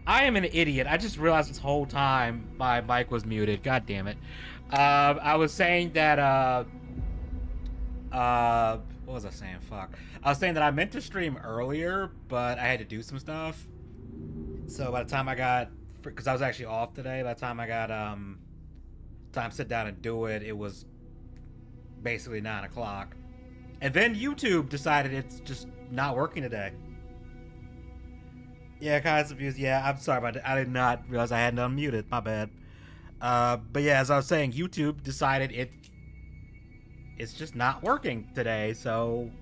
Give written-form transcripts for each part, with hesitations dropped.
I am an idiot. I just realized this whole time my mic was muted. God damn it. I was saying that, what was I saying? Fuck. I was saying that I meant to stream earlier, but I had to do some stuff. So by the time I got, because I was actually off today, by the time I got, time to sit down and do it, it was basically 9 o'clock. And then YouTube decided it's just not working today. Yeah, kinds of views. Yeah, I'm sorry about that. I did not realize I hadn't unmuted. My bad. But yeah, as I was saying, YouTube decided it's just not working today. So,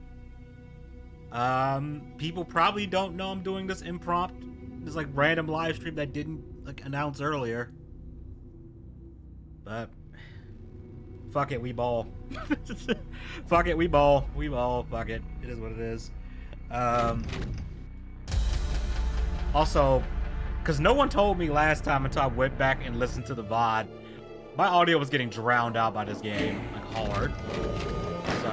people probably don't know I'm doing this impromptu, this like random live stream that didn't like announce earlier. But fuck it, we ball. Fuck it, we ball. We ball. Fuck it. It is what it is. Also, because no one told me last time until I went back and listened to the VOD, my audio was getting drowned out by this game, like hard. So,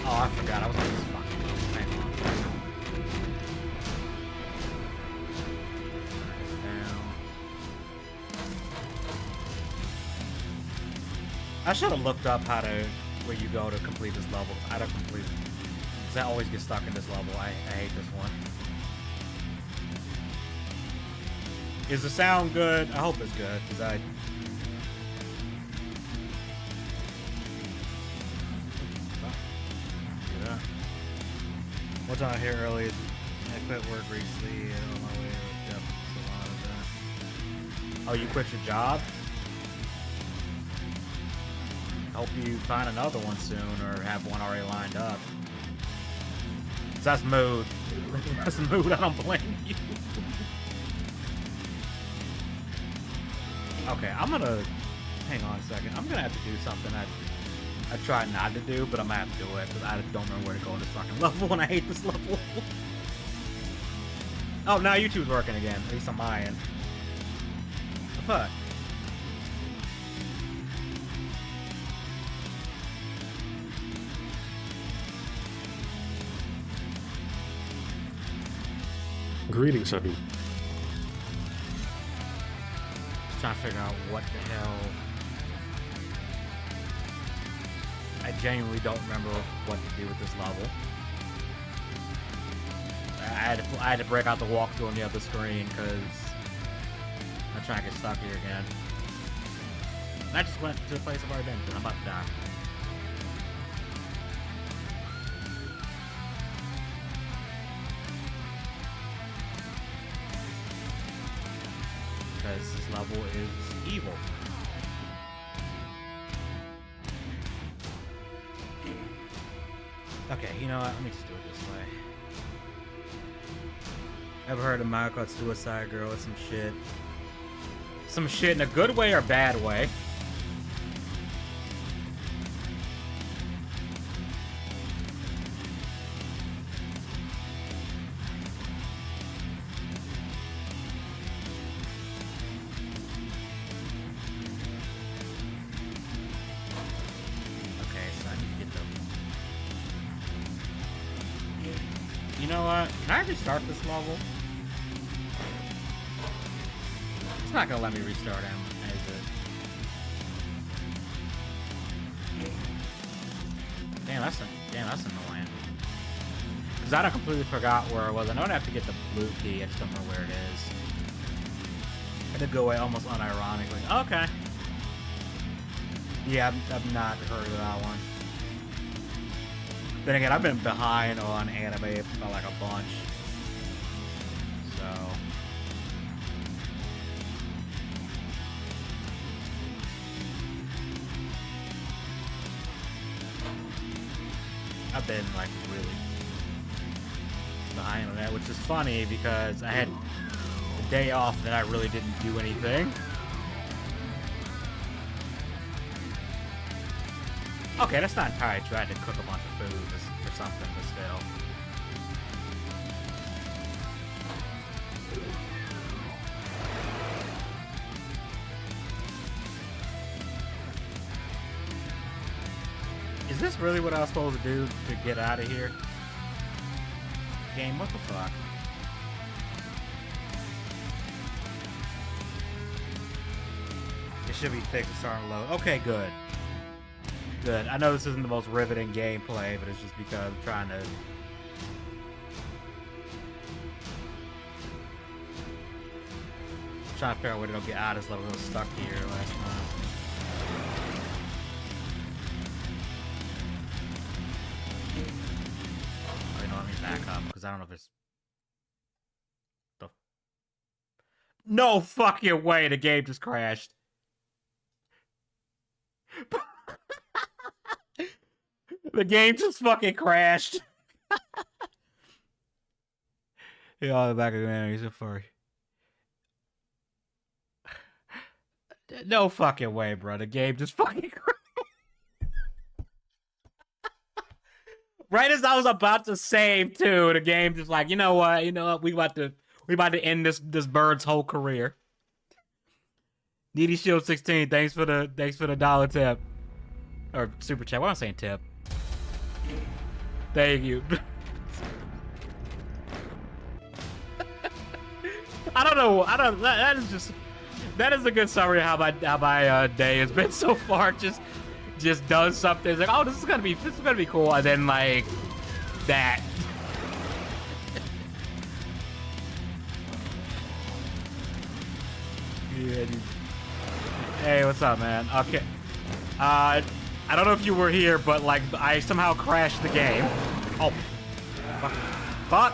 oh, I forgot I was on this fucking. Hang on. I should have looked up how to where you go to complete this level. I don't complete it. Because I always get stuck in this level. I hate this one. Is the sound good? I hope it's good, because I... Yeah. What's on here early? I quit work recently. I don't know where. Oh, you quit your job? Hope you find another one soon, or have one already lined up. That's mood. That's mood. I don't blame you. Okay, I'm gonna... Hang on a second. I'm gonna have to do something I try not to do, but I'm gonna have to do it, because I don't remember where to go in this fucking level, and I hate this level. Oh, now YouTube's working again. At least on my end. The fuck? Greetings, Abby. Just trying to figure out what the hell. I genuinely don't remember what to do with this level. I had to break out the walkthrough on the other screen because I'm trying to get stuck here again. And I just went to the place I've already been to. I'm about to die. Because this level is evil. Okay, you know what? Let me just do it this way. Ever heard of Mario Kart Suicide Girl? It's some shit. Some shit in a good way or bad way. You know what? Can I restart this level? It's not gonna let me restart him, is it? Damn, that's annoying. Because I completely forgot where I was. I know I'd have to get the blue key. I just don't know where it is. I had to go away almost unironically. Okay. Yeah, I've not heard of that one. Then again, I've been behind on anime by like a bunch. So. I've been like really behind on that, which is funny because I had the day off that I really didn't do anything. Okay, that's not entirely true. I had to cook a bunch of food for something, but still. Is this really what I was supposed to do to get out of here? game. What the fuck? It should be fixed and starting to load. Okay, good. Good. I know this isn't the most riveting gameplay, but it's just because I'm trying to... trying to figure out a way to go get out of this level. I was stuck here last time. Oh, you know, let me back up, because I don't know if it's... No fucking way the game just crashed. The game just fucking crashed. Yeah, the back of the man, he's a furry. No fucking way, bro. The game just fucking crashed. Right as I was about to save, too, the game just like, you know what? We about to end this bird's whole career. Needy Shield 16, thanks for the dollar tip. Or super chat. What am I saying, tip? Thank you. I don't know. That is a good summary of how my day has been so far. Just does something. It's like, oh, this is gonna be cool, and then like that. Yeah, dude. Hey, what's up, man? Okay. I don't know if you were here, but like I somehow crashed the game. Oh, fuck.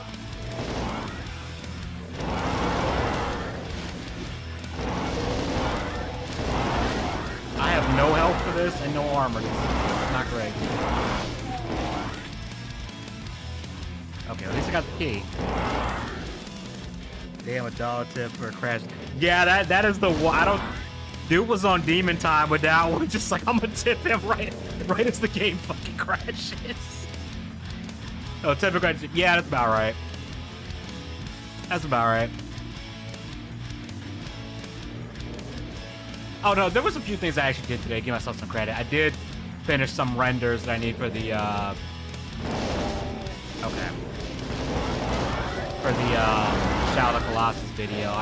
I have no health for this and no armor. This is not great. Okay, at least I got the key. Damn, a dollar tip for a crash. Yeah, that is the one. I don't. Dude was on demon time with that one. Just like, I'm gonna tip him right as the game fucking crashes. Oh, typical. Yeah, that's about right. That's about right. Oh no, there was a few things I actually did today. Give myself some credit. I did finish some renders that I need for the okay. For the Shadow of the Colossus video.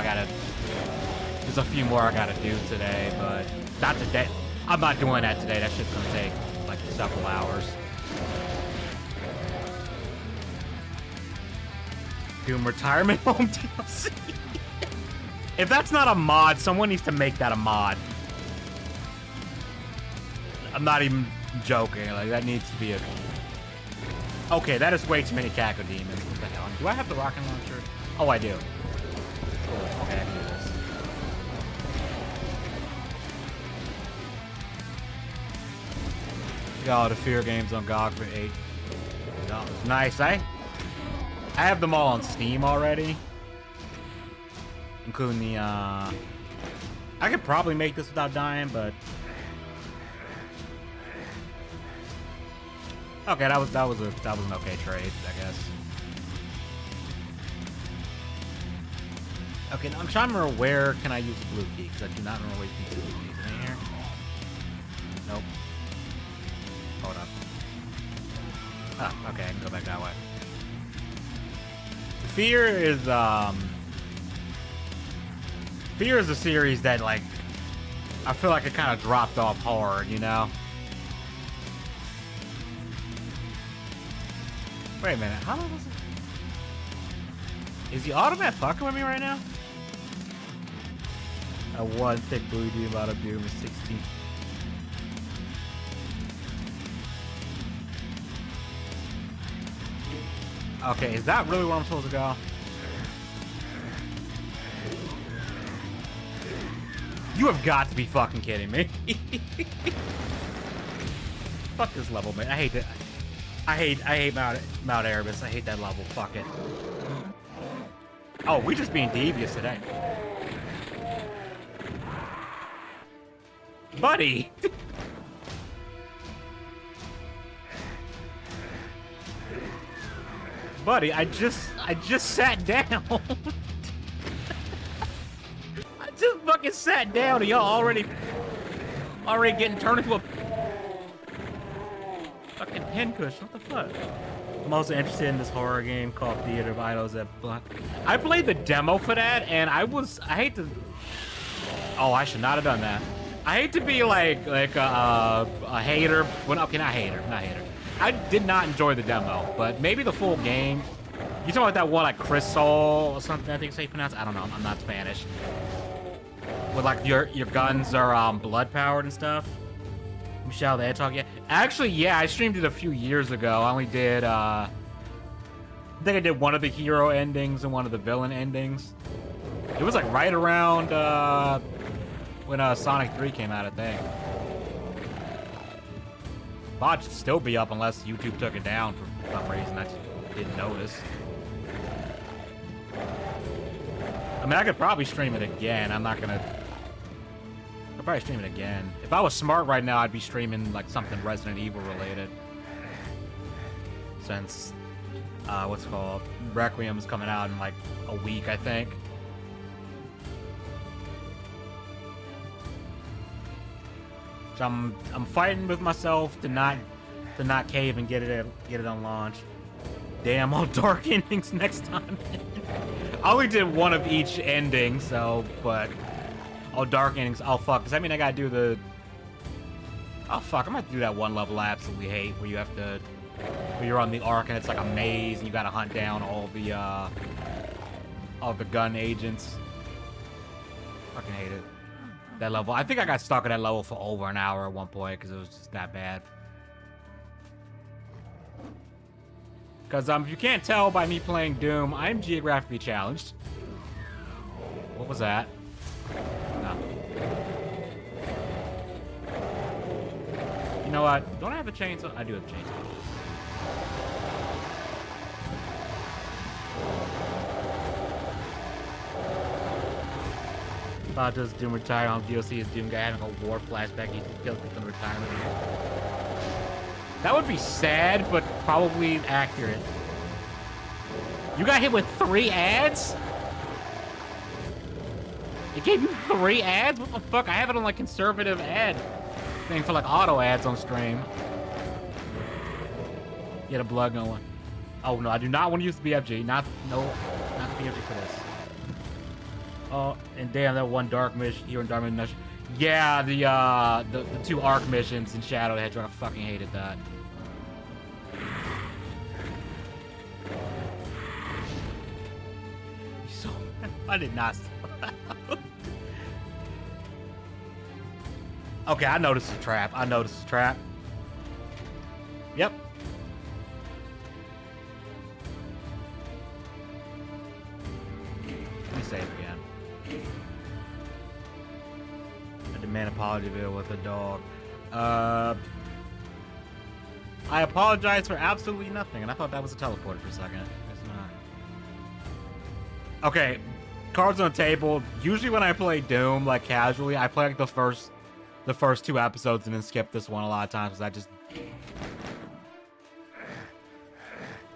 There's a few more I gotta do today, but not today. I'm not doing that today. That shit's gonna take like several hours. Doom retirement home DLC. If that's not a mod, someone needs to make that a mod. I'm not even joking. Like, that needs to be a... Okay, that is way too many Caco Demons. What the hell? Do I have the rocket launcher? Oh, I do. Cool. Okay, I can do this. Got all the Fear games on GOG for $8. Nice, I have them all on Steam already. Including the, I could probably make this without dying, but... Okay, that was an okay trade, I guess. Okay, now I'm trying to remember where can I use the blue key, because I do not remember where you can use the blue key. Is it in here? Nope. Hold up. Oh, okay, I can go back that way. Fear is a series that, like, I feel like it kind of dropped off hard, you know? Wait a minute, how long was it? Is the automat fucking with me right now? A one thick blue doom out of doom is 16. Okay, is that really where I'm supposed to go? You have got to be fucking kidding me. Fuck this level, man. I hate it. I hate Mount Erebus. I hate that level. Fuck it. Oh, we just being devious today. Buddy! Buddy, I just sat down. I just fucking sat down and y'all already getting turned into a fucking pincushion. What the fuck? I'm also interested in this horror game called Theater of Idols at Black. I played the demo for that, and I hate to. Oh, I should not have done that. I hate to be like a hater. Well, okay, not hater. I did not enjoy the demo, but maybe the full game. You talking about that one like Crystal or something? I think it's how you pronounce it. I don't know. I'm not Spanish. With like your guns are blood powered and stuff. Michelle the Hedgehog, yeah. Actually, yeah, I streamed it a few years ago. I only did I think I did one of the hero endings and one of the villain endings. It was like right around when Sonic 3 came out, I think. VOD should still be up unless YouTube took it down for some reason I just didn't notice. I mean, I could probably stream it again. I'll probably stream it again. If I was smart right now, I'd be streaming like something Resident Evil related. Since, what's it called? Requiem's coming out in like a week, I think. So I'm fighting with myself to not cave and get it on launch. Damn, all dark endings next time. I only did one of each ending, so but all dark endings. Oh fuck, does that mean I gotta do the? Oh fuck, I'm gonna do that one level I absolutely hate where you have to, where you're on the arc and it's like a maze and you gotta hunt down all the gun agents. Fucking hate it. That level. I think I got stuck at that level for over an hour at one point because it was just that bad. Because if you can't tell by me playing Doom, I'm geographically challenged. What was that? No. You know what? Don't I have a chainsaw? I do have a chainsaw. About does Doom retire on DLC is Doom guy having a war flashback. He's killed in retirement. That would be sad, but probably accurate. You got hit with 3 ads? It gave you 3 ads? What the fuck? I have it on like conservative ad thing for like auto ads on stream. Get a blood going. Oh no, I do not want to use the BFG. Not the BFG for this. Oh, and damn, that one dark mission here in Dark Mission. Yeah, the 2 arc missions in Shadow the Hedgehog. I fucking hated that. So I did not. Okay, I noticed the trap. Yep. Let me save again. I demand apology video with a dog. I apologize for absolutely nothing, and I thought that was a teleporter for a second. It's not. Okay, cards on the table. Usually when I play Doom, like casually, I play like the first 2 episodes and then skip this one a lot of times because I just.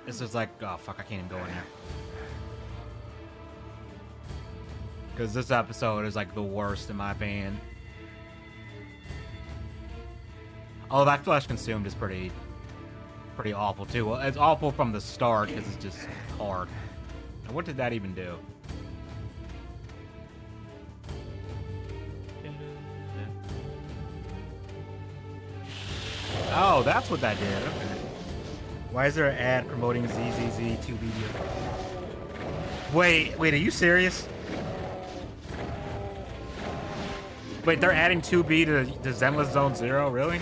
It's just like, oh fuck, I can't even go in there. Because this episode is like the worst in my opinion. Oh, that flesh consumed is pretty awful too. Well, it's awful from the start because it's just hard. And what did that even do? Oh, that's what that did. Okay. Why is there an ad promoting ZZZ2B? Wait, are you serious? Wait, they're adding 2B to Zenless Zone Zero? Really?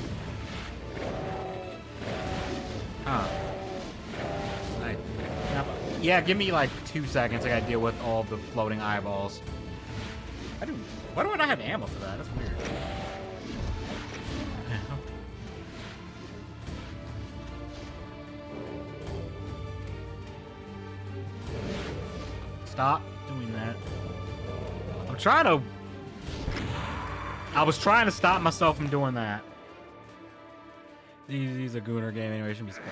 Huh. Right. Yeah, give me like 2 seconds. I gotta deal with all the floating eyeballs. Why do I not have ammo for that? That's weird. Stop doing that. I was trying to stop myself from doing that. These a Gooner game anyway. Shouldn't be spoiled.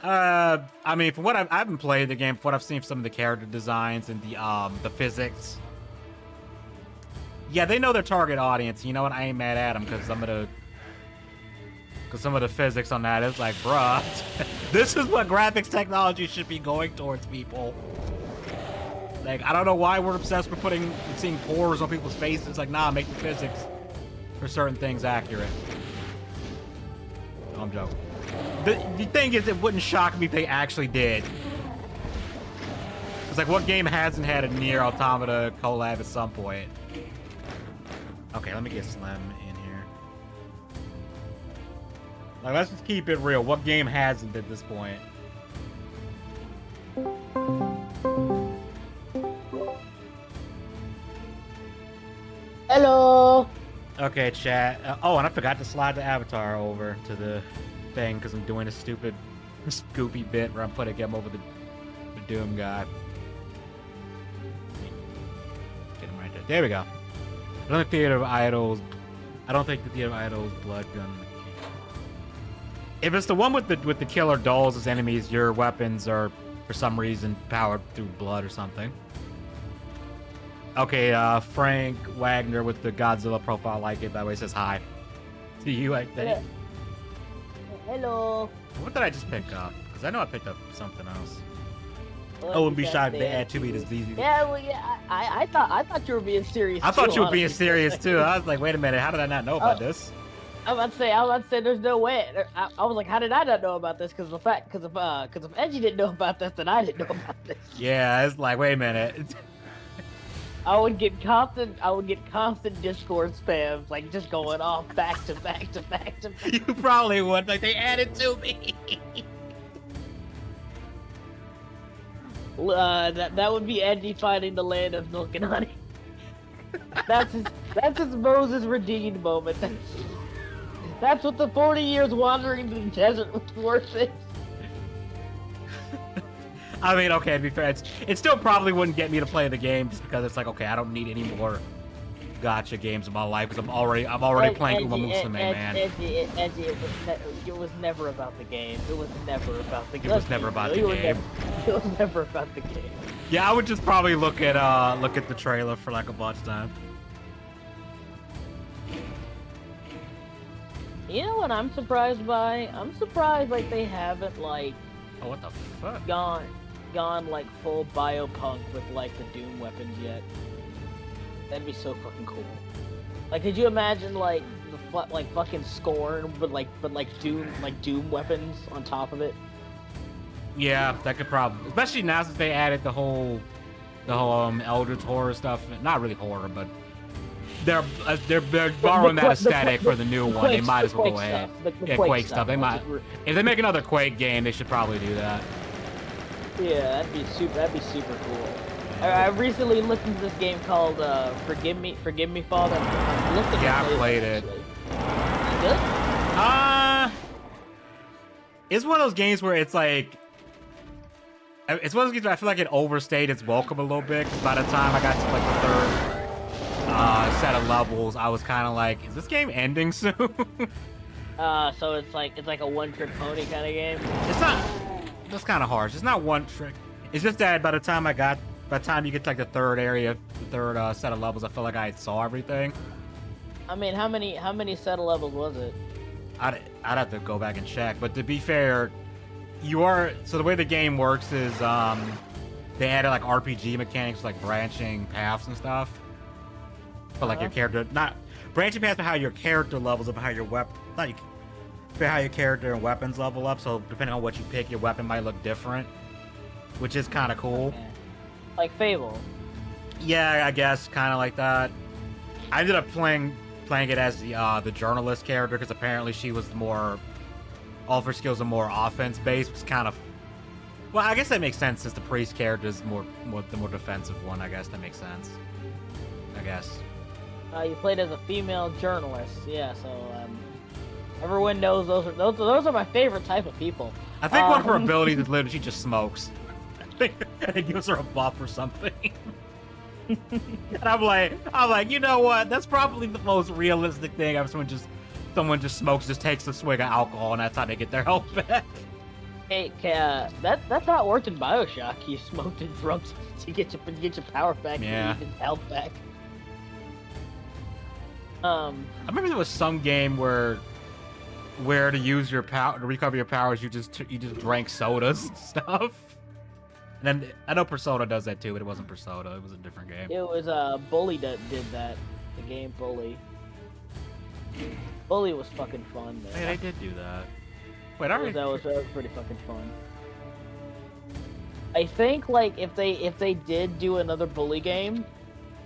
I mean, from what I haven't played the game, from what I've seen from some of the character designs and the physics. Yeah, they know their target audience. You know what? I ain't mad at them because I'm gonna. Because some of the physics on that is like, bruh, this is what graphics technology should be going towards, people. Like, I don't know why we're obsessed with seeing pores on people's faces. Like, nah, make the physics for certain things accurate. No, I'm joking. The thing is, it wouldn't shock me if they actually did. It's like, what game hasn't had a Nier Automata collab at some point? Okay, let me get Slim in here. Like, let's just keep it real. What game hasn't at this point? Hello. Okay, chat. Oh, and I forgot to slide the avatar over to the thing because I'm doing a stupid Scoopy bit where I'm putting him over the Doom guy. Get him right there. There we go. I don't think the Theater of Idols blood gun. If it's the one with the killer dolls as enemies, your weapons are for some reason powered through blood or something. Okay, Frank Wagner with the Godzilla profile like it, by the way, says hi to you, I think. Hello. What did I just pick up? Because I know I picked up something else. Oh, and be shocked if they add 2 meters easy. Yeah, well, yeah, I thought you were being serious. I thought you were being serious too. I was like, wait a minute, how did I not know about this? I was about to say, there's no way. I was like, how did I not know about this? Because if Edgy didn't know about this, then I didn't know about this. Yeah, it's like, wait a minute. I would get constant Discord spams, like just going off back to back to back to back. You probably would, like they added to me. That would be Edgy finding the land of milk and honey. That's his Moses redeemed moment. That's what the 40 years wandering in the desert was worth it. I mean, okay, to be fair, it still probably wouldn't get me to play the game just because it's like, okay, I don't need any more gotcha games in my life because I'm already playing Uma Musume, man. Edgy, it was never about the game. It was never about the game. It was never about the game. It was never about the game. Yeah, I would just probably look at the trailer for like a bunch of time. You know what I'm surprised by? I'm surprised like they haven't like Oh, what the fuck? gone like full biopunk with like the Doom weapons yet. That'd be so fucking cool. Like, could you imagine like the fucking Scorn, but like Doom weapons on top of it? Yeah, that could probably, especially now since they added the whole Eldritch horror stuff. Not really horror, but they're borrowing that aesthetic for the new one. They might as well go ahead. Yeah, Quake stuff. They might. If they make another Quake game, they should probably do that. Yeah, that'd be super cool. I recently looked into this game called Forgive Me, Father. Yeah, I played it. Good? It's one of those games where it's like, it's one of those games where I feel like it overstayed its welcome a little bit. Cause by the time I got to like the third set of levels, I was kind of like, is this game ending soon? So it's like a one-trick pony kind of game. It's not. That's kind of harsh. It's not one trick. It's just that by the time you get to like the third area, the third set of levels, I feel like I saw everything. I mean, how many set of levels was it? I'd have to go back and check. But to be fair, so the way the game works is they added like RPG mechanics, like branching paths and stuff. But like your character, not branching paths, but how your character levels up, how your weapon, for how your character and weapons level up. So depending on what you pick, your weapon might look different, which is kind of cool. Okay. Like Fable. Yeah, I guess kind of like that. I ended up playing it as the journalist character because apparently she was all of her skills are more offense based. It's kind of, well, I guess that makes sense since the priest character is the more defensive one. I guess that makes sense. I guess. You played as a female journalist, yeah. So everyone knows those are my favorite type of people. I think one of her abilities is literally she just smokes. I think it gives her a buff or something. And I'm like, you know what? That's probably the most realistic thing. Someone just smokes, just takes a swig of alcohol, and that's how they get their health back. Hey, that's how it worked in BioShock. You smoked and drunk to get your power back, yeah, and your health back. I remember there was some game where where to use your power to recover your powers, you just drank sodas and stuff. And then I know Persona does that too, but it wasn't Persona. It was a different game. It was Bully that did that. The game Bully. Bully was fucking fun, man. Hey, they did do that. Wait, that was pretty fucking fun. I think like if they did do another Bully game,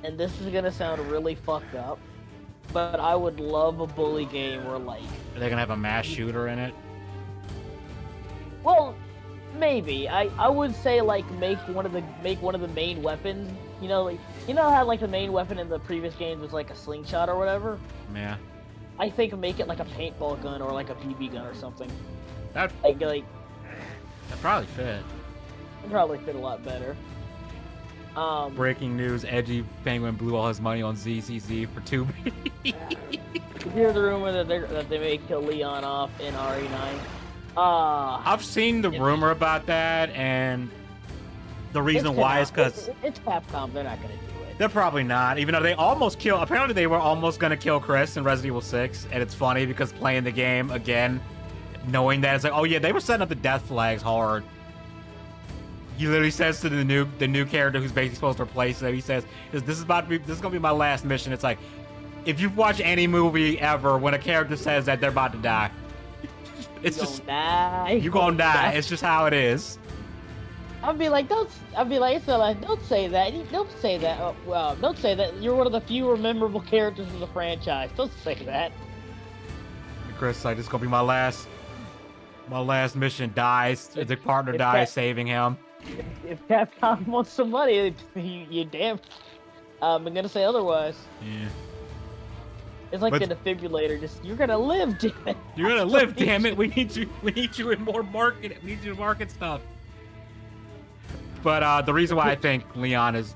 and this is gonna sound really fucked up, but I would love a Bully game where like Are they gonna have a mass shooter in it? well, maybe I would say like make one of the main weapons. You know, like how like the main weapon in the previous games was like a slingshot or whatever. Yeah. I think make it like a paintball gun or like a BB gun or something. That Like probably fit. it'd probably fit a lot better. Breaking news: Edgy Penguin blew all his money on ZCZ for 2 billion. You hear the rumor that they may kill Leon off in RE9. I've seen the rumor about that, and the reason why is because it's Capcom. They're not gonna do it. they're probably not, even though they almost kill. Apparently, they were almost gonna kill Chris in Resident Evil 6, and it's funny because playing the game again, knowing that it's like, oh yeah, they were setting up the death flags hard. He literally says to the new character who's basically supposed to replace him, he says, "This is gonna be my last mission." It's like, if you've watched any movie ever, when a character says that they're about to die, it's just you're gonna die. It's just how it is. I'd be like, don't say that. Don't say that. Don't say that. You're one of the fewer memorable characters in the franchise. Don't say that. Chris, like, this is gonna be my last mission. Dies. The partner dies, saving him. If Capcom wants some money, you damn. I'm gonna say otherwise. Yeah. It's like the defibrillator. You're gonna live, damn it. You're gonna live, damn it. We need you in more market. We need you to market stuff. But the reason why I think Leon is,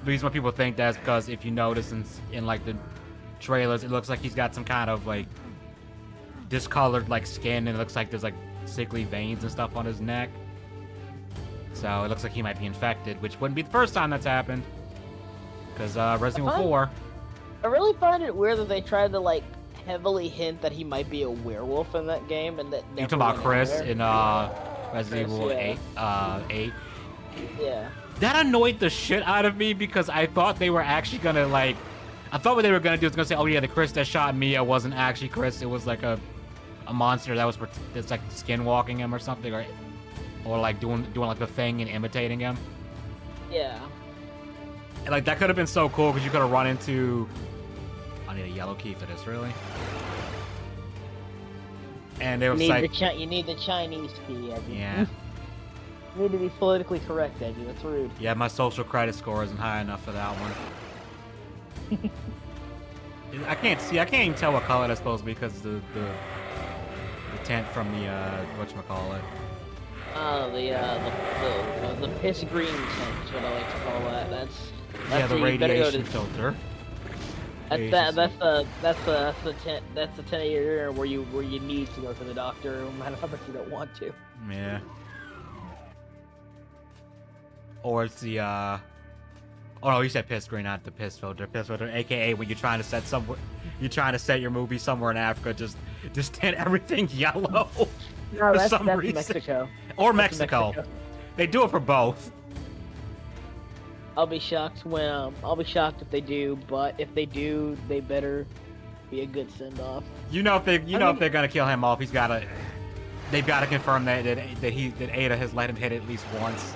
the reason why people think that is because if you notice in like the trailers, it looks like he's got some kind of like discolored like skin, and it looks like there's like sickly veins and stuff on his neck. So it looks like he might be infected, which wouldn't be the first time that's happened. Because Resident Evil 4. I really find it weird that they tried to like heavily hint that he might be a werewolf in that game, and that. You talking about Chris in Resident Evil 8? Yeah. That annoyed the shit out of me because I thought they were actually gonna like. I thought what they were gonna do was gonna say, "Oh yeah, the Chris that shot Mia wasn't actually Chris. It was like a monster that was it's like skinwalking him or something, or like doing like the thing and imitating him." Yeah. And like that could have been so cool because you could have run into. I need a yellow key for this, really. And it was you need the Chinese key, Edgy. Yeah. You need to be politically correct, Edgy. That's rude. Yeah, my social credit score isn't high enough for that one. I can't even tell what color that's supposed to be because the tint from the whatchamacallit. The piss green tint is what I like to call that. That's the radiation filter. That's the tint of your ear where you need to go to the doctor, no matter how much you don't want to. Yeah. Or it's the oh no, you said piss green, not the piss filter. Piss filter, aka when you're trying to set your movie somewhere in Africa, just tint everything yellow. No, that's reason. Mexico. Or Mexico. They do it for both. I'll be shocked if they do, but if they do, they better be a good send off. If they're gonna kill him off, they've gotta confirm that Ada has let him hit it at least once.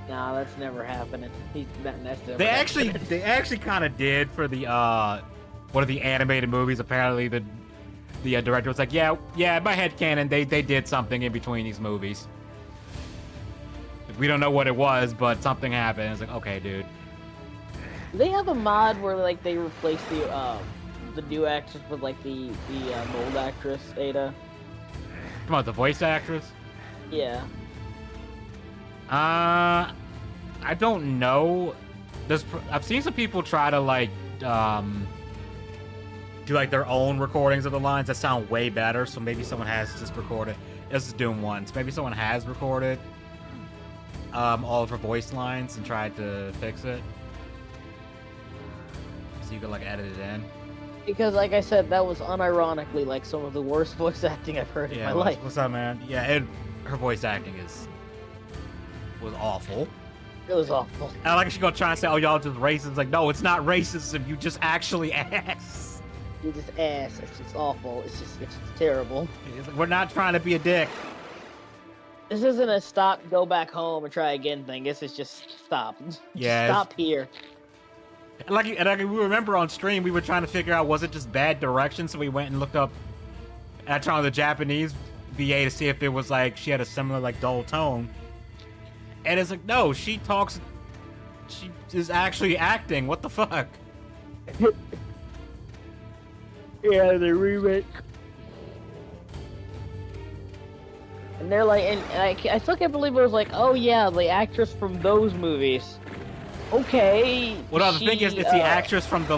Nah, that's never happening. They actually kind of did for the one of the animated movies. Apparently, the director was like, yeah, my headcanon, they did something in between these movies. We don't know what it was, but something happened. It's like, okay, dude. They have a mod where like they replace the new actress with like the old actress Ada. Come on, the voice actress. Yeah. I don't know. I've seen some people try to like do like their own recordings of the lines that sound way better. So maybe someone has just recorded. This is Doom 1. So maybe someone has recorded all of her voice lines and tried to fix it. So you could like edit it in. Because, like I said, that was unironically like some of the worst voice acting I've heard in my life. What's up, man? Yeah, her voice acting was awful. It was awful. I like she's gonna try and say, "Oh, y'all just racist." It's like, no, it's not racism. You just actually ass. You just ass. It's just awful. It's just terrible. It's like, we're not trying to be a dick. This isn't a stop, go back home, and try again thing. This is just stop. Yeah. Stop here. And like we remember on stream, we were trying to figure out, was it just bad direction? So we went and looked up at trying the Japanese VA to see if it was like she had a similar like dull tone. And it's like, no, she is actually acting. What the fuck? Yeah, the remake. And they're like, and I still can't believe it was like, oh yeah, the actress from those movies. Okay. Well, no, the thing is, it's the actress from the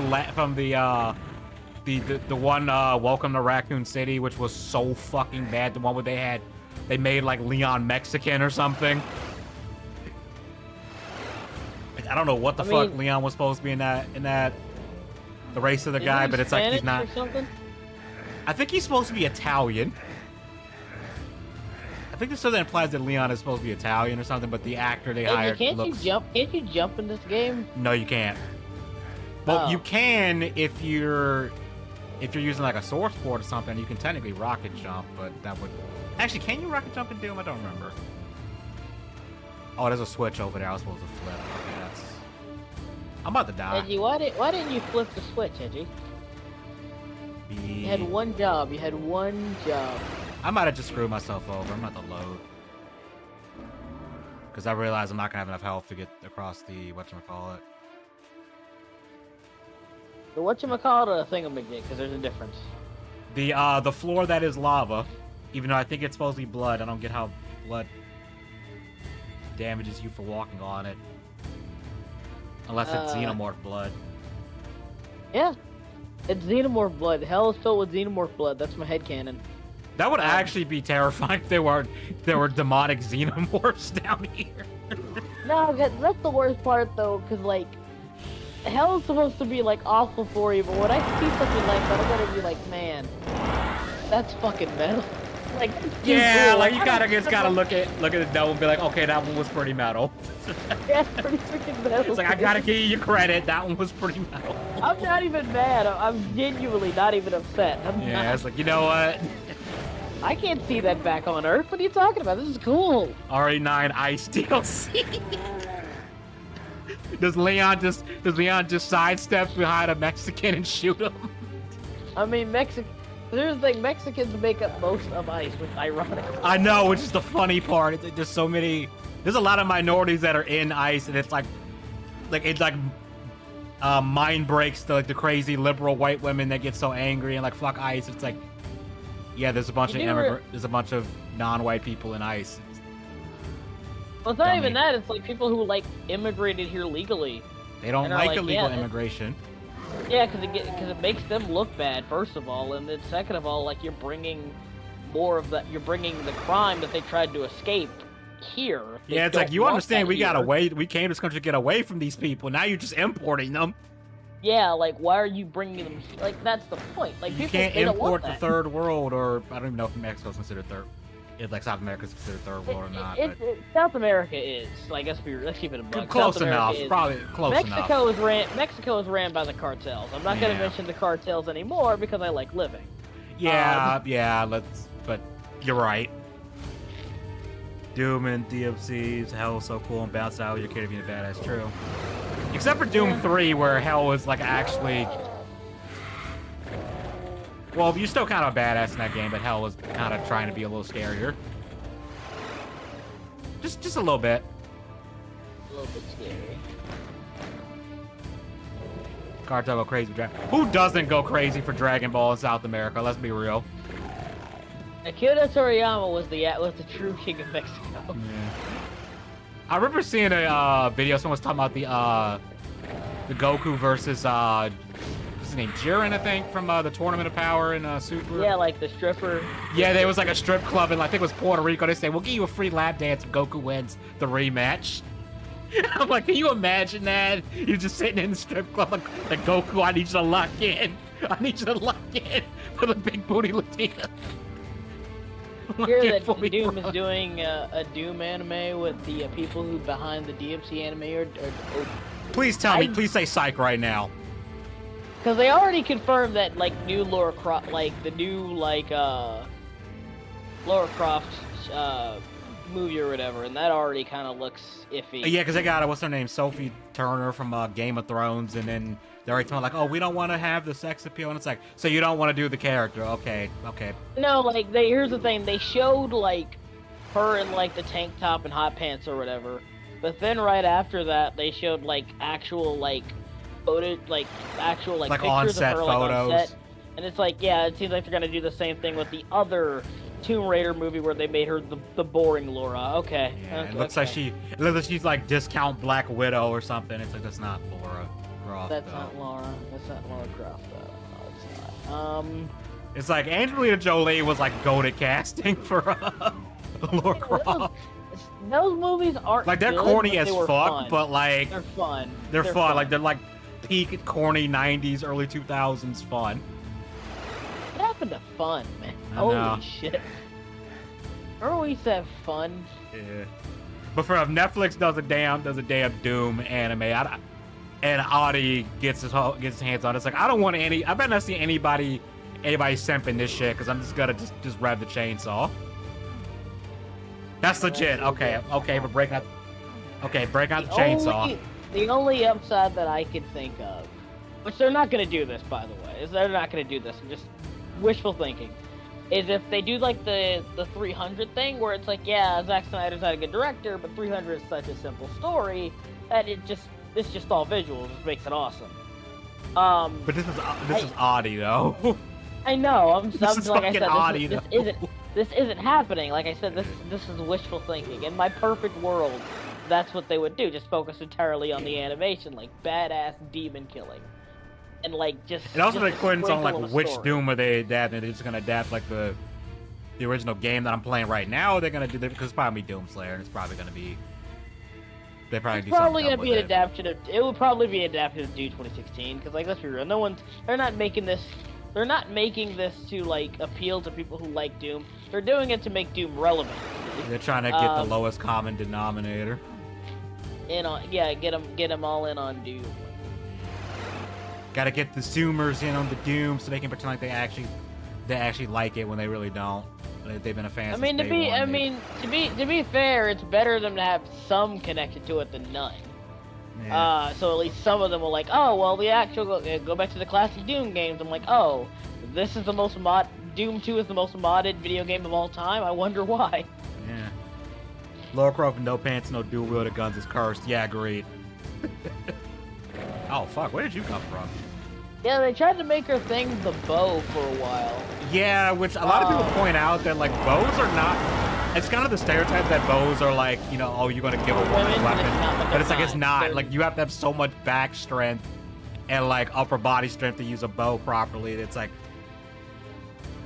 one Welcome to Raccoon City, which was so fucking bad. The one where they made like Leon Mexican or something. I don't know what the fuck Leon was supposed to be in that the race of the guy, but it's Spanish like he's not. Or something? I think he's supposed to be Italian. I think there's something that implies that Leon is supposed to be Italian or something, but the actor they hired looks... Can't you jump in this game? No, you can't. Well, you can if you're using like a source port or something. You can technically rocket jump, but that would... Actually, can you rocket jump in Doom? I don't remember. Oh, there's a switch over there I was supposed to flip. Okay, that's... I'm about to die. Edgy, why didn't you flip the switch, Edgy? You had one job. You had one job. I might have just screwed myself over. I'm about to load. Because I realize I'm not going to have enough health to get across the whatchamacallit. The whatchamacallit or the thingamajig? Because there's a difference. The floor that is lava, even though I think it's supposed to be blood, I don't get how blood damages you for walking on it. Unless it's xenomorph blood. Yeah. It's xenomorph blood. Hell is filled with xenomorph blood. That's my headcanon. That would actually be terrifying if there were demonic xenomorphs down here. No, that's the worst part though, because like, hell is supposed to be like awful for you, but when I see something like that, I'm gonna be like, man, that's fucking metal. Like, yeah, cool. like you just gotta look at the dome and be like, okay, that one was pretty metal. Yeah, it's pretty freaking metal. It's like, I gotta give you credit, that one was pretty metal. I'm not even mad. I'm genuinely not even upset. It's like, you know what? I can't see that back on Earth. What are you talking about? This is cool. RE9 Ice DLC. Does Leon just sidestep behind a Mexican and shoot him? I mean, there's like Mexicans make up most of ice, which ironic. I know, which is the funny part. There's so many. There's a lot of minorities that are in ice, and it's like mind breaks to like the crazy liberal white women that get so angry and like fuck ice. It's like, yeah, there's a bunch of non-white people in ice. Well, it's not even that. It's like people who like immigrated here legally. They don't like illegal immigration. Yeah, because it makes them look bad, first of all, and then second of all, like you're bringing the crime that they tried to escape here. Yeah, it's like, you understand we came to this country to get away from these people. Now you're just importing them. Yeah, like why are you bringing them? Like that's the point. Like you can't import the third world, or I don't even know if Mexico's considered third. If like South America's considered third world or not. South America is. Like let's keep it a buck. Close enough. Probably close enough. Mexico is ran by the cartels. I'm not going to mention the cartels anymore because I like living. Yeah. But you're right. Doom and DMC's Hell is so cool and bounce out. Your kid being a badass. True. Except for Doom 3, where Hell was like actually. Well, you're still kind of a badass in that game, but Hell was kind of trying to be a little scarier. Just a little bit. A little bit scary. Cartel go crazy for Dragon. Who doesn't go crazy for Dragon Ball in South America? Let's be real. Akira Toriyama was the true king of Mexico. Yeah. I remember seeing a video. Someone was talking about the Goku versus what's his name, Jiren, I think, from the Tournament of Power in Super. Yeah, like the stripper. Yeah, there was like a strip club in, I think it was Puerto Rico. They say, we'll give you a free lap dance if Goku wins the rematch. I'm like, can you imagine that? You're just sitting in the strip club like Goku, I need you to lock in. I need you to lock in for the big booty Latina. Hear that Doom is doing a Doom anime with the people who behind the DMC anime or Please tell me, please say psych right now. Because they already confirmed that like new Lara Croft, like the new like Lara Croft movie or whatever, and that already kind of looks iffy. Yeah, because they got what's her name, Sophie Turner from Game of Thrones, and then they're already talking like, oh, we don't want to have the sex appeal, and it's like, so you don't want to do the character? Okay. No, like here's the thing, they showed like her in like the tank top and hot pants or whatever, but then right after that they showed like actual like photo, like actual like pictures on-set of her like photos. on set, and it's like, yeah, it seems like they're gonna do the same thing with the other Tomb Raider movie where they made her the boring Laura. Okay. Yeah, okay, it looks like she's like discount Black Widow or something. It's like, that's not Laura Croft. That's not Laura. That's not Laura Croft. No, it's not. It's like Angelina Jolie was like goated casting for Laura Croft. Those movies aren't like, they're good, corny but as they were fuck, fun. but like they're fun. They're fun. Like, they're like peak corny 90s, early 2000s fun. What happened to fun, man? I know. Holy shit. Remember we used to have fun? Yeah. But if Netflix does a damn Doom anime, and Audi gets his hands on it, it's like, I don't want I better not see anybody simping this shit, because I'm just gonna just rev the chainsaw. That's legit. Okay, we're breaking out. Okay, break out the chainsaw. The only upside that I could think of, which they're not gonna do this, by the way, is they're not gonna do this. I'm just wishful thinking. Is if they do like the 300 thing, where it's like, yeah, Zack Snyder's not a good director, but 300 is such a simple story that it's just all visuals, which makes it awesome. But this is Audi though. I know. I'm This is like I fucking said, Audi, this isn't happening. Like I said, this is wishful thinking. In my perfect world, that's what they would do. Just focus entirely on the animation, like badass demon killing, and like just. And also, just they couldn't on like which story. Doom are they adapting? They're just gonna adapt like the original game that I'm playing right now. They're gonna do that because it's probably Doomslayer, and it's probably gonna be. They probably It's do probably something gonna be an with it. adaptation of. It would probably be adapted to Doom 2016 because, like, let's be real. They're not making this. They're not making this to like appeal to people who like Doom. They're doing it to make Doom relevant. They're trying to get the lowest common denominator. Get them all in on Doom. Got to get the Zoomers in on the Doom so they can pretend like they actually like it when they really don't. They've been a fan. I mean, to be fair, it's better than to have some connection to it than none. Yeah. So at least some of them were like, oh, well, the actual go back to the classic Doom games. I'm like, oh, this is the most Doom 2 is the most modded video game of all time. I wonder why. Yeah. Lara Croft with no pants, no dual wielded guns is cursed. Yeah, agreed. Oh fuck, where did you come from? Yeah, they tried to make her thing the bow for a while. Yeah, which a lot of people point out that like bows are not. It's kind of the stereotype that bows are like, you know, oh, you're gonna give a woman a weapon, but it's like it's not. Like, you have to have so much back strength and like upper body strength to use a bow properly. It's like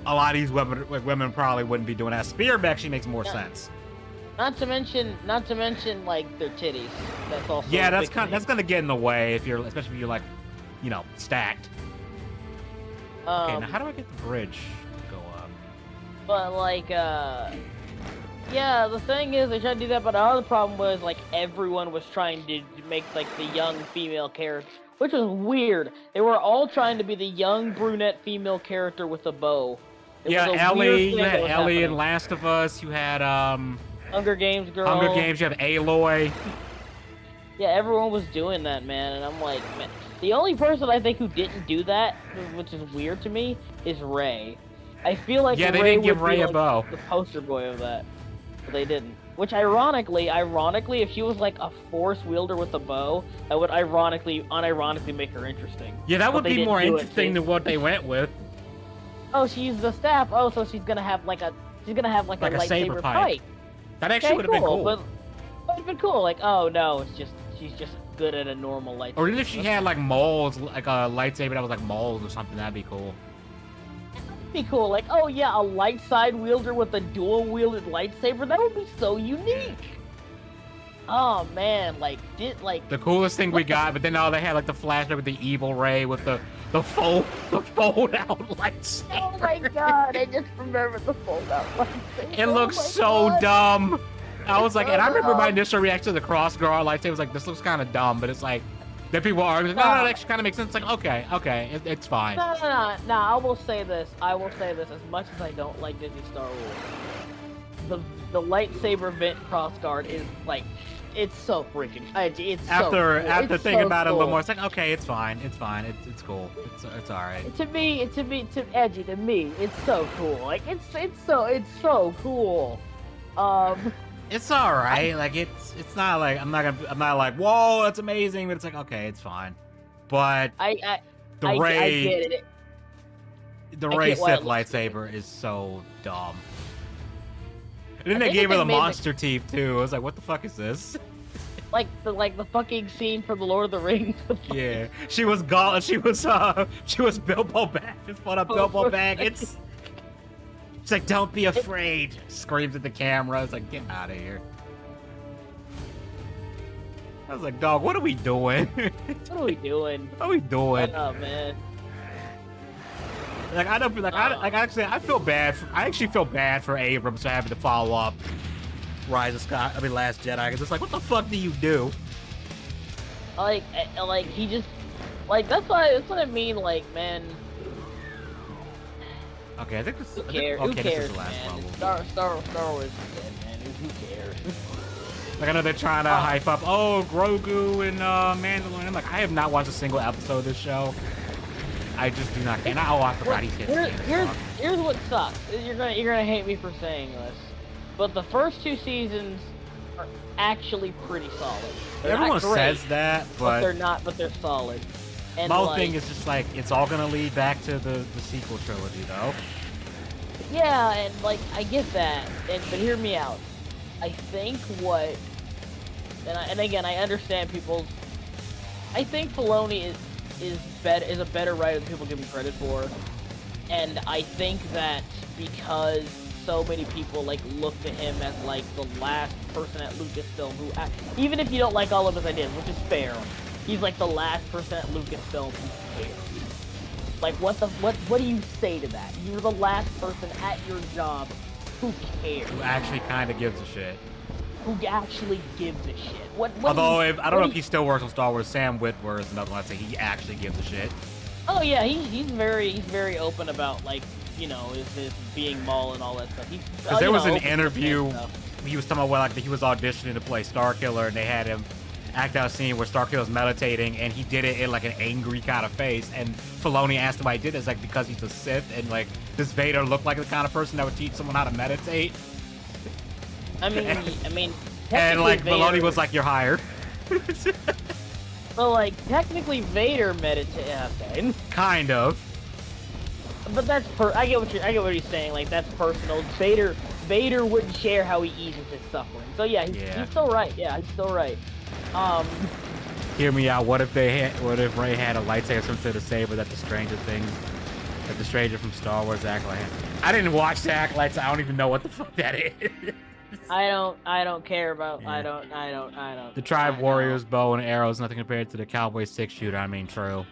a lot of these women probably wouldn't be doing that. Spear actually makes more sense. Not to mention like their titties. That's also Yeah, a big that's gonna get in the way especially if you're like, you know, stacked. Okay, now how do I get the bridge to go up? But like, yeah, the thing is, they tried to do that, but the other problem was like everyone was trying to make like the young female character, which was weird. They were all trying to be the young brunette female character with a bow. Yeah, Ellie. You had Ellie in Last of Us. You had Hunger Games girl. Hunger Games. You have Aloy. Yeah, everyone was doing that, man, and I'm like, man, the only person I think who didn't do that, which is weird to me, is Rey. I feel like they Rey didn't give would be, Rey a like, bow. the poster boy of that, but they didn't. Which ironically, if she was like a force wielder with a bow, that would unironically make her interesting. Yeah, that But would they be didn't more do it, interesting see? than what they went with. Oh, she used the staff. Oh, so she's gonna have like a Like a saber lightsaber pipe. fight. That actually Okay, would have been cool. But it would have been cool. Like, oh no, she's just good at a normal lightsaber. Or even if she had like molds, like a lightsaber that was like molds or something, that'd be cool. That'd be cool. Like, oh yeah, a light side wielder with a dual wielded lightsaber. That would be so unique. Oh man, like The coolest thing we got, but then they had like the flashback with the evil Ray with the fold out lightsaber. Oh my god, I just remembered the fold out lightsaber. It looks so dumb. I was like, and I remember my initial reaction to the cross guard lightsaber was like, this looks kind of dumb, but it's like, then people are like, no, it actually kind of makes sense. It's like, okay, it's fine. No, I will say this. As much as I don't like Disney Star Wars, the lightsaber vent cross guard is like, it's so freaking. It's after so cool. thinking so about it a cool. little more, it's like, okay, it's fine, it's cool, it's all right. To Edgy, to me, it's so cool. Like it's so cool. It's all right. Like it's not like I'm not like whoa, that's amazing. But it's like okay, it's fine. But I Ray, get it. the Ray Sith lightsaber is so dumb. And then they think gave her they the made monster teeth too. I was like, what the fuck is this? Like the fucking scene from the Lord of the Rings. Yeah, she was Bilbo Baggins. Just put up Bilbo Baggins. She's like, don't be afraid. Screams at the camera. It's like, get out of here. I was like, dog, what are we doing? What are we doing? What are we doing? Oh man. Like I don't like I feel bad. I actually feel bad for Abrams for having to follow up Last Jedi. Cause it's like, what the fuck do you do? Like he just that's what I mean. Like man. Okay, I think this. Who cares? Okay, Who this cares, is the last man? level. Star Wars is dead, man. Who cares? Like I know they're trying to hype up, Grogu and Mandalorian. I'm like, I have not watched a single episode of this show. I just do not care. And I forgot he's hit. Here's what sucks. You're gonna hate me for saying this, but the first 2 seasons are actually pretty solid. They're Everyone not great, says that, but they're not. But they're solid. And my whole thing is just like it's all gonna lead back to the sequel trilogy, though. Yeah, and like I get that, but hear me out. I think and again I understand people's. I think Filoni is a better writer than people give him credit for, and I think that because so many people like look to him as like the last person at Lucasfilm who, even if you don't like all of his ideas, which is fair, he's like the last person at Lucasfilm who cares. Like what do you say to that? You're the last person at your job who cares. Who actually kind of gives a shit. Who actually gives a shit. Although I don't know if he still works on Star Wars. Sam Witwer is another one I'd say he actually gives a shit. Oh yeah, he's very open about like, you know, his being Maul and all that stuff. Because there was an interview he was talking about like he was auditioning to play Starkiller, and they had him act out a scene where Starkiller's meditating, and he did it in like an angry kind of face. And Filoni asked him why he did it. It's like because he's a Sith, and like this Vader looked like the kind of person that would teach someone how to meditate. I mean, and like Vader, Filoni was like, "You're hired." Well, like technically Vader meditates. Okay. Kind of. But that's I get what he's saying. Like that's personal. Vader wouldn't share how he eases his suffering. So yeah, he's still right. Yeah, he's still right. Hear me out. What if Ray had a lightsaber similar to the saber that the Stranger from Star Wars Acolyte had? I didn't watch the Acolyte, so I don't even know what the fuck that is. I don't care about. Yeah. I don't. The Tribe Warrior's bow and arrows, nothing compared to the Cowboy 6-shooter. I mean, true.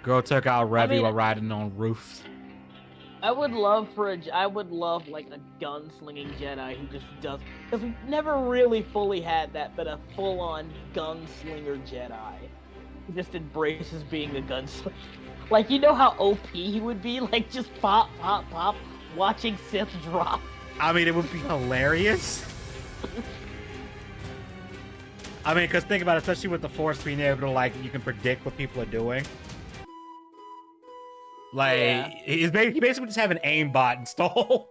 Girl took out Revy while riding on roofs. I would love like a gunslinging Jedi who just does, because we've never really fully had that, but a full-on gunslinger Jedi who just embraces being a gunslinger. Like, you know how OP he would be? Like, just pop, watching Sith drop. I mean, it would be hilarious. I mean, because think about it, especially with the Force being able to, like, you can predict what people are doing. Like, he basically just have an aimbot installed.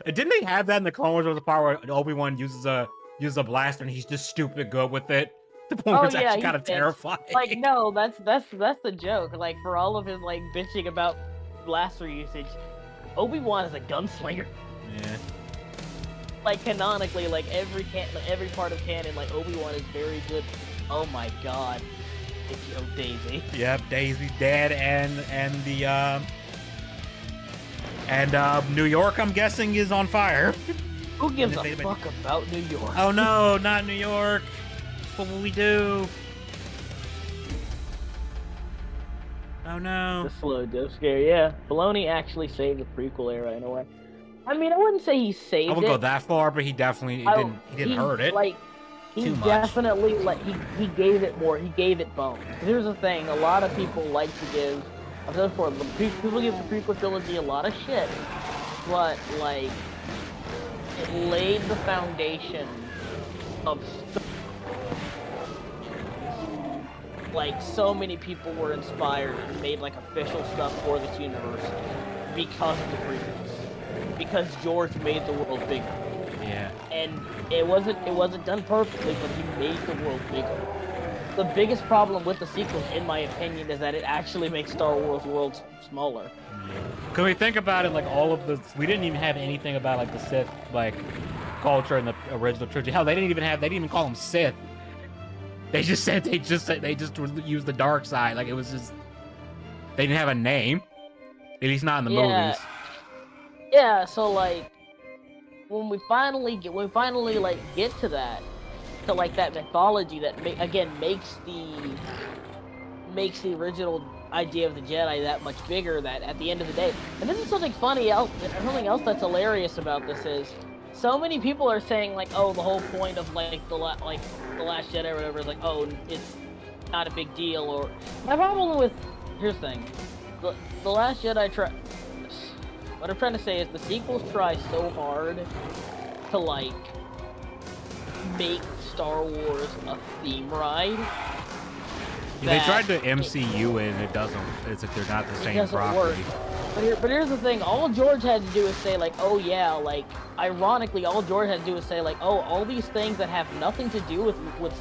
Didn't they have that in the Clone Wars? There was a part where Obi-Wan uses a blaster and he's just stupid good with it. The point where it's actually kind of terrifying. Like, no, that's the joke. Like, for all of his like bitching about blaster usage, Obi-Wan is a gunslinger. Yeah. Like canonically, like every part of canon, like Obi-Wan is very good. Oh my god. Daisy. Yep, Daisy's dead, and New York, I'm guessing, is on fire. Who gives a fuck about New York? Oh no, not New York. What will we do? Oh no. The slow jump scare, yeah. Filoni actually saved the prequel era in a way. I mean, I wouldn't say he saved it. I wouldn't go that far, but he definitely didn't hurt it. Like, he definitely he gave it more. He gave it bones. Here's the thing: a lot of people like to give. I've said before, people give the prequel trilogy a lot of shit, but like, it laid the foundation of. Like, so many people were inspired and made like official stuff for this universe because of the prequels. Because George made the world bigger. Yeah. And it wasn't done perfectly, but he made the world bigger. The biggest problem with the sequels, in my opinion, is that it actually makes Star Wars worlds smaller. Can we think about it, like, all of the... We didn't even have anything about, like, the Sith, like, culture in the original trilogy. Hell, they didn't even call them Sith. They just used the dark side. Like, it was just... They didn't have a name. At least not in the movies. Yeah, so, like, when we finally get to that, to like that mythology that makes the original idea of the Jedi that much bigger, that at the end of the day, and this is something something else that's hilarious about this is, so many people are saying like, oh, the whole point of like the Last Jedi or whatever is like, oh, it's not a big deal. Or my problem with, here's the thing, the Last Jedi what I'm trying to say is the sequels try so hard to like make Star Wars a theme ride. Yeah, they tried to MCU and it doesn't. It's like they're not the same property. But here's the thing: all George had to do is say like, "Oh yeah," like ironically, all George had to do is say like, "Oh, all these things that have nothing to do with Luke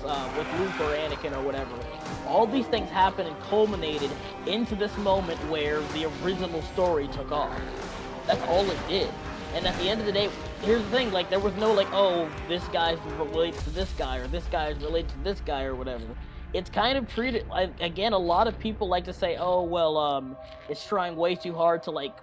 or Anakin or whatever, all these things happened and culminated into this moment where the original story took off." That's all it did. And at the end of the day, here's the thing, like, there was no, like, oh, this guy's related to this guy, or this guy is related to this guy, or whatever. It's kind of treated, like, again, a lot of people like to say, oh, well, it's trying way too hard to, like,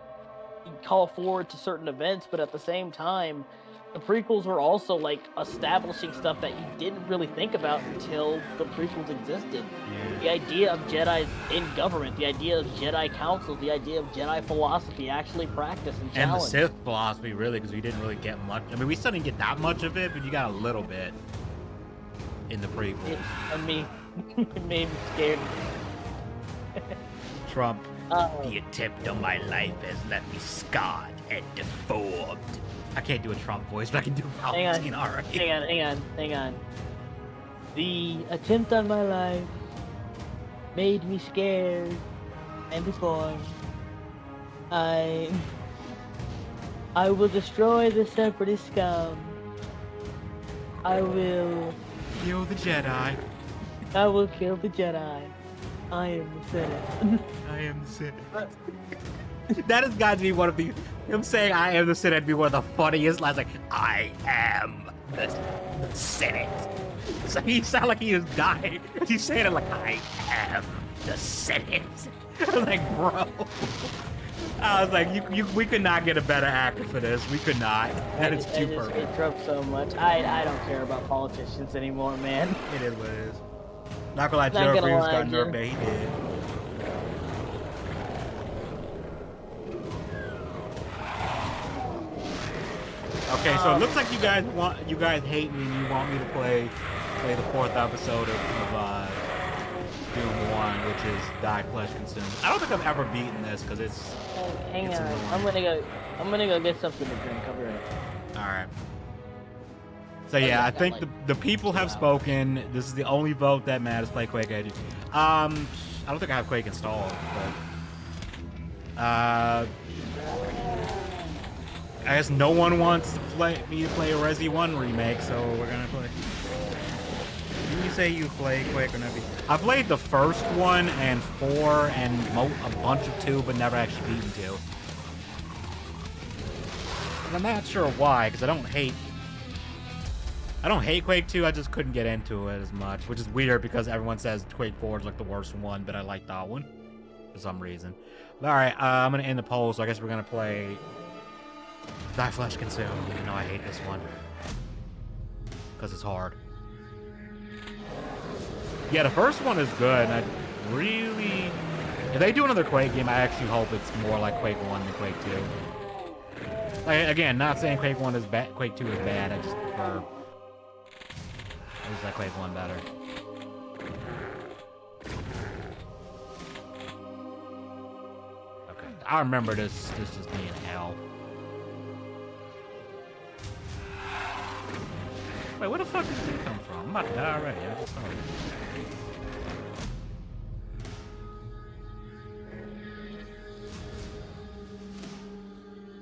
call forward to certain events, but at the same time, the prequels were also, like, establishing stuff that you didn't really think about until the prequels existed. Yeah. The idea of Jedi in government, the idea of Jedi councils, the idea of Jedi philosophy actually practiced and challenged. And the Sith philosophy, really, because we didn't really get much. I mean, we still didn't get that much of it, but you got a little bit in the prequels. It made me scared. Trump, the attempt on my life has left me scarred and deformed. I can't do a Trump voice, but I can do Palpatine, alright. Hang on. The attempt on my life made me scared and deformed. I will destroy the Separatist scum. I will kill the Jedi. I will kill the Jedi. I am the Senate. I am the Senate. That has got to be one of the... Him saying I am the Senate would be one of the funniest lines. Like, I am the Senate. So he sounded like he was dying. He's saying it like, I am the Senate. I was like, bro. I was like, we could not get a better actor for this. We could not. That is too perfect. It Trump so much. I don't care about politicians anymore, man. It is what it is. Not gonna lie, Joe Cruz got nerfed. He did. Okay, so it looks like you guys hate me and you want me to play the 4th episode of Doom 1, which is Die Flesh Consumed. I don't think I've ever beaten this because it's. Hang on, I'm gonna go get something to drink. I'll be right. All right. So yeah, I think the people have spoken. This is the only vote that matters. Play Quake Edgy. I don't think I have Quake installed, but I guess no one wants me to play a Resi 1 remake, so we're gonna play. Didn't you say you play Quake or not? I played the first one and 4 and a bunch of 2, but never actually beaten 2. And I'm not sure why, because I don't hate Quake 2, I just couldn't get into it as much, which is weird because everyone says Quake 4 is like the worst one, but I like that one for some reason. But alright, I'm going to end the poll, so I guess we're going to play Die Flesh Consume, even though I hate this one. Because it's hard. Yeah, the first one is good, and I really... If they do another Quake game, I actually hope it's more like Quake 1 than Quake 2. Like, again, not saying Quake 1 is bad, Quake 2 is bad, I just prefer... I just like Quake 1 better. Okay, I remember this just being hell. Wait, where the fuck did this come from? I'm about to die already. I just started.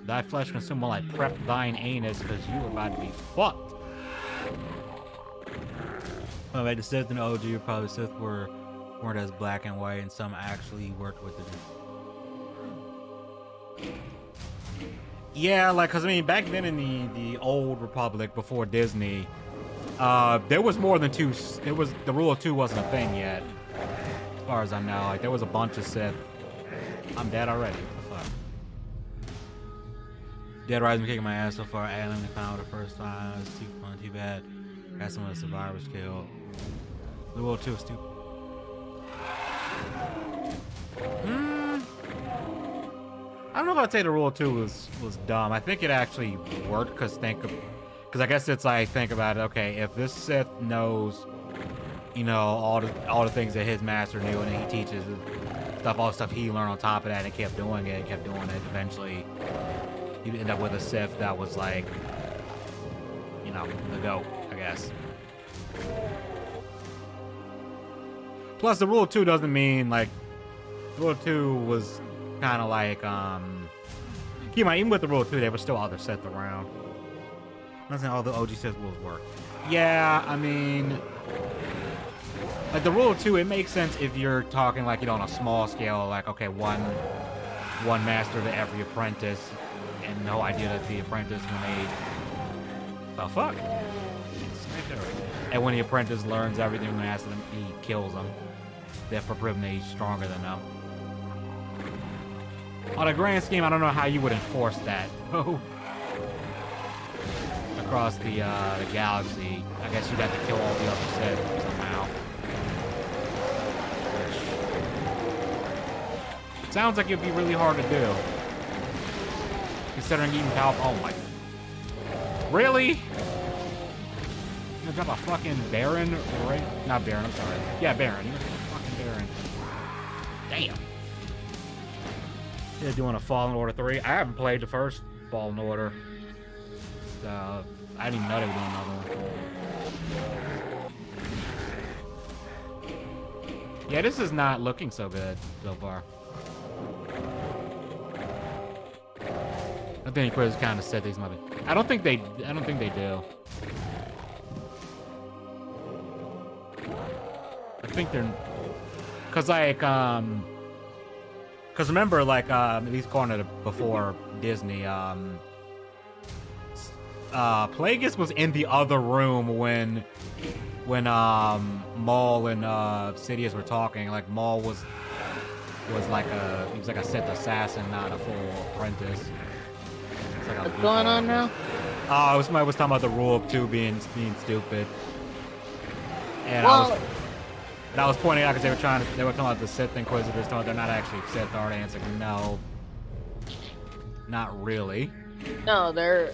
Thy flesh consume while I prep thine anus, because you are about to be fucked. Well, like the Sith and OG, probably Sith weren't as black and white, and some actually worked with it. Yeah, like, cause I mean, back then in the old Republic before Disney, there was more than two. It was the rule of two wasn't a thing yet, as far as I know. Like, there was a bunch of Sith. I'm dead already. What the fuck? Dead Rising kicking my ass so far. I only found the first time. It's too fun. Too bad. Got some of the survivors killed. The rule of two is stupid. I don't know if I'd say the rule of two was dumb. I think it actually worked because I guess it's like, think about it. Okay, if this Sith knows, you know, all the things that his master knew, and he teaches all the stuff he learned on top of that, and kept doing it, eventually he'd end up with a Sith that was like, you know, the GOAT, I guess. Plus, the rule of two doesn't mean like the rule of two was kind of like keep in mind, even with the rule of two, there were still other Sith around. I'm not saying all the OG Sith rules work. Yeah, I mean, like the rule of two, it makes sense if you're talking like, you know, on a small scale, like, okay, one master to every apprentice, and no idea that the apprentice the fuck? And when the apprentice learns everything from the master, he kills them. Therefore proving that he's stronger than them. On a grand scheme, I don't know how you would enforce that. Across the galaxy, I guess you'd have to kill all the other Sith somehow. Which sounds like it'd be really hard to do. Considering even oh my. Really? You gonna drop a fucking Baron, right? Not Baron, I'm sorry. Yeah, Baron. You're gonna fucking Baron. Damn. They're doing a Fallen Order 3. I haven't played the first Fallen Order. I didn't even know they were doing another one. Yeah, this is not looking so good so far. I think Quiz kind of said these might be. I don't think they do. I think they're, cause like cause remember, like at least according to before Disney, Plagueis was in the other room when Maul and Sidious were talking. Like Maul was like he was like a Sith assassin, not a full apprentice. Like what's going on now? Somebody was talking about the rule of two being stupid, and well, I was pointing out because they were talking about the Sith Inquisitors, talking they're not actually Sith, are they? And it's like, no, not really. No, they're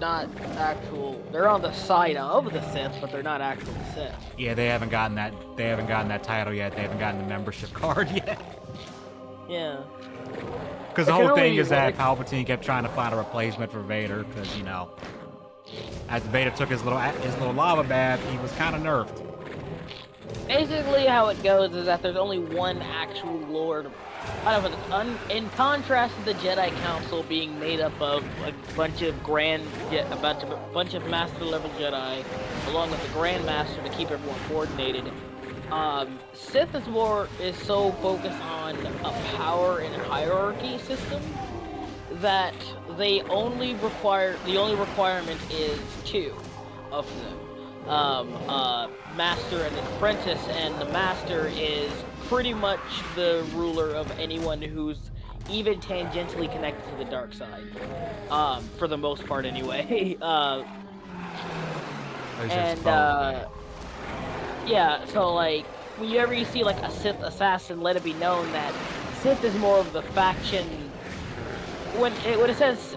not actual. They're on the side of the Sith, but they're not actual Sith. Yeah, they haven't gotten that. They haven't gotten that title yet. They haven't gotten the membership card yet. Yeah. Because the whole thing is that Palpatine kept trying to find a replacement for Vader, because you know, as Vader took his little lava bath, he was kind of nerfed. Basically, how it goes is that there's only one actual Lord. I don't know, in contrast to the Jedi Council being made up of a bunch of bunch of Master level Jedi, along with the Grand Master to keep everyone coordinated. Sith is so focused on a power and hierarchy system that the only requirement is two of them. Master and an apprentice, and the Master is pretty much the ruler of anyone who's even tangentially connected to the dark side. For the most part, anyway. Yeah. So like, whenever you see like a Sith assassin, let it be known that Sith is more of the faction. When it says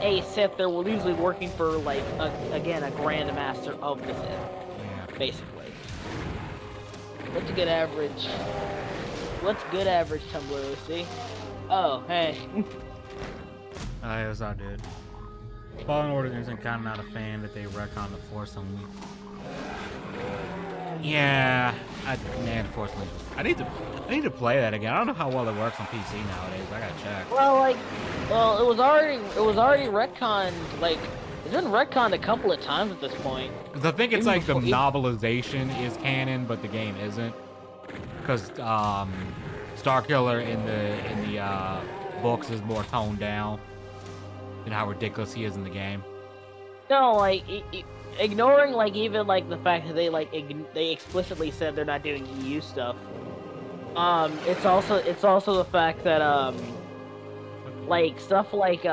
a Sith, they're usually working for like a Grand Master of the Sith, basically. What's a good average? What's good average Tumblr OC? Oh, hey. Hey, what's up, dude? Fallen Order isn't kind of not a fan that they retcon the Force on me. Yeah, Force Unleashed. I need to play that again. I don't know how well it works on PC nowadays. I gotta check. Well, it was already retconned. Like, it's been retconned a couple of times at this point. Because I think it's like the novelization is canon, but the game isn't. Because Starkiller in the books is more toned down than how ridiculous he is in the game. No, like ignoring like even like the fact that they explicitly said they're not doing EU stuff. It's also the fact that like stuff like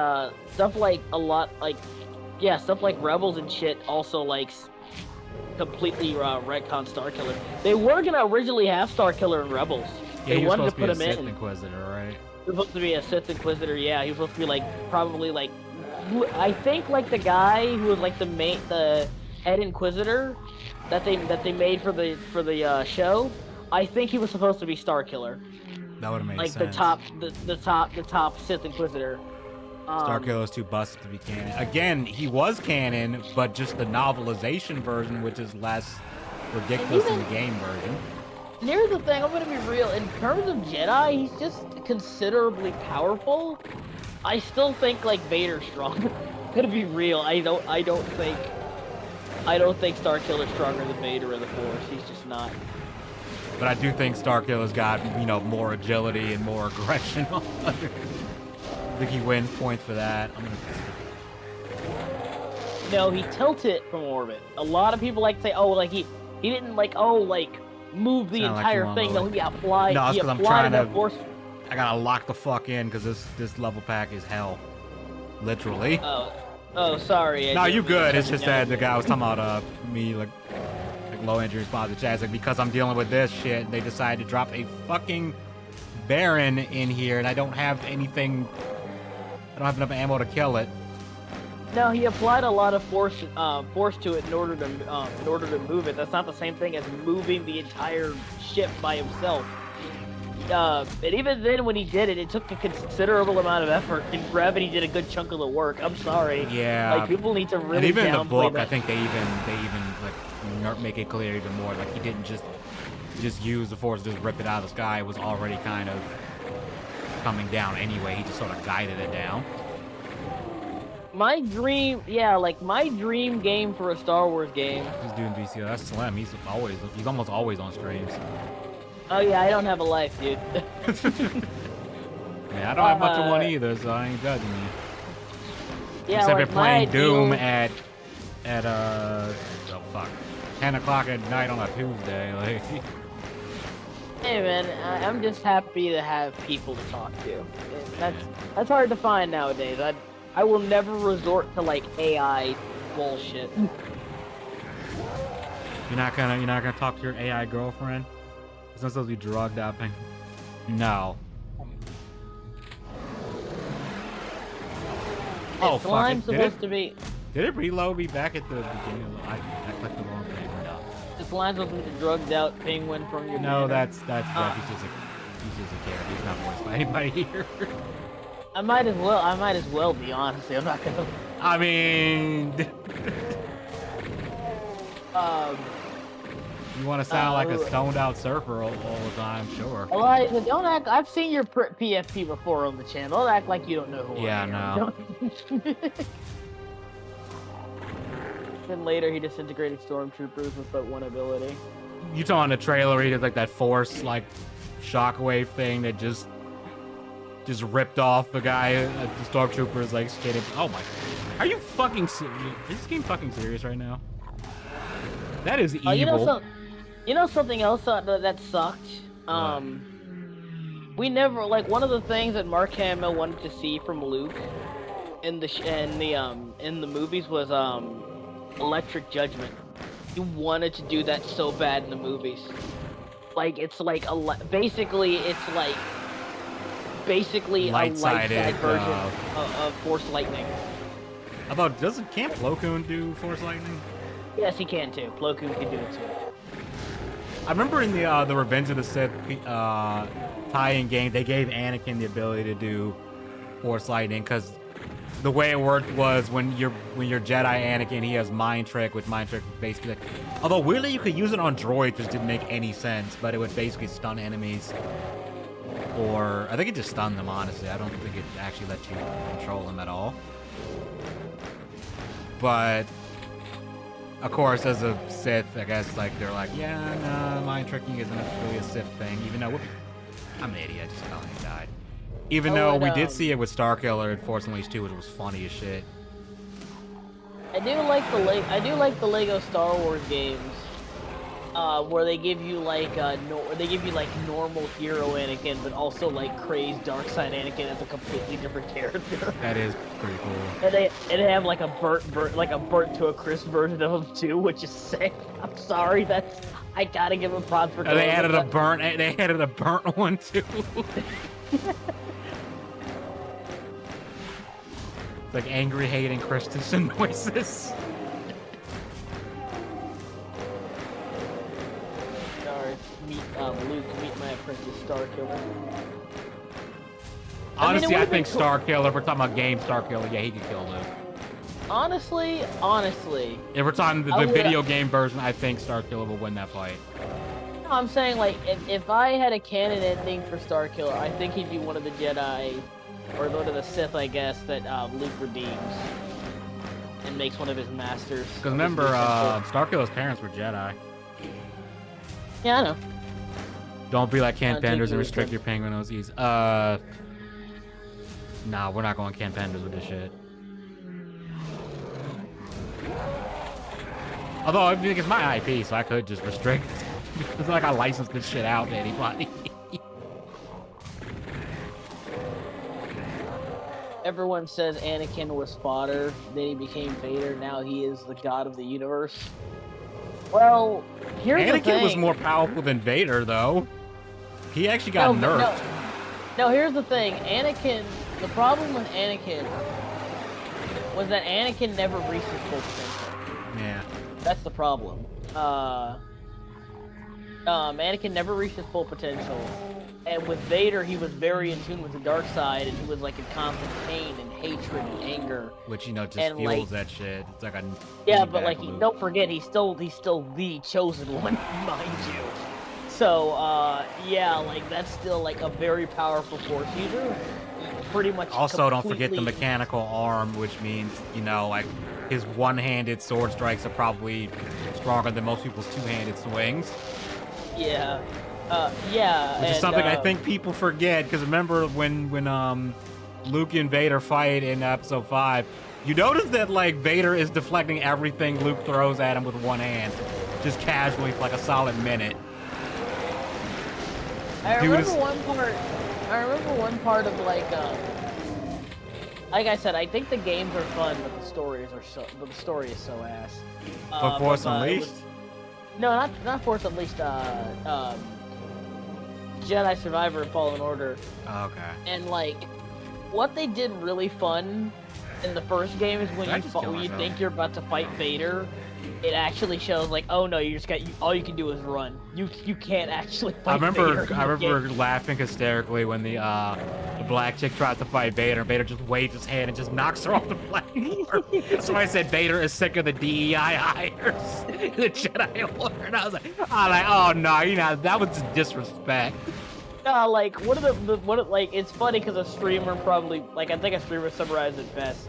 Rebels and shit also like completely retcon Starkiller. They were gonna originally have Starkiller and Rebels. Yeah, they wanted to put him in. Sith Inquisitor, right? He was supposed to be a Sith Inquisitor. Yeah, he was supposed to be like probably like I think like the guy who was like the head Inquisitor that they made for the show. I think he was supposed to be Starkiller. That would have made like sense. the top Sith Inquisitor. Starkiller's too busted to be canon. Again, he was canon, but just the novelization version, which is less ridiculous than the game version. And here's the thing, I'm gonna be real. In terms of Jedi, he's just considerably powerful. I still think like Vader's strong. I'm gonna be real. I don't think Starkiller's stronger than Vader in the Force. He's just not. But I do think Starkiller's got, more agility and more aggression. I think he wins points for that. No, he tilted it from orbit. A lot of people like to say, oh, like he didn't move the entire thing. No, he applied. No, he because I'm applied trying to. Force. I gotta lock the fuck in because this level pack is hell, literally. Oh, sorry. No, you good. It's just that the guy was talking about me like low injury response to chat. It's like because I'm dealing with this shit, they decided to drop a fucking Baron in here, and I don't have anything. I don't have enough ammo to kill it. No, he applied a lot of force to it in order to move it. That's not the same thing as moving the entire ship by himself. And even then, when he did it, it took a considerable amount of effort, and Gravity did a good chunk of the work. I'm sorry. Yeah. Like people need to really. And even in the book, that. I think they even like make it clear even more. Like he didn't just use the Force to just rip it out of the sky. It was already kind of coming down anyway. He just sort of guided it down. My dream game for a Star Wars game. He's doing VCO. That's Slim. He's almost always on streams. Oh yeah, I don't have a life, dude. Yeah, I don't have much of one either, so I ain't judging you. Yeah, except like for playing Doom at 10 o'clock at night on a Tuesday. Like. Hey man, I'm just happy to have people to talk to. That's hard to find nowadays. I will never resort to like AI bullshit. You're not gonna talk to your AI girlfriend? It's not supposed to be drug doping. No. Oh fuck! Did it reload me back at the beginning? I clicked the wrong thing. No. This line's supposed to be the drugged out penguin from your. No, that's Jeff. He's just a character. He's not voiced by anybody here. I might as well be, honestly. I'm not gonna. I mean. You want to sound like a stoned out surfer all the time, sure. Elijah, don't act. I've seen your PFP before on the channel. Don't act like you don't know who I am. No. Then later he disintegrated stormtroopers with that one ability. You talking the trailer? He did like that force shockwave thing that just ripped off the guy. The stormtroopers skated. Oh my! Are you fucking serious? Is this game fucking serious right now? That is evil. You know something else that sucked? we never like one of the things that Mark Hamill wanted to see from Luke in the movies was electric judgment. He wanted to do that so bad in the movies. Like it's like basically a light side version of Force Lightning. Although can't Plo Koon do Force Lightning? Yes, he can too. Plo Koon can do it too. I remember in the Revenge of the Sith tie-in game, they gave Anakin the ability to do Force Lightning because the way it worked was when you're Jedi Anakin, he has Mind Trick, which Mind Trick basically. Although weirdly, you could use it on droids, which didn't make any sense, but it would basically stun enemies. Or I think it just stunned them. Honestly, I don't think it actually let you control them at all. But of course, as a Sith, I guess like they're like, yeah, no, mind tricking isn't really a Sith thing. Even though I'm an idiot, I just fell and died. Even though we did see it with Starkiller in Force Unleashed 2, which was funny as shit. I do like the Lego Star Wars games, where they give you like normal hero Anakin, but also like crazed dark side Anakin as a completely different character. That is pretty cool. And they have like a burnt to a crisp version of him too, which is sick. I'm sorry, I gotta give him props for. They added a burnt one too. It's like angry Hayden Christensen voices. Luke, meet my apprentice Starkiller. Honestly, I think Starkiller, if we're talking about game Starkiller, yeah, he could kill Luke. Honestly. If we're talking the video game version, I think Starkiller will win that fight. No, I'm saying, like, if I had a canon ending for Starkiller, I think he'd be one of the Jedi, or one of the Sith, I guess, that Luke redeems. And makes one of his masters. Because remember, Starkiller's parents were Jedi. Yeah, I know. Don't be like Ken Penders and restrict your penguin OZs. Nah, we're not going Ken Penders with this shit. Although, I think it's my IP, so I could just restrict. It's like I license this shit out to anybody. Everyone says Anakin was fodder, then he became Vader, now he is the god of the universe. Well, here's the thing. Anakin was more powerful than Vader, though. He actually got nerfed. No, here's the thing. The problem with Anakin was that Anakin never reached his full potential. Yeah. That's the problem. Anakin never reached his full potential. And with Vader, he was very in tune with the dark side, and he was like in constant pain and hatred and anger. Which, just fuels that shit. It's like a but like, don't forget, he's still the chosen one, mind you. So, yeah, like that's still like a very powerful Force user. Pretty much. Also, don't forget the mechanical arm, which means like his one-handed sword strikes are probably stronger than most people's two-handed swings. Yeah. Yeah. Which is something I think people forget, because remember when Luke and Vader fight in Episode 5, you notice that like Vader is deflecting everything Luke throws at him with one hand, just casually for like a solid minute. I remember one part of like I said, I think the games are fun, but the story is so ass. But Force Unleashed? No, not Force Unleashed. Jedi Survivor and Fallen Order. Oh, okay. And like, what they did really fun in the first game is when you think you're about to fight Vader, it actually shows like, oh no, all you can do is run. You can't actually fight Vader. I remember laughing hysterically when the black chick tries to fight Vader, and Vader just waves his hand and just knocks her off the platform. So I said Vader is sick of the DEI hires, the Jedi Order. And I was like, oh no, that was just disrespect. Like it's funny because a streamer probably, like, I think a streamer summarized it best,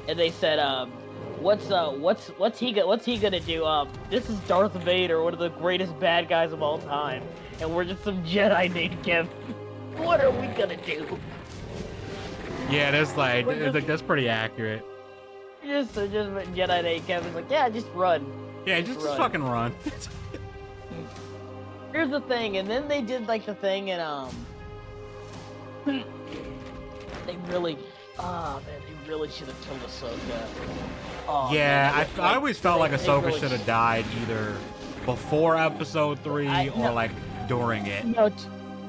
and they said, what's he gonna do? This is Darth Vader, one of the greatest bad guys of all time, and we're just some Jedi named Kevin. What are we gonna do? Yeah, that's pretty accurate. Just Jedi named Kevin's like, yeah, just run. Yeah, just fucking run. Here's the thing, and then they did like the thing in They really, man, they really should have killed Ahsoka. Oh, Yeah, man, I always felt like Ahsoka really should have died either before Episode 3 or no. like during it. No,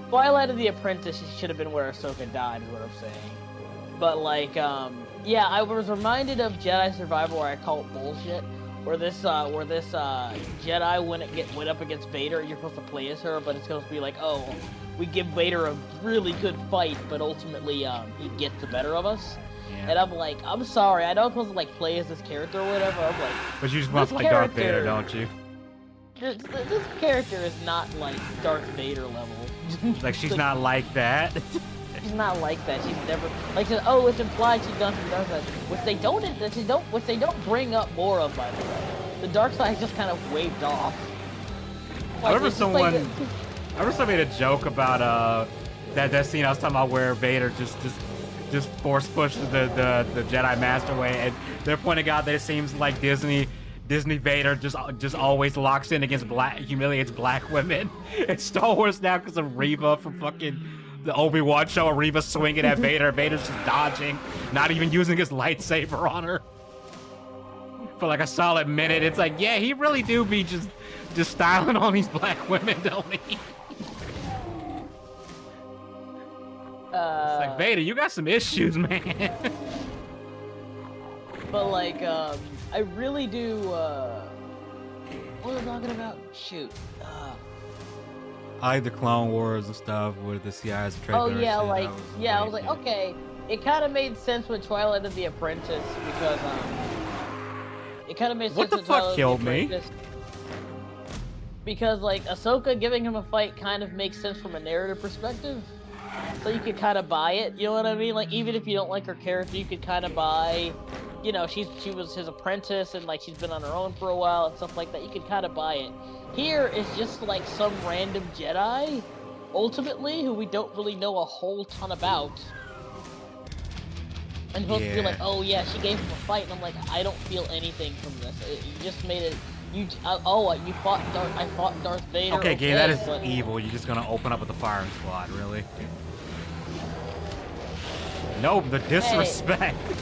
Twilight of the Apprentice should have been where Ahsoka died, is what I'm saying. But like, yeah, I was reminded of Jedi Survivor, where I call it bullshit. Where this Jedi went up against Vader, you're supposed to play as her, but it's supposed to be like, oh, we give Vader a really good fight, but ultimately he gets the better of us. Yeah. And I'm like, I'm sorry, I know I'm supposed to like play as this character or whatever. I'm like, But you just want to play Darth Vader, don't you? This character is not like Darth Vader level. Like she's not like that. She's not like that. She's never like. Oh, it's implied she's done some dark side, which they don't bring up more of, by the way. The dark side just kind of waved off. Like, I remember someone made a joke about that scene I was talking about where Vader just force pushed the Jedi Master way, and they're pointing out that it seems like Disney Vader just always locks in against humiliates black women. It's Star Wars now because of Reva from fucking the Obi-Wan show. Reva swinging at Vader. Vader's just dodging, not even using his lightsaber on her for like a solid minute. It's like, yeah, he really do be just styling on these black women, don't he? It's like, Vader, you got some issues, man. But like, I really do. What was I talking about? Shoot. I like the Clone Wars and stuff with the CIS trade. Oh yeah, like I was like, okay, it kind of made sense with Twilight of the Apprentice because it kind of made sense. What the fuck killed me? Because like Ahsoka giving him a fight kind of makes sense from a narrative perspective, so you could kind of buy it. You know what I mean? Like even if you don't like her character, you could kind of buy. You know, she was his apprentice and like she's been on her own for a while and stuff like that. You could kind of buy it. Here it's just like some random Jedi, ultimately, who we don't really know a whole ton about. And supposed to be like, oh yeah, she gave him a fight, and I'm like, I don't feel anything from this. You just made it. You fought Darth. I fought Darth Vader. Okay, game, that is evil. You're just gonna open up with the firing squad, really? No, the disrespect. Hey.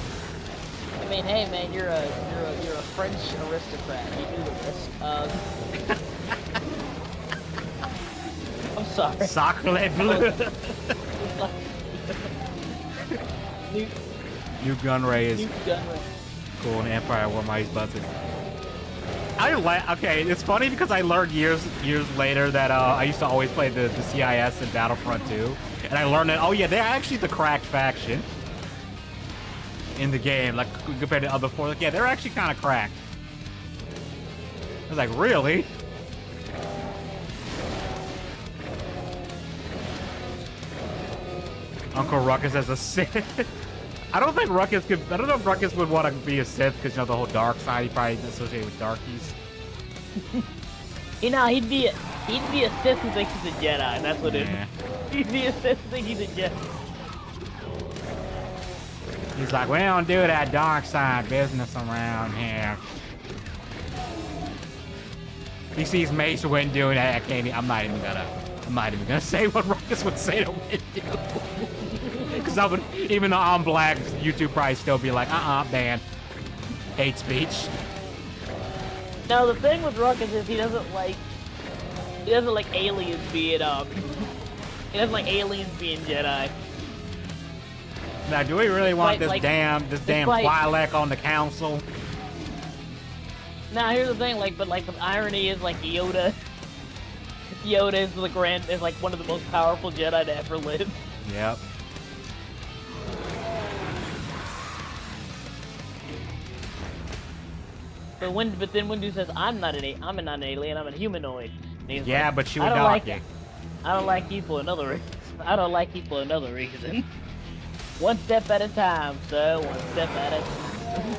I mean, hey man, you're a French aristocrat. You do this. I'm sorry. Sacre bleu. New Gunray is cool, and Empire War Mighty's busted. Okay, it's funny because I learned years later that I used to always play the CIS in Battlefront 2, and I learned that, oh yeah, they're actually the cracked faction in the game, like compared to other four. Like, yeah, they're actually kind of cracked. I was like, really? Uncle Ruckus as a Sith. I don't know if Ruckus would want to be a Sith because, you know, the whole dark side. He probably associated with darkies. You know, he'd be a Sith who thinks he's a Jedi. That's what it is. He'd be a Sith who thinks he's a Jedi. He's like, we don't do that dark side business around here. He sees Mace Windu doing that. I'm not even gonna say what Ruckus would say to Windu. Because even though I'm black, YouTube probably still be like, ban. Hate speech. No, the thing with Ruckus is he doesn't like aliens being Jedi. Now, do we really want this damn Twi'lek on the council? Now, here's the thing, but the irony is Yoda. Yoda is like one of the most powerful Jedi to ever live. Yep. But then Windu says, I'm not an alien, I'm a humanoid. Yeah, like, but you would donkey. I don't like you for another reason. I don't like you for another reason. One step at a time, sir. One step at a time.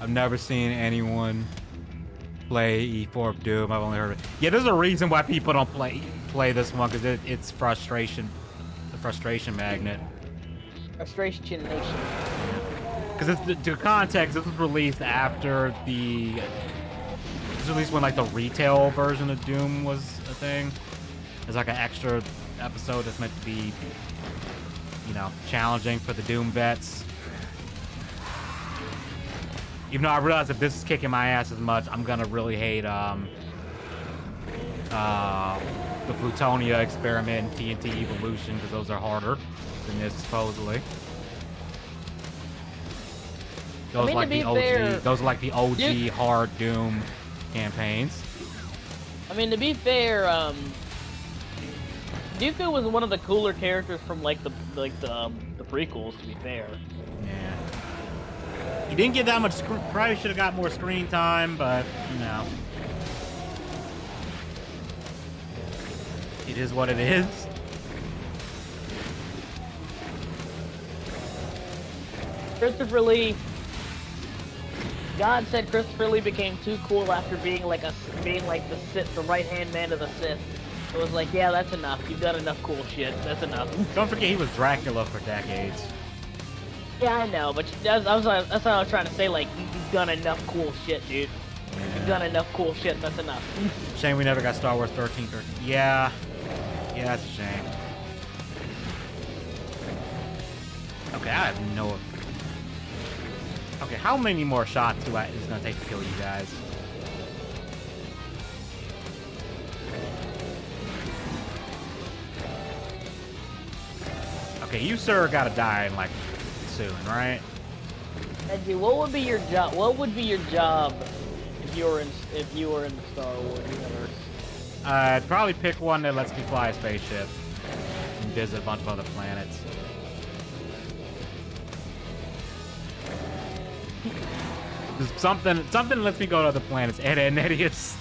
I've never seen anyone play E4 of Doom. I've only heard of it. Yeah, there's a reason why people don't play this one, because it's frustration. The frustration magnet. Frustration nation. Because to context, this was released after the... This was released when, like, the retail version of Doom was a thing. as like an extra episode that's meant to be, you know, challenging for the Doom vets. Even though I realize if this is kicking my ass as much, I'm gonna really hate the Plutonia experiment and TNT evolution, because those are harder than this supposedly. Those I mean, like to be the OG. fair, those are like the OG hard Doom campaigns. I mean, to be fair, Dooku was one of the cooler characters from like the prequels. To be fair. Yeah. He didn't get that much. Probably should have got more screen time, but you know, it is what it is. Christopher Lee. God said Christopher Lee became too cool after being like the Sith, the right-hand man of the Sith. It was like, yeah, that's enough. You've done enough cool shit. That's enough. Don't forget he was Dracula for decades. Yeah, I know, but that's what I was trying to say. Like, you've done enough cool shit, dude. Yeah. You've done enough cool shit. That's enough. Shame we never got Star Wars 13. Yeah. Yeah, that's a shame. Okay, I have no... Okay, how many more shots is it gonna take to kill you guys? Okay, you sir gotta die like soon, right? Edgy, what would be your job? What would be your job if you were in the Star Wars universe? I'd probably pick one that lets me fly a spaceship and visit a bunch of other planets. Something that lets me go to other planets. And idiots.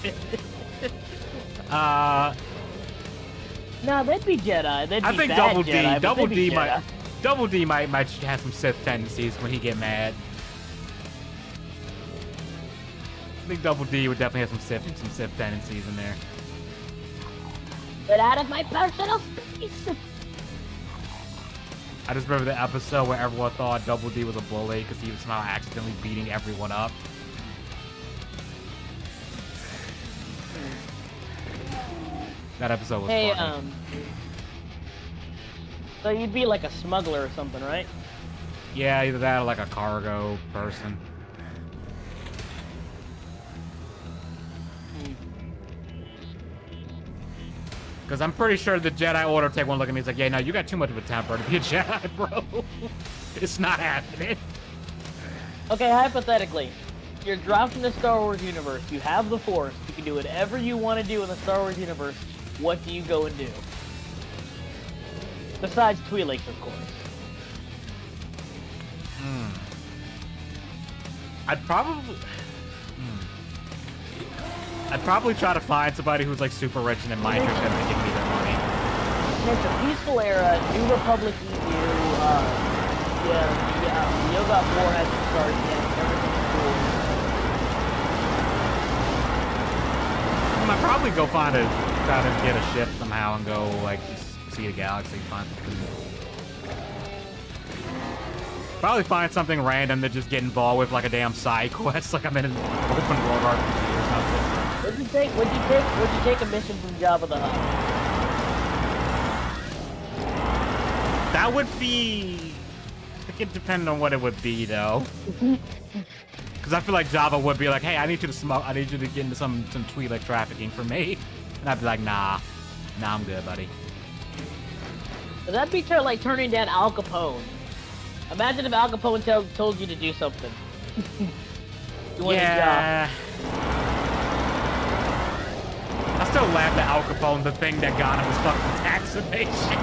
No, they'd be Jedi. They'd be I think bad Double Jedi, D. Double they'd D be might. Jedi. Double D might have some Sith tendencies when he get mad. I think Double D would definitely have some Sith tendencies in there. Get out of my personal space. I just remember the episode where everyone thought Double D was a bully because he was somehow accidentally beating everyone up. That episode was funny. So you'd be like a smuggler or something, right? Yeah, either that or like a cargo person. Because I'm pretty sure the Jedi Order take one look at me. It's like, yeah, no, you got too much of a temper to be a Jedi, bro. It's not happening. Okay, hypothetically, you're dropped in the Star Wars universe. You have the Force. You can do whatever you want to do in the Star Wars universe. What do you go and do? Besides Twi'leks, of course. I'd probably try to find somebody who's like super rich and then mind trick them to give me their money. It's a peaceful era. New Republic EU. Yoga 4 hasn't started yet. Everything's cool. I'd probably go try to get a ship somehow and go like just see the galaxy. Probably find something random to just get involved with, like a damn side quest, like I'm in an open world RPG or something. Would you take a mission from Jabba the Hutt? That would be... It could depend on what it would be, though. Because I feel like Jabba would be like, hey, I need you to get into some Twi'lek trafficking for me. And I'd be like, nah, I'm good, buddy. So that'd be like turning down Al Capone. Imagine if Al Capone told you to do something. Yeah. I still laugh at Al Capone, the thing that got him was fucking tax evasion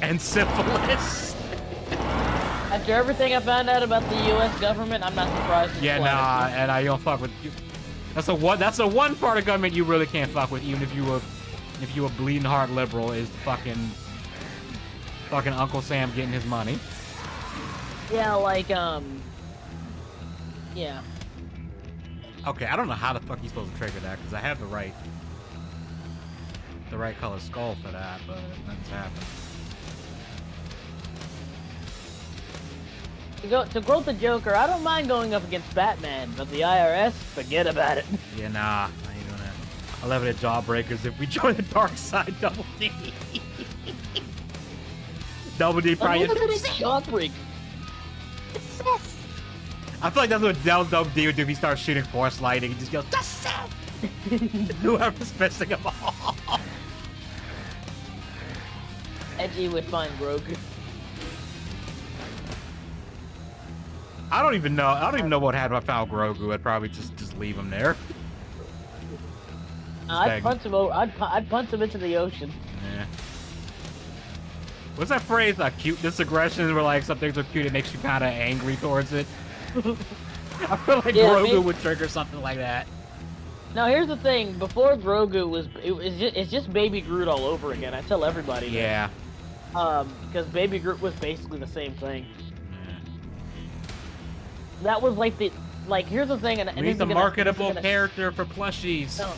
and syphilis. After everything I found out about the U.S. government, I'm not surprised. Yeah, nah, and I don't fuck with you. That's the one part of government you really can't fuck with, even if you were a bleeding heart liberal, is fucking Uncle Sam getting his money. Yeah, like yeah. Okay, I don't know how the fuck you're supposed to trigger that, because I have the right color skull for that, but nothing's happened. To quote the Joker, I don't mind going up against Batman, but the IRS, forget about it. Yeah, nah, I ain't doing that. 11 Jawbreakers if we join the dark side. Double D. Double D probably. Jawbreaker. I feel like that's what Double D would do if he starts shooting force lightning. He just goes, "That's it!" Whoever's pissing him off. Edgy would find Grogu. I don't even know. I don't even know what happened if I found Grogu. I'd probably just leave him there. I'd punch him over. I'd punch him into the ocean. Yeah. What's that phrase? Cuteness aggression, where like some things are cute, it makes you kind of angry towards it. I feel like Grogu would trigger something like that. Now here's the thing: before Grogu it's just Baby Groot all over again. I tell everybody. Yeah. Because Baby Groot was basically the same thing. That was here's the thing, and we need the marketable character for plushies. No.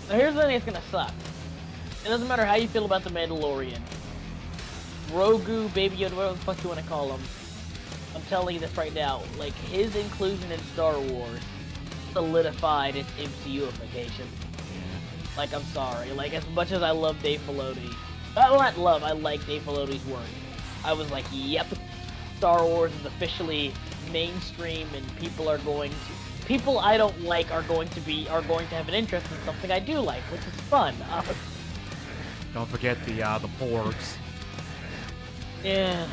Now here's the thing that's gonna suck. It doesn't matter how you feel about the Mandalorian, Grogu, Baby Yoda, whatever the fuck you want to call him. I'm telling you this right now. Like, his inclusion in Star Wars solidified its MCU-ification. Like, I'm sorry. Like, as much as I love Dave Filoni, not love, I like Dave Filoni's work. I was like, yep, Star Wars is officially mainstream, and people I don't like are going to have an interest in something I do like, which is fun. Don't forget the porgs. Yeah.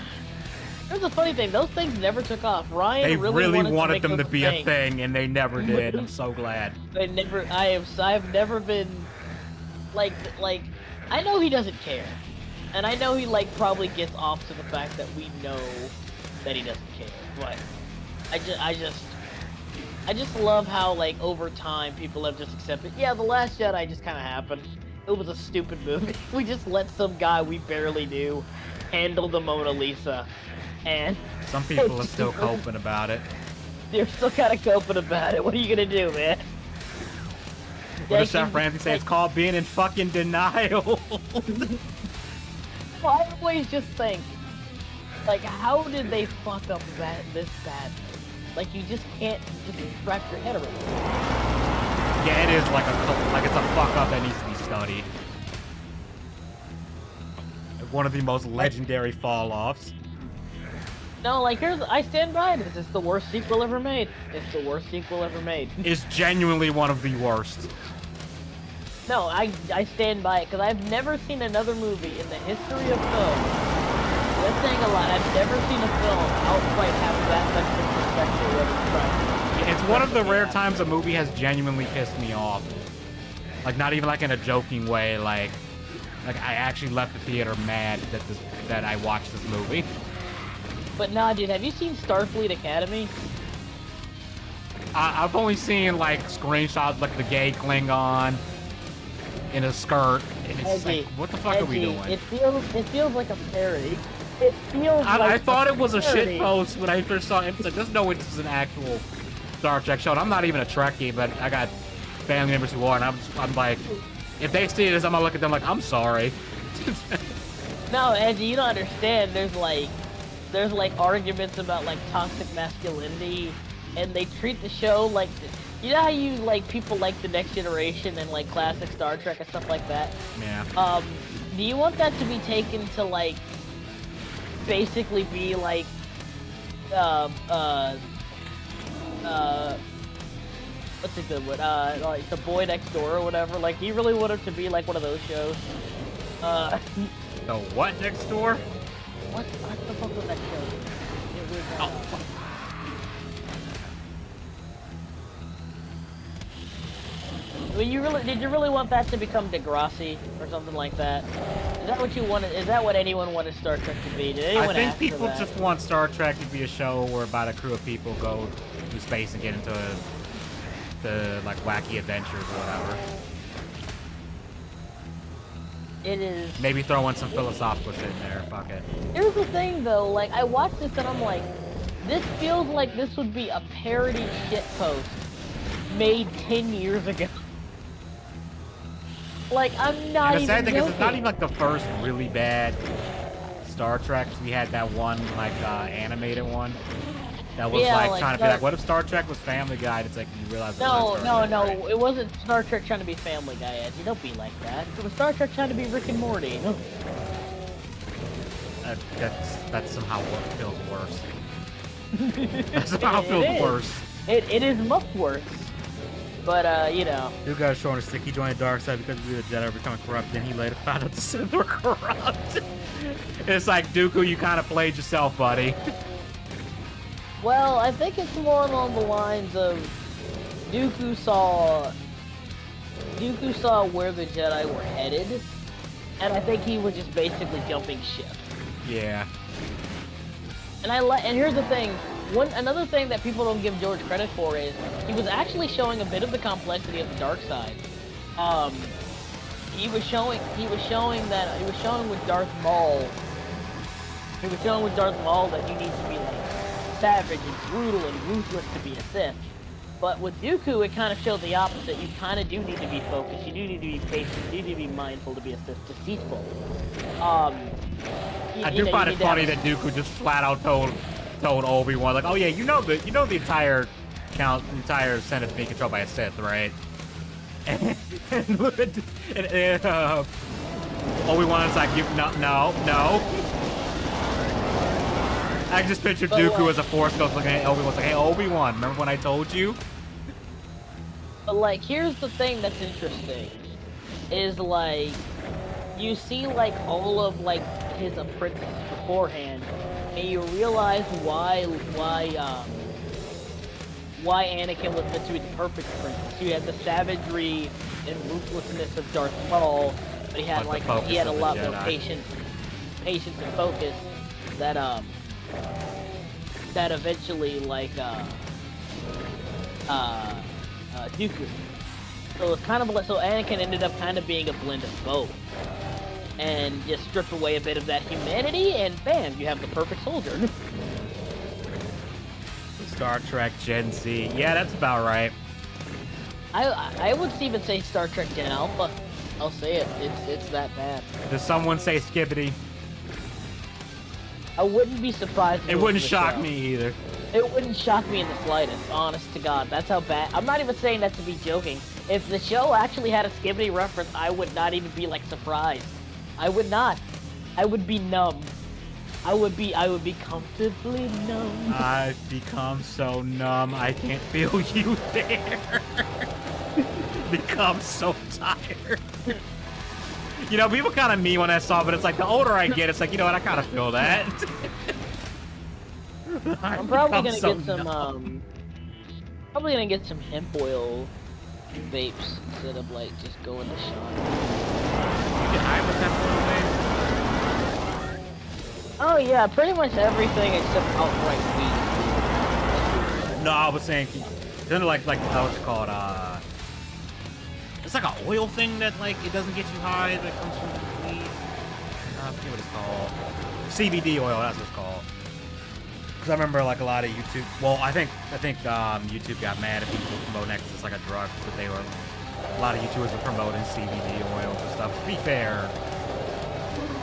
Here's the funny thing: those things never took off. Ryan they really wanted them to be a thing, and they never did. I'm so glad. They never. I've never been like. I know he doesn't care, and I know he probably gets off to the fact that we know that he doesn't care. But I just love how over time people have just accepted. Yeah, The Last Jedi just kind of happened. It was a stupid movie. We just let some guy we barely knew handle the Mona Lisa. And some people are still coping about it. They're still kind of coping about it. What are you gonna do, man? What does Chef Ramsay say? It's called being in fucking denial. Well, I always just think, how did they fuck up this bad? You just can't just wrap your head around it. Yeah, it is it's a fuck up that needs to be studied. One of the most legendary fall-offs. No, I stand by this. It's the worst sequel ever made. It's the worst sequel ever made. It's genuinely one of the worst. No, I stand by it, because I've never seen another movie in the history of film. That's saying a lot. I've never seen a film outright have that much disrespect. It's one of the rare times a movie has genuinely pissed me off. Not even in a joking way, I actually left the theater mad that I watched this movie. But nah, dude, have you seen Starfleet Academy? I've only seen screenshots the gay Klingon in a skirt. And it's Edgy, what the fuck are we doing? It feels like a parody. It feels I thought it was a shit post when I first saw it. It's there's no way this is an actual Star Trek show. And I'm not even a Trekkie, but I got family members who are, and I'm like, if they see this, I'm gonna look at them I'm sorry. No, Edgy, you don't understand. There's arguments about toxic masculinity, and they treat the show you know how you people like the Next Generation and classic Star Trek and stuff like that. Yeah. Do you want that to be taken to basically be what's a good one? The Boy Next Door or whatever. Do you really want it to be one of those shows? The what next door? What the fuck was that show? It was, oh, fuck. Did you really want that to become Degrassi or something like that? Is that what you wanted? Is that what anyone wanted Star Trek to be? Did anyone I think ask people for that? just want Star Trek to be a show where about a crew of people go through space and get into the wacky adventures or whatever. It is. Maybe throw in some philosophical shit in there. Fuck it. Here's the thing, though. I watched this and I'm like, this feels like this would be a parody shitpost made 10 years ago. I'm not even. The sad thing joking. is, it's not even the first really bad Star Trek. We had that one animated one. that was Yeah, like like, trying to be like, what if Star Trek was Family Guy? And it's like you realize. No, it's not Star Trek, right? it wasn't Star Trek trying to be Family Guy, Edgy. Don't be like that. It was Star Trek trying to be Rick and Morty. No. That somehow feels worse. That somehow feels worse. It is much worse. But, you know. Dude got showing a stick. He joined the dark side because the Jedi were becoming corrupt. Then he later found out the Sith were corrupt. It's like, Dooku, you kind of played yourself, buddy. Well, I think it's more along the lines of Dooku saw where the Jedi were headed, and I think he was just basically jumping ship. Yeah. And here's the thing. Another thing that people don't give George credit for is he was actually showing a bit of the complexity of the dark side. He was showing with Darth Maul. He was showing with Darth Maul that you need to be like savage and brutal and ruthless to be a Sith. But with Dooku, it kind of showed the opposite. You kind of do need to be focused. You do need to be patient. You do need to be mindful to be a Sith, deceitful. I do find it funny that Dooku just flat out told Obi-Wan, like, oh yeah, you know the entire Senate being controlled by a Sith, right? And Obi-Wan's like, no. I just pictured Dooku as a Force Ghost looking at Obi-Wan's like, hey, Obi-Wan, remember when I told you? But, like, here's the thing that's interesting. Is, like, you see, like, all of, like, his apprentices beforehand, and you realize why Anakin was meant to be the perfect apprentice. You had the savagery and ruthlessness of Darth Maul, but he had, like, he had a lot more patience and focus that eventually, like, Dooku. So it's kind of like, so Anakin ended up kind of being a blend of both. And just strip away a bit of that humanity, and bam, you have the perfect soldier. Star Trek Gen Z. Yeah, that's about right. I would even say Star Trek Gen Alpha. I'll say it. It's that bad. Does someone say Skibbity? I wouldn't be surprised. It wouldn't shock me either. It wouldn't shock me in the slightest, honest to God. That's how bad. I'm not even saying that to be joking. If the show actually had a Skibbity reference, I would not even be, like, surprised. I would not. I would be numb. I would be comfortably numb. I've become so numb, I can't feel you there. Become so tired. You know, people kind of mean when I saw it, but it's like, the older I get, it's like, you know what, I kind of feel that. I'm probably gonna get some, probably gonna get some hemp oil vapes instead of, like, just going to shop. You get high with hemp oil vapes? Oh yeah, pretty much everything except outright weed. No, I was saying, isn't it like what's it called? It's like an oil thing that, like, it doesn't get you high that comes from weed. I forget what it's called. CBD oil, that's what it's called. Because I remember, like, a lot of YouTube. Well, I think YouTube got mad at people promoting it 'cause it's like a drug, but they were. A lot of YouTubers were promoting CBD oils and stuff. To be fair,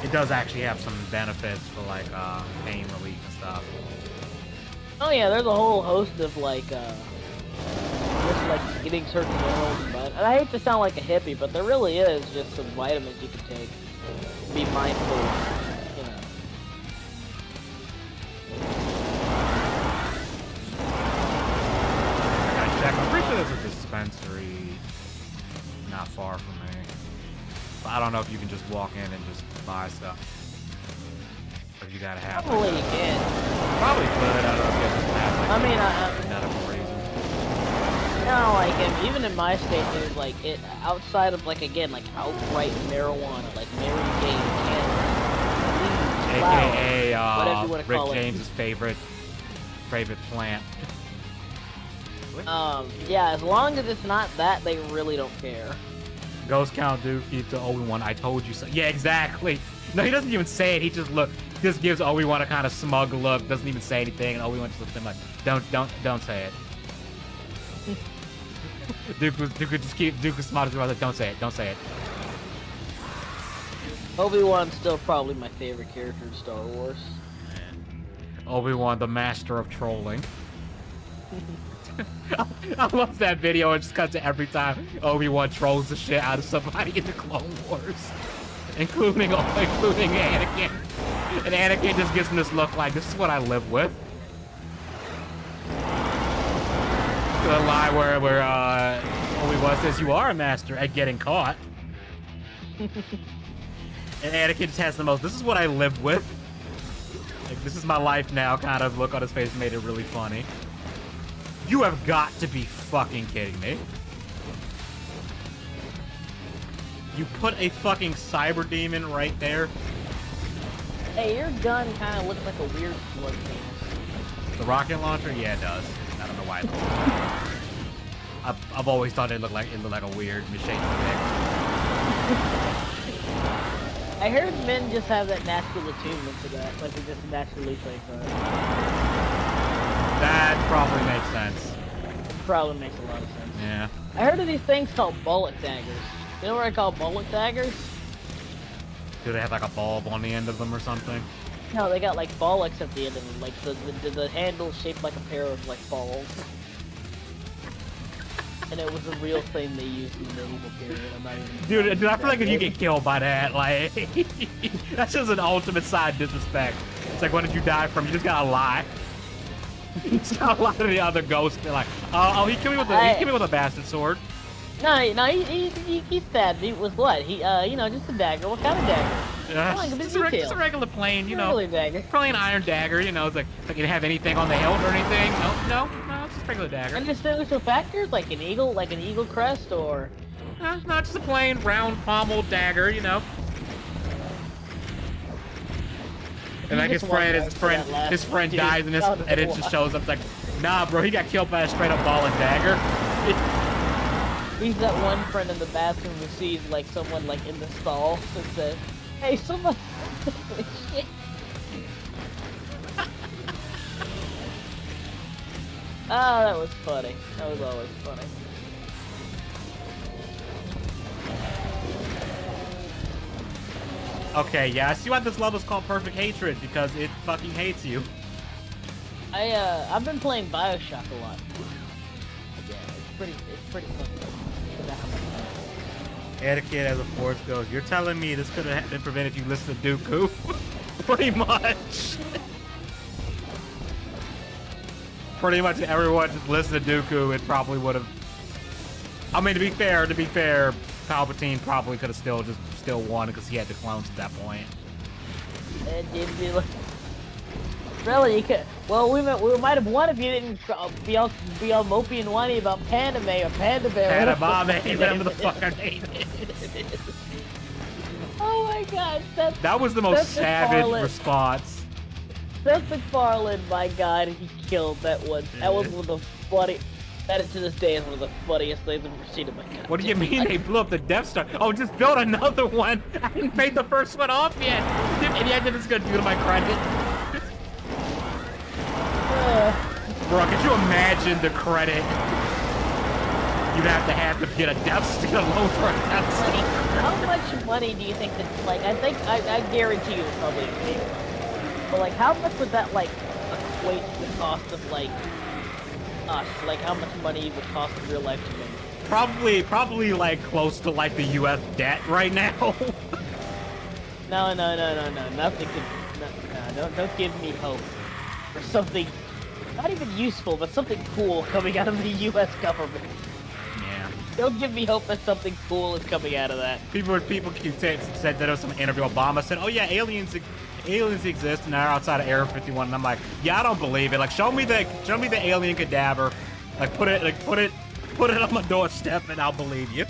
it does actually have some benefits for, like, pain relief and stuff. Oh yeah, there's a whole host of, like, just, like, getting certain minerals, but and I hate to sound like a hippie, but there really is just some vitamins you can take. Be mindful, you know. I gotta check. I'm pretty sure there's a dispensary not far from me. But I don't know if you can just walk in and just buy stuff. Or if you gotta have Probably you can. Probably could. I don't know if you have to have, like, I mean, medical reason. no, like, even in my state, there's, like, it outside of, like, again, like, outright marijuana, like Mary Jane, cannabis, AKA whatever you want to Rick call it. James's favorite plant. Yeah, as long as it's not that, they really don't care. Ghost Count Dookie to Obi-Wan, I told you so. Yeah, exactly. No, he doesn't even say it. He just gives Obi-Wan a kind of smug look. Doesn't even say anything, and Obi-Wan just looks at him like, don't say it. Dooku's smart as well. Like, don't say it. Obi-Wan's still probably my favorite character in Star Wars. Obi-Wan, the master of trolling. I love that video. It just cuts to every time Obi-Wan trolls the shit out of somebody in the Clone Wars, including Anakin. And Anakin just gives him this look like, this is what I live with. The lie where Obi-Wan says, you are a master at getting caught. And Anakin just has the most, this is what I live with. Like, this is my life now kind of look on his face made it really funny. You have got to be fucking kidding me. You put a fucking cyber demon right there. Hey, your gun kind of looks like a weird blood penis. The rocket launcher? Yeah, it does. I don't know why it looks like that. I've always thought it looked like a weird machine thing. I heard men just have that natural attunement to that, like they just naturally think that. That probably makes sense. Probably makes a lot of sense. Yeah. I heard of these things called bullet daggers. You know what I call bullet daggers? Do they have like a bulb on the end of them or something? No, they got like bollocks at the end of them, like the handle shaped like a pair of like balls. And it was a real thing they used in the medieval period. I'm not even. Dude, I feel like if you get killed by that, like that's just an ultimate side disrespect. It's like, what did you die from? You just gotta lie. It's got a lot of the other ghosts. They're like, oh, he killed me with a bastard sword. No, he stabbed me with what? He, just a dagger. What kind of dagger? Just a regular plain, regular dagger. Probably an iron dagger, It's like it didn't have anything on the hilt or anything. No, it's just a regular dagger. Indistinguishable factors like an eagle crest, or? No, just a plain round pommeled dagger, And like his friend dies and it just shows up. It's like, nah, bro, he got killed by a straight up ball and dagger. He's that one friend in the bathroom who sees like someone like in the stall and says, "Hey, someone." Shit. Oh, that was funny. That was always funny. Okay, yeah, I see why this level's called Perfect Hatred, because it fucking hates you. I've been playing BioShock a lot. Yeah, it's pretty fun. Etiquette as a force goes, you're telling me this could have been prevented if you listened to Dooku? Pretty much. Pretty much everyone just listened to Dooku, it probably would have... I mean, to be fair, Palpatine probably could have still won because he had the clones at that point. It did be like... Really, you could... Well, we might have won if you didn't be all mopey and whiny about Pandame or Panda Bear. Pandabame, whatever the fuck her name is. Oh my god, that was the most savage response. Seth MacFarlane, my god, he killed that one. That was one of the funny... That to this day is one of the funniest things I've ever seen in my life. What do you mean they blew up the Death Star? Oh, just build another one. I didn't pay the first one off yet. And yeah, this is gonna do to my credit. Bro, could you imagine the credit you'd have to get a Death Star loan for a Death Star? How much money do you think that, like, I guarantee you it's probably a big one. But, like, how much would that, like, equate to the cost of, like, us? Like, how much money would cost in real life to make? Probably, like, close to, like, the U.S. debt right now. No. Nothing could... No, don't give me hope for something... Not even useful, but something cool coming out of the U.S. government. Yeah. Don't give me hope that something cool is coming out of that. People said that there was some interview. Obama said, "Oh yeah, aliens exist and they're outside of Area 51." And I'm like, "Yeah, I don't believe it. Like, show me the alien cadaver. Like, put it on my doorstep, and I'll believe you."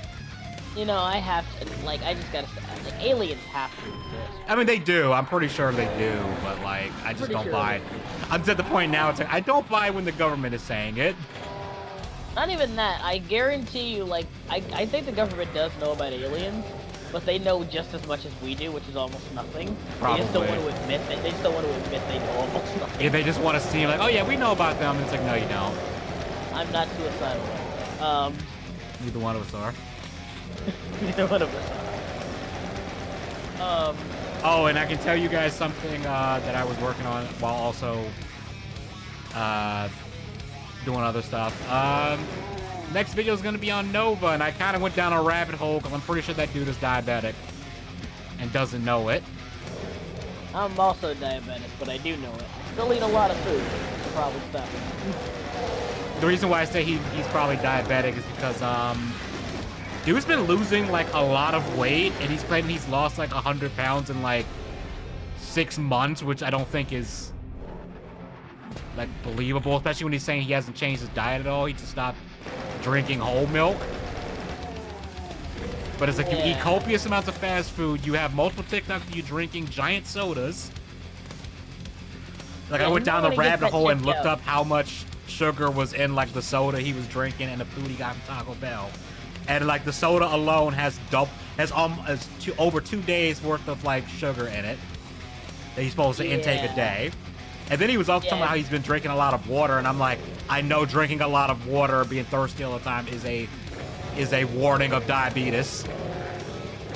I have to. Like, I just gotta say, like, aliens have to exist. I mean, they do. I'm pretty sure they do, but like, I just don't buy it. I'm at the point now. It's like I don't buy when the government is saying it. Not even that. I guarantee you, like, I think the government does know about aliens, but they know just as much as we do, which is almost nothing. Probably. They just don't want to admit that. They just don't want to admit they know almost nothing. Yeah, they just want to seem like, oh yeah, we know about them. And it's like, no, you don't. I'm not suicidal. Neither one of us are. Neither one of us are. Oh, and I can tell you guys something that I was working on while also doing other stuff. Next video is gonna be on Nova, and I kind of went down a rabbit hole because I'm pretty sure that dude is diabetic and doesn't know it. I'm also diabetic, but I do know it. I still eat a lot of food. I should probably stop it. The reason why I say he's probably diabetic is because dude's been losing like a lot of weight, and he's claiming he's lost like 100 pounds in like 6 months, which I don't think is like believable, especially when he's saying he hasn't changed his diet at all. He just stopped drinking whole milk. But it's like you eat copious amounts of fast food, you have multiple TikToks of you drinking giant sodas. Like I went down the rabbit hole and looked up how much sugar was in like the soda he was drinking and the food he got from Taco Bell. And like the soda alone has over 2 days worth of like sugar in it that he's supposed to intake a day. And then he was also talking about how he's been drinking a lot of water, and I'm like, I know drinking a lot of water, being thirsty all the time is a warning of diabetes.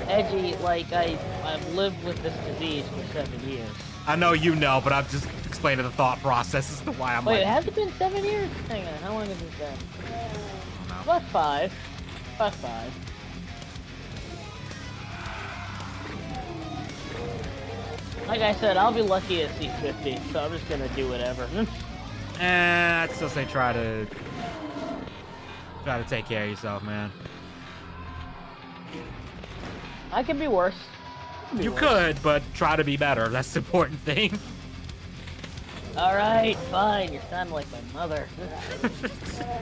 Edgy, like I've lived with this disease for 7 years. I know you know, but I'm just explaining the thought process as to why I'm Wait, has it been 7 years? Hang on, how long has it been? I don't know. About 5. About 5. Like I said, I'll be lucky at seat 50, so I'm just gonna do whatever. I'd still say try to take care of yourself, man. I could be worse. You could, but try to be better. That's the important thing. Alright, fine. You sound like my mother.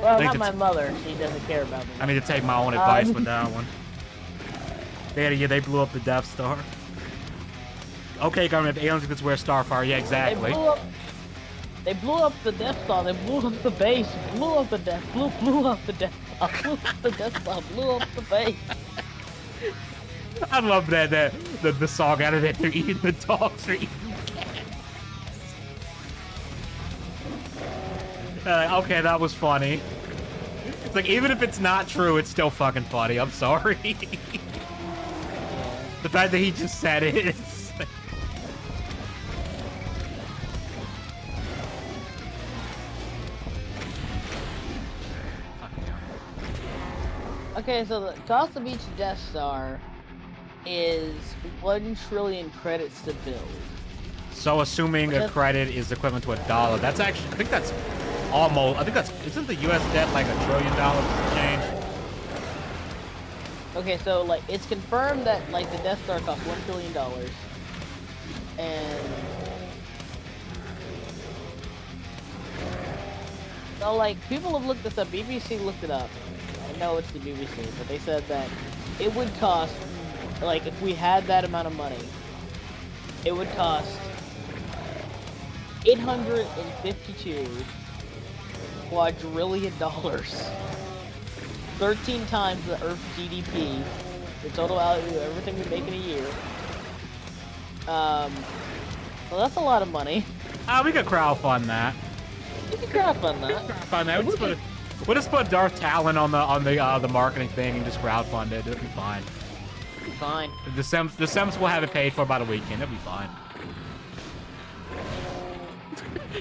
Well, not my mother. She doesn't care about me. I mean, to take my own advice with that one. They blew up the Death Star. Okay, government, aliens can wear Starfire. Yeah, exactly. They blew up the Death Star. They blew up the base. Blew up the Death. Blew up the Death Star. Blew up the Death Star. Blew up the base. I love that the song out of it. They're eating the dogs. They're eating the cats. Okay, that was funny. It's like, even if it's not true, it's still fucking funny. I'm sorry. The fact that he just said it is... Okay, so the cost of each Death Star is 1 trillion credits to build. So assuming a credit is equivalent to $1, that's actually, I think that's almost, isn't the US debt like $1 trillion change? Okay, so like, it's confirmed that like the Death Star costs $1 trillion. And so like, people have looked this up, BBC looked it up. I know it's the BBC, but they said that it would cost, like, if we had that amount of money, it would cost $852 quadrillion, 13 times the Earth's GDP, the total value of everything we make in a year. Well, that's a lot of money. We could crowdfund that. We could crowdfund that. Crowdfund that. We'll just put Darth Talon on the marketing thing and just crowdfund it. It'll be fine. It'll be fine. The Sims will have it paid for about a weekend. It'll be fine.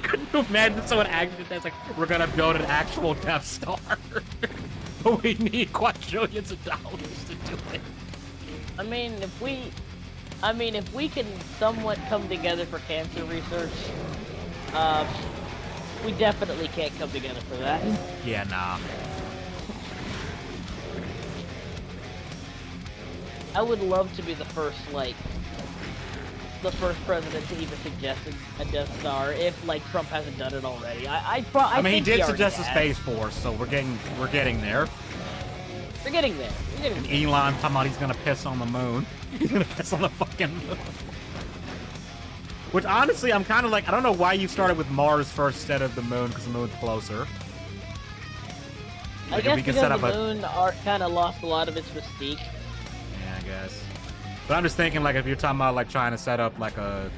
Could you imagine someone acted that's like, we're gonna build an actual Death Star, but we need quadrillions of dollars to do it. I mean, if we can somewhat come together for cancer research, we definitely can't come together for that. Yeah, nah. I would love to be the first president to even suggest a Death Star, if like Trump hasn't done it already. I mean, he did suggest a has. Space Force, so we're getting there. We're getting there. And Elon talking about he's gonna piss on the moon. He's gonna piss on the fucking moon. Which honestly, I'm kind of like, I don't know why you started with Mars first instead of the moon, because the moon's closer. I guess because the moon kind of lost a lot of its mystique. Yeah, I guess. But I'm just thinking, like, if you're talking about like trying to set up like a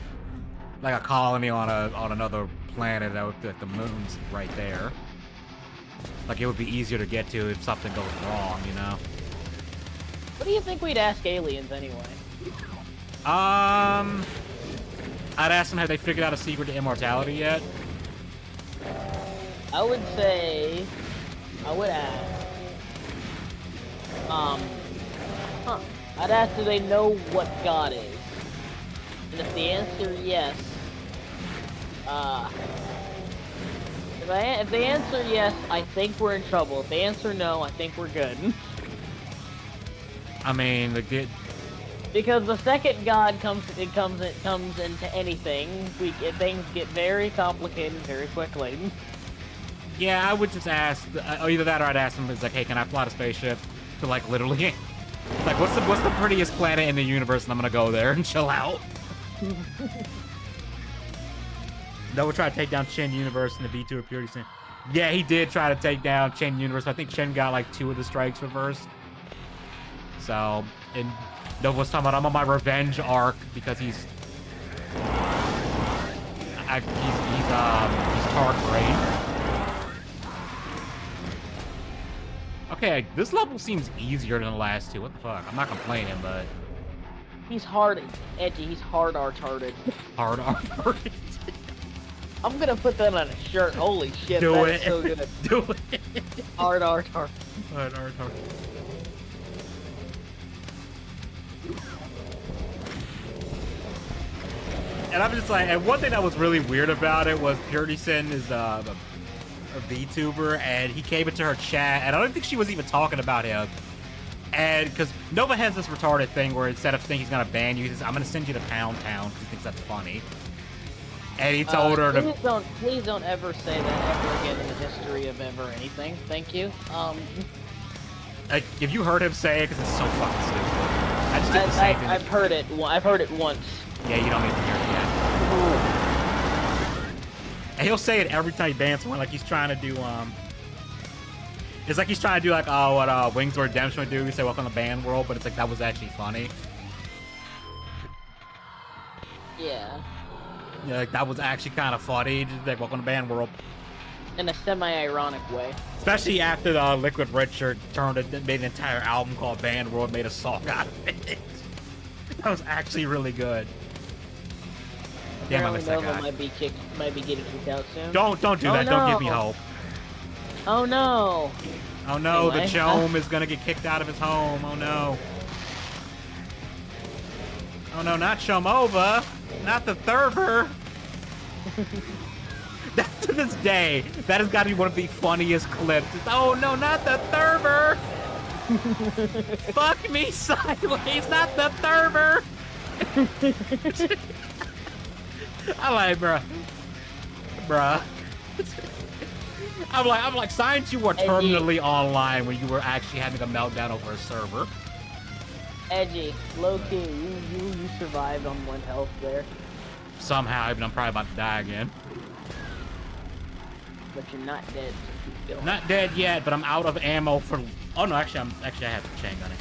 colony on another planet, that the moon's right there. Like, it would be easier to get to if something goes wrong, you know. What do you think we'd ask aliens anyway? I'd ask them, have they figured out a secret to immortality yet? I would say, I would ask, I'd ask, do they know what God is? And if the answer yes, if they answer yes, I think we're in trouble. If they answer no, I think we're good. I mean, because the second God comes into anything, things get very complicated very quickly. yeah, I would just ask, either that or I'd ask them, it's like, hey, can I fly a spaceship to, like, literally, like, what's the prettiest planet in the universe, and I'm gonna go there and chill out. No, we'll try to take down Chen Universe in the V2 of Purity Sin. Yeah, he did try to take down Chen Universe. I think Chen got like 2 of the strikes reversed. So, and Nova was talking about I'm on my revenge arc because he's tar great. Okay, this level seems easier than the last 2. What the fuck? I'm not complaining, but he's hard, Edgy. He's hard retarded. Hard retarded. I'm gonna put that on a shirt. Holy shit, Do that it. is so good. Do it. Hard. Hard. And I'm just like, and one thing that was really weird about it was Purity Sin is a VTuber, and he came into her chat, and I don't think she was even talking about him. And because Nova has this retarded thing where instead of thinking he's gonna ban you, he says, I'm gonna send you to Pound Town because he thinks that's funny. And he told her to... Please don't ever say that ever again in the history of ever anything. Thank you. Like, if you heard him say it, because it's so fucking stupid. I just did the same thing. I've heard it once. Yeah, you don't need to hear it yet. And he'll say it every time he bans someone, like he's trying to do, it's like he's trying to do, like, oh, what, Wings of Redemption would do. He say, welcome to the band world, but it's like, that was actually funny. Yeah. Yeah, like, that was actually kind of funny. Just like, welcome to band world. In a semi-ironic way. Especially after the Liquid Richard made an entire album called Band World, made a song out of it. That was actually really good. Damn, I missed that guy. Might be getting kicked out soon. Don't do that. No. Don't give me hope. Oh no. Oh no, Anyway, the Chome is gonna get kicked out of his home. Oh no. Oh no, not Chomova. Not the Thurber. That, to this day, that has got to be one of the funniest clips. Oh no, not the Thurber. Fuck me sideways, not the Thurber. I like, bruh. I'm like, science, you were terminally online when you were actually having a meltdown over a server. Edgy, low key, you survived on 1 health there. Somehow, even I'm probably about to die again. But you're not dead, so keep going. Not dead yet, but I'm out of ammo for. Oh no, actually, I have the chain gun ammo.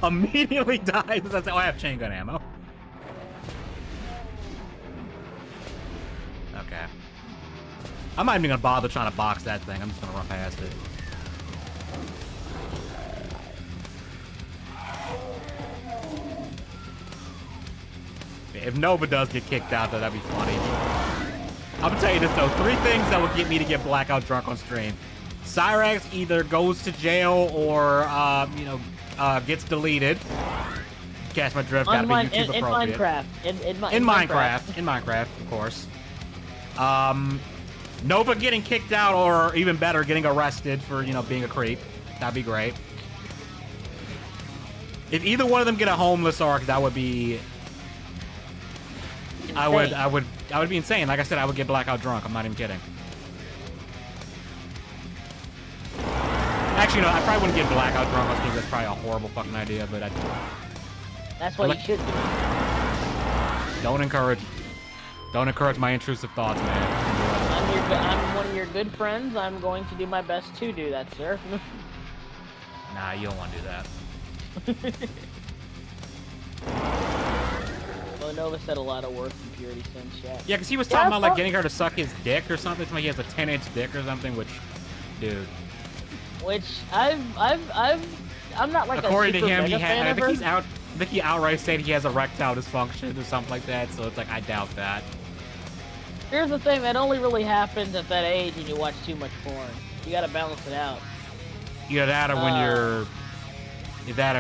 Immediately dies as I say, oh, I have chain gun ammo. Okay. I'm not even gonna bother trying to box that thing. I'm just gonna run past it. If Nova does get kicked out, though, that'd be funny. I'm gonna tell you this, though. 3 things that would get me to get blackout drunk on stream. Cyrax either goes to jail or, gets deleted. Catch my drift, gotta be YouTube appropriate. In Minecraft, of course. Nova getting kicked out, or even better, getting arrested for, being a creep. That'd be great. If either one of them get a homeless arc, that would be... I would be insane. Like I said, I would get blackout drunk. I'm not even kidding. Actually, no, I probably wouldn't get blackout drunk. I think that's probably a horrible fucking idea, but that's what you should do. Don't encourage my intrusive thoughts, man. I'm one of your good friends. I'm going to do my best to do that, sir. Nah, you don't want to do that. Well, Nova said a lot of work in Purity Sin chat. Yeah, because he was talking about like getting her to suck his dick or something. Like he has a 10-inch dick or something. Which, dude. Which I'm not like. According a to him, he fan had. I think he outright said he has erectile dysfunction or something like that. So it's like I doubt that. Here's the thing, that only really happens at that age when you watch too much porn. You gotta balance it out. Either that or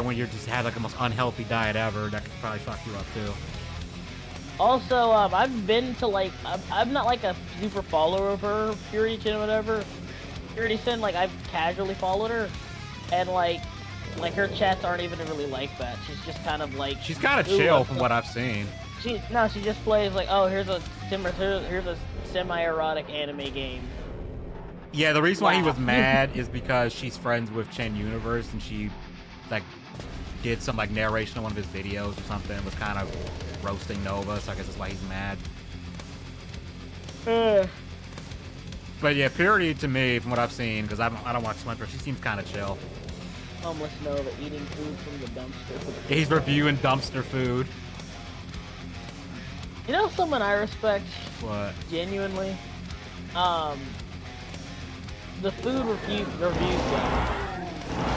when you're just had like the most unhealthy diet ever, that could probably fuck you up too. Also, I've been to like, I'm not like a super follower of her, Purity Chin or whatever. Purity Chin, like I've casually followed her, and like her chats aren't even really like that. She's just kind of like. She's kind of chill from what I've seen. She just plays like, oh, here's a semi-erotic anime game. Yeah, the reason why he was mad is because she's friends with Chen Universe, and she like did some like narration on one of his videos or something. Was kind of roasting Nova, so I guess that's why he's mad. But yeah, Purity to me, from what I've seen, because I don't watch Slimper, she seems kind of chill. Homeless Nova eating food from the dumpster. Yeah, he's reviewing dumpster food. You know someone I respect? What? Genuinely? The food reviews guy.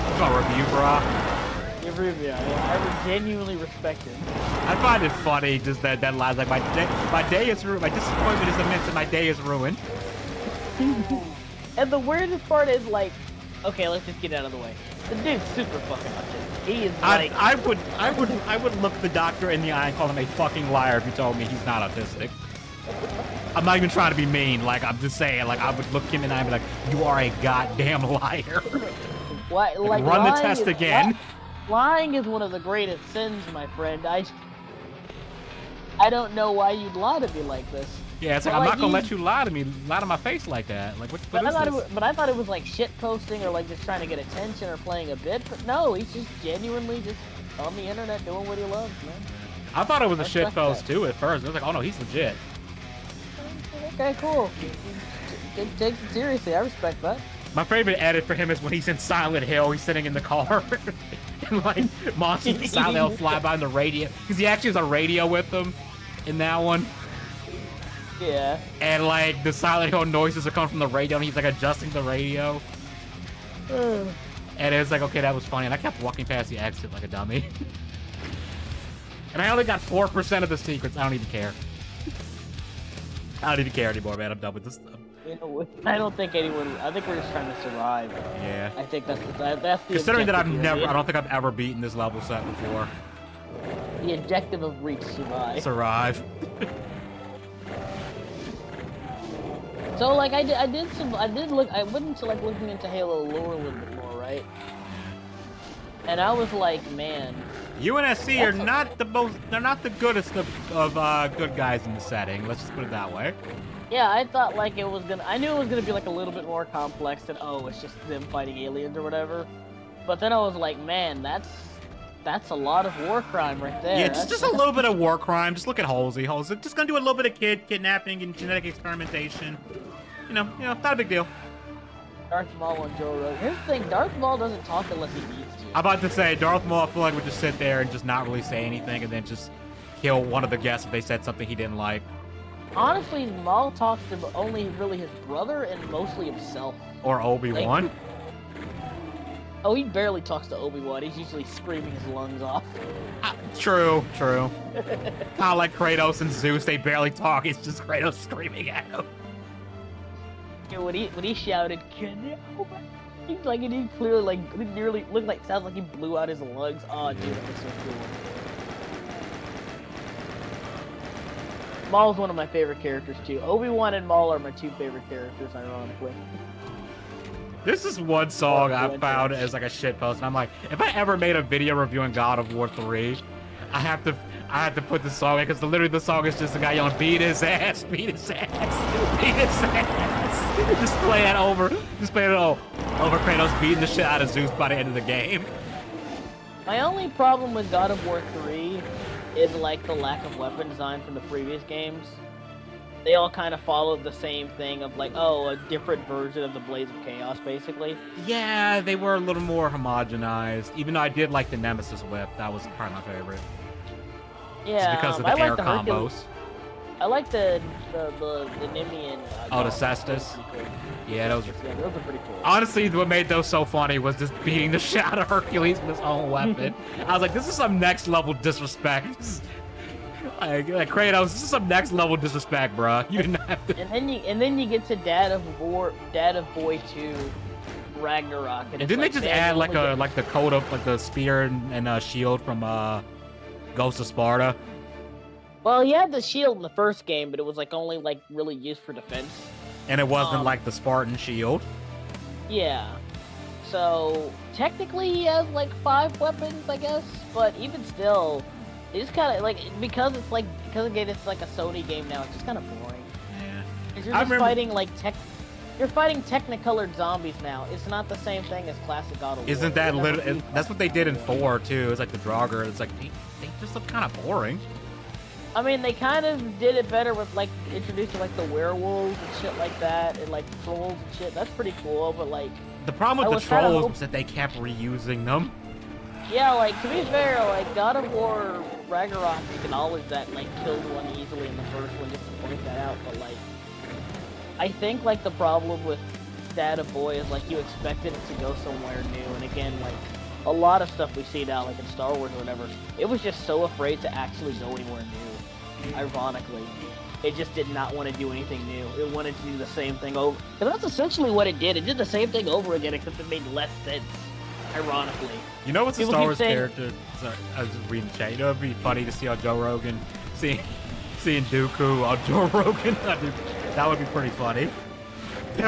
It's called Review Bra. Yeah, review, yeah. I genuinely respect him. I find it funny, just that line's like, my day is ruined, my disappointment is immense and my day is ruined. And the weirdest part is like, okay, let's just get out of the way. The dude's super fucking autistic. He is like... I would look the doctor in the eye and call him a fucking liar if he told me he's not autistic. I'm not even trying to be mean, like, I'm just saying, like, I would look him in the eye and be like, you are a goddamn liar. Why, like, run the test again. Lying is one of the greatest sins, my friend. I don't know why you'd lie to me like this. Yeah, it's like, I'm not gonna let you lie to my face like that. Like, what is this? But I thought it was like shit posting or like just trying to get attention or playing a bit. But no, he's just genuinely just on the internet doing what he loves, man. I thought it was a shit post too at first. I was like, oh no, he's legit. Okay, cool. Takes it seriously. I respect that. My favorite edit for him is when he's in Silent Hill. He's sitting in the car, and like monsters in Silent Hill fly by on the radio because he actually has a radio with him in that one. Yeah. And like the Silent Hill noises are coming from the radio, and he's like adjusting the radio. And it was like, okay, that was funny. And I kept walking past the exit like a dummy. And I only got 4% of the secrets. I don't even care. I don't even care anymore, man. I'm done with this stuff. You know, I don't think anyone. I think we're just trying to survive. Yeah. I think that's the. Considering that I don't think I've ever beaten this level set before. The objective of Reach survive. Survive. So like I went into like looking into Halo lore a little bit more, right? And I was like, man, UNSC are not the most. They're not the goodest of good guys in the setting. Let's just put it that way. Yeah, I thought like it was gonna. I knew it was gonna be like a little bit more complex than it's just them fighting aliens or whatever. But then I was like, man, that's a lot of war crime right there. Yeah, just a little bit of war crime. Just look at Halsey. Halsey just gonna do a little bit of kidnapping and genetic experimentation. You know, not a big deal. Darth Maul and Joe Rogan. Here's the thing, Darth Maul doesn't talk unless he needs to. I'm about to say, Darth Maul, I feel like would just sit there and just not really say anything and then just kill one of the guests if they said something he didn't like. Honestly, Maul talks to only really his brother and mostly himself. Or Obi-Wan. Like, oh, he barely talks to Obi-Wan. He's usually screaming his lungs off. True. Kind of like Kratos and Zeus, they barely talk. It's just Kratos screaming at him. Yeah, when he shouted, he's like, and he clearly like it nearly looked like sounds like he blew out his lungs. Oh, dude, that was so cool. Maul's one of my favorite characters too. Obi-Wan and Maul are my two favorite characters, ironically. This is one song I found as like a shitpost, and I'm like, if I ever made a video reviewing God of War 3, I have to put this song in because literally the song is just a guy yelling, beat his ass, beat his ass, beat his ass. Just play it over Kratos beating the shit out of Zeus by the end of the game. My only problem with God of War 3 is like the lack of weapon design from the previous games. They all kind of followed the same thing of like, a different version of the Blades of Chaos, basically. Yeah, they were a little more homogenized. Even though I did like the Nemesis whip, that was probably my favorite. Yeah, just because of the air combos. I like the Nemean. The Cestus. Yeah, those are pretty cool. Honestly, what made those so funny was just beating the shit out of Hercules with his own weapon. I was like, this is some next level disrespect. Like Kratos, this is some next level disrespect, bro. You didn't have to. And then you get to Dad of Boy 2, Ragnarok, and didn't they just add like the coat of like the spear and shield from Ghost of Sparta? Well, he had the shield in the first game, but it was like only like really used for defense. And it wasn't like the Spartan shield. Yeah. So technically he has like 5 weapons, I guess. But even still, it's kind of like because again it's like a Sony game now. It's just kind of boring. Yeah. 'Cause you're just fighting like You're fighting Technicolored zombies now. It's not the same thing as classic God of War. Isn't that literally? That's what they did in 4 too. It's like the Draugr. It's like they just look kind of boring. I mean, they kind of did it better with, like, introducing, like, the werewolves and shit like that, and, like, trolls and shit. That's pretty cool, but, like... The problem with the trolls was that they kept reusing them. Yeah, like, to be fair, like, God of War Ragnarok acknowledged that, and, like, killed one easily in the first one, just to point that out, but, like... I think, like, the problem with Dad of Boy is, like, you expected it to go somewhere new, and again, like... A lot of stuff we see now, like in Star Wars or whatever, it was just so afraid to actually go anywhere new. Ironically, it just did not want to do anything new. It wanted to do the same thing over. And that's essentially what it did. It did the same thing over again, except it made less sense. Ironically. You know what's a Star Wars character? Sorry, I was just reading the chat. You know it'd be funny to see on Joe Rogan, seeing Dooku on Joe Rogan. That would be pretty funny.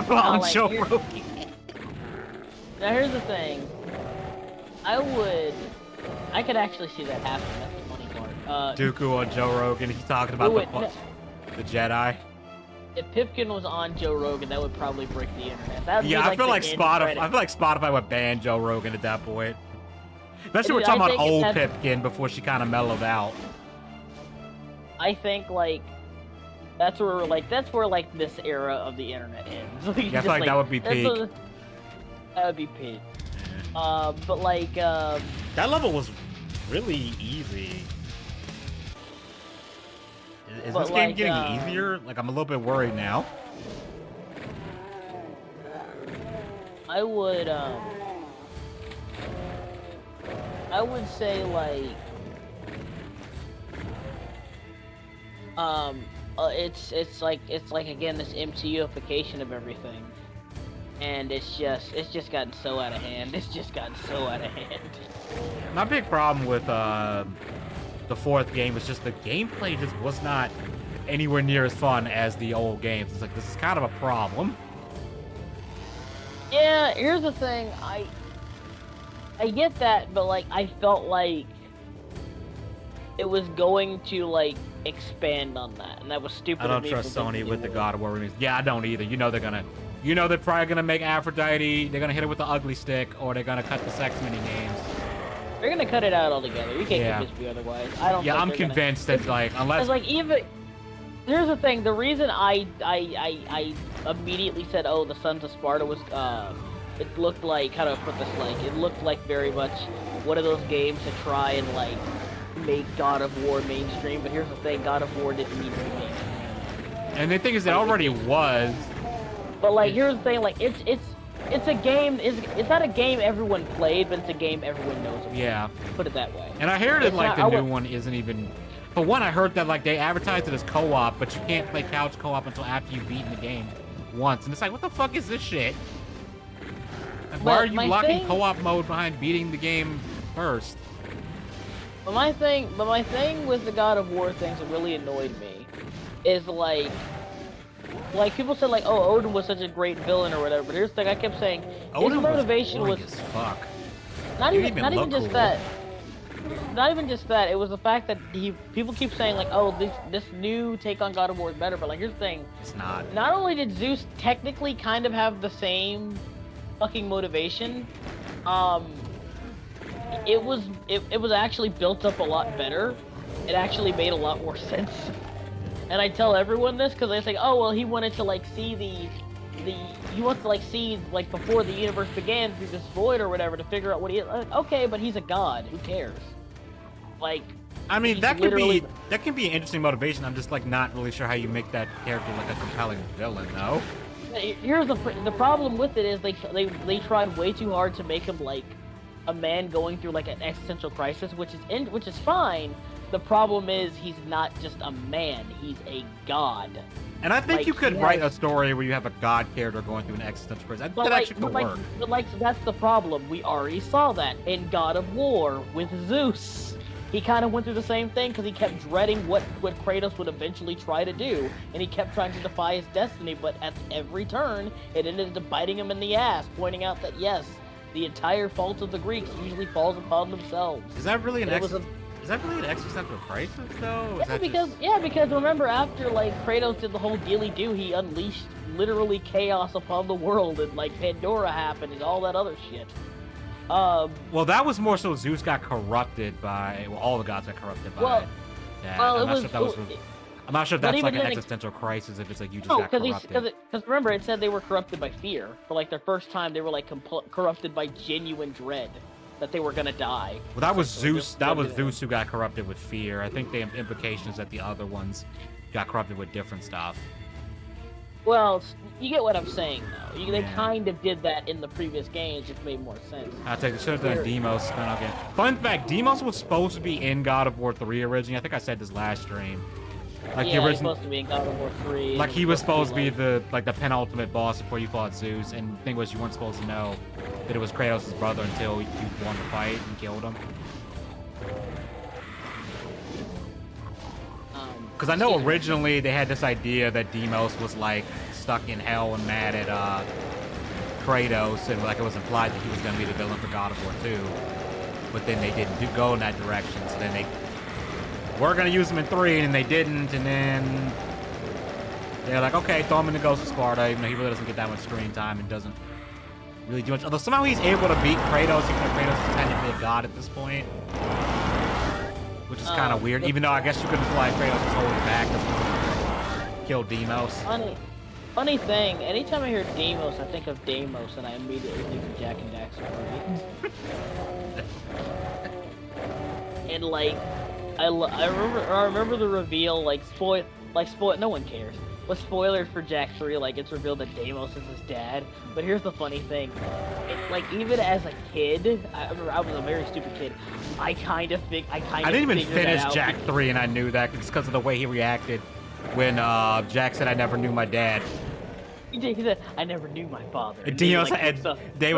On like, Joe Rogan. Now here's the thing. I could actually see that happen. That's the funny part. Dooku on Joe Rogan. He's talking about the Jedi. If Pipkin was on Joe Rogan, that would probably break the internet. That would yeah, be like I feel like Spotify would ban Joe Rogan at that point. Especially we're talking about old Pipkin before she kind of mellowed out. I think that's where this era of the internet ends. Yeah, I feel like that would be peak. That would be peak. But like, that level was really easy. Is this game getting easier? Like, I'm a little bit worried now. I would say like, it's like again this MCUification of everything. And it's just gotten so out of hand. It's just gotten so out of hand. My big problem with the 4th game was just the gameplay just was not anywhere near as fun as the old games. It's like, this is kind of a problem. Yeah, here's the thing. I get that, but like I felt like it was going to like expand on that, and that was stupid. I don't trust Sony with the God of War remakes. Yeah, I don't either. You know they're probably gonna make Aphrodite. They're gonna hit it with the ugly stick, or they're gonna cut the sex mini games. They're gonna cut it out altogether. You can't convince me otherwise. I don't. Yeah, I'm convinced that like unless. Like even. Here's the thing. The reason I immediately said, "Oh, the Sons of Sparta" was it looked like, how do I put this, like it looked like very much one of those games to try and like make God of War mainstream. But here's the thing: God of War didn't need to be mainstream. And the thing is, it already was. But like, here's the thing: like, it's a game. It's not a game everyone played, but it's a game everyone knows about. Yeah. Put it that way. And I heard that like the new one isn't even. For one, I heard that like they advertised it as co-op, but you can't play couch co-op until after you've beaten the game once. And it's like, what the fuck is this shit? Like, why are you locking co-op mode behind beating the game first? But my thing with the God of War things that really annoyed me is like people said like, oh, Odin was such a great villain or whatever. But here's the thing: I kept saying his motivation was as fuck. Not even just that. Not even just that. It was the fact that people keep saying like, oh, this new take on God of War is better. But like, here's the thing: it's not. Not only did Zeus technically kind of have the same fucking motivation, it was actually built up a lot better. It actually made a lot more sense. And I tell everyone this because they say, oh, well, he wanted to like see he wants to like see like before the universe began through this void or whatever to figure out what he is. Like, okay, but he's a god. Who cares? Like, I mean, that can be an interesting motivation. I'm just like not really sure how you make that character like a compelling villain, though. Here's the problem with it is they tried way too hard to make him like a man going through like an existential crisis, which is fine. The problem is he's not just a man; he's a god. And I think like, you could write a story where you have a god character going through an existential crisis. That actually could work. But that's the problem. We already saw that in God of War with Zeus. He kind of went through the same thing because he kept dreading what Kratos would eventually try to do, and he kept trying to defy his destiny. But at every turn, it ended up biting him in the ass, pointing out that yes, the entire fault of the Greeks usually falls upon themselves. Is that really an existential crisis, though? Because remember, after like Kratos did the whole dealy-do, he unleashed literally chaos upon the world, and like Pandora happened and all that other shit. Well, that was more so Zeus got corrupted by. Well, all the gods got corrupted by. I'm not sure if that's like an existential crisis. If it's like you just got corrupted. Because remember, it said they were corrupted by fear. For like their first time, they were like corrupted by genuine dread that they were gonna die. Well, that was Zeus. That was Zeus who got corrupted with fear. I think the implication is that the other ones got corrupted with different stuff. Well, you get what I'm saying, though. They kind of did that in the previous games. It made more sense. I think they should have done Deimos spin-off game. Fun fact: Deimos was supposed to be in God of War 3 originally. I think I said this last stream. Like yeah, he's supposed to be in God of War 3. Like he was supposed to be the penultimate boss before you fought Zeus. And the thing was, you weren't supposed to know that it was Kratos' brother until you won the fight and killed him. Because I know originally they had this idea that Deimos was like stuck in hell and mad at Kratos, and like it was implied that he was going to be the villain for God of War 2. But then they didn't go in that direction, so then they were going to use him in 3, and they didn't, and then they're like, okay, throw him in the Ghost of Sparta, even though he really doesn't get that much screen time and doesn't really do much. Although somehow he's able to beat Kratos, even though Kratos is technically a god at this point. Which is kind of weird, even though I guess you could imply Kratos was holding back because he killed Deimos. Funny thing, anytime I hear Deimos, I think of Deimos, and I immediately think of Jack and Daxter. And like, I remember the reveal, spoil, no one cares. But spoilers for Jack 3, like it's revealed that Deimos is his dad. But here's the funny thing, even as a kid, I was a very stupid kid. I didn't even finish Jack 3, and I knew that just because of the way he reacted when Jack said, "I never knew my dad." He said, "I never knew my father." And Deimos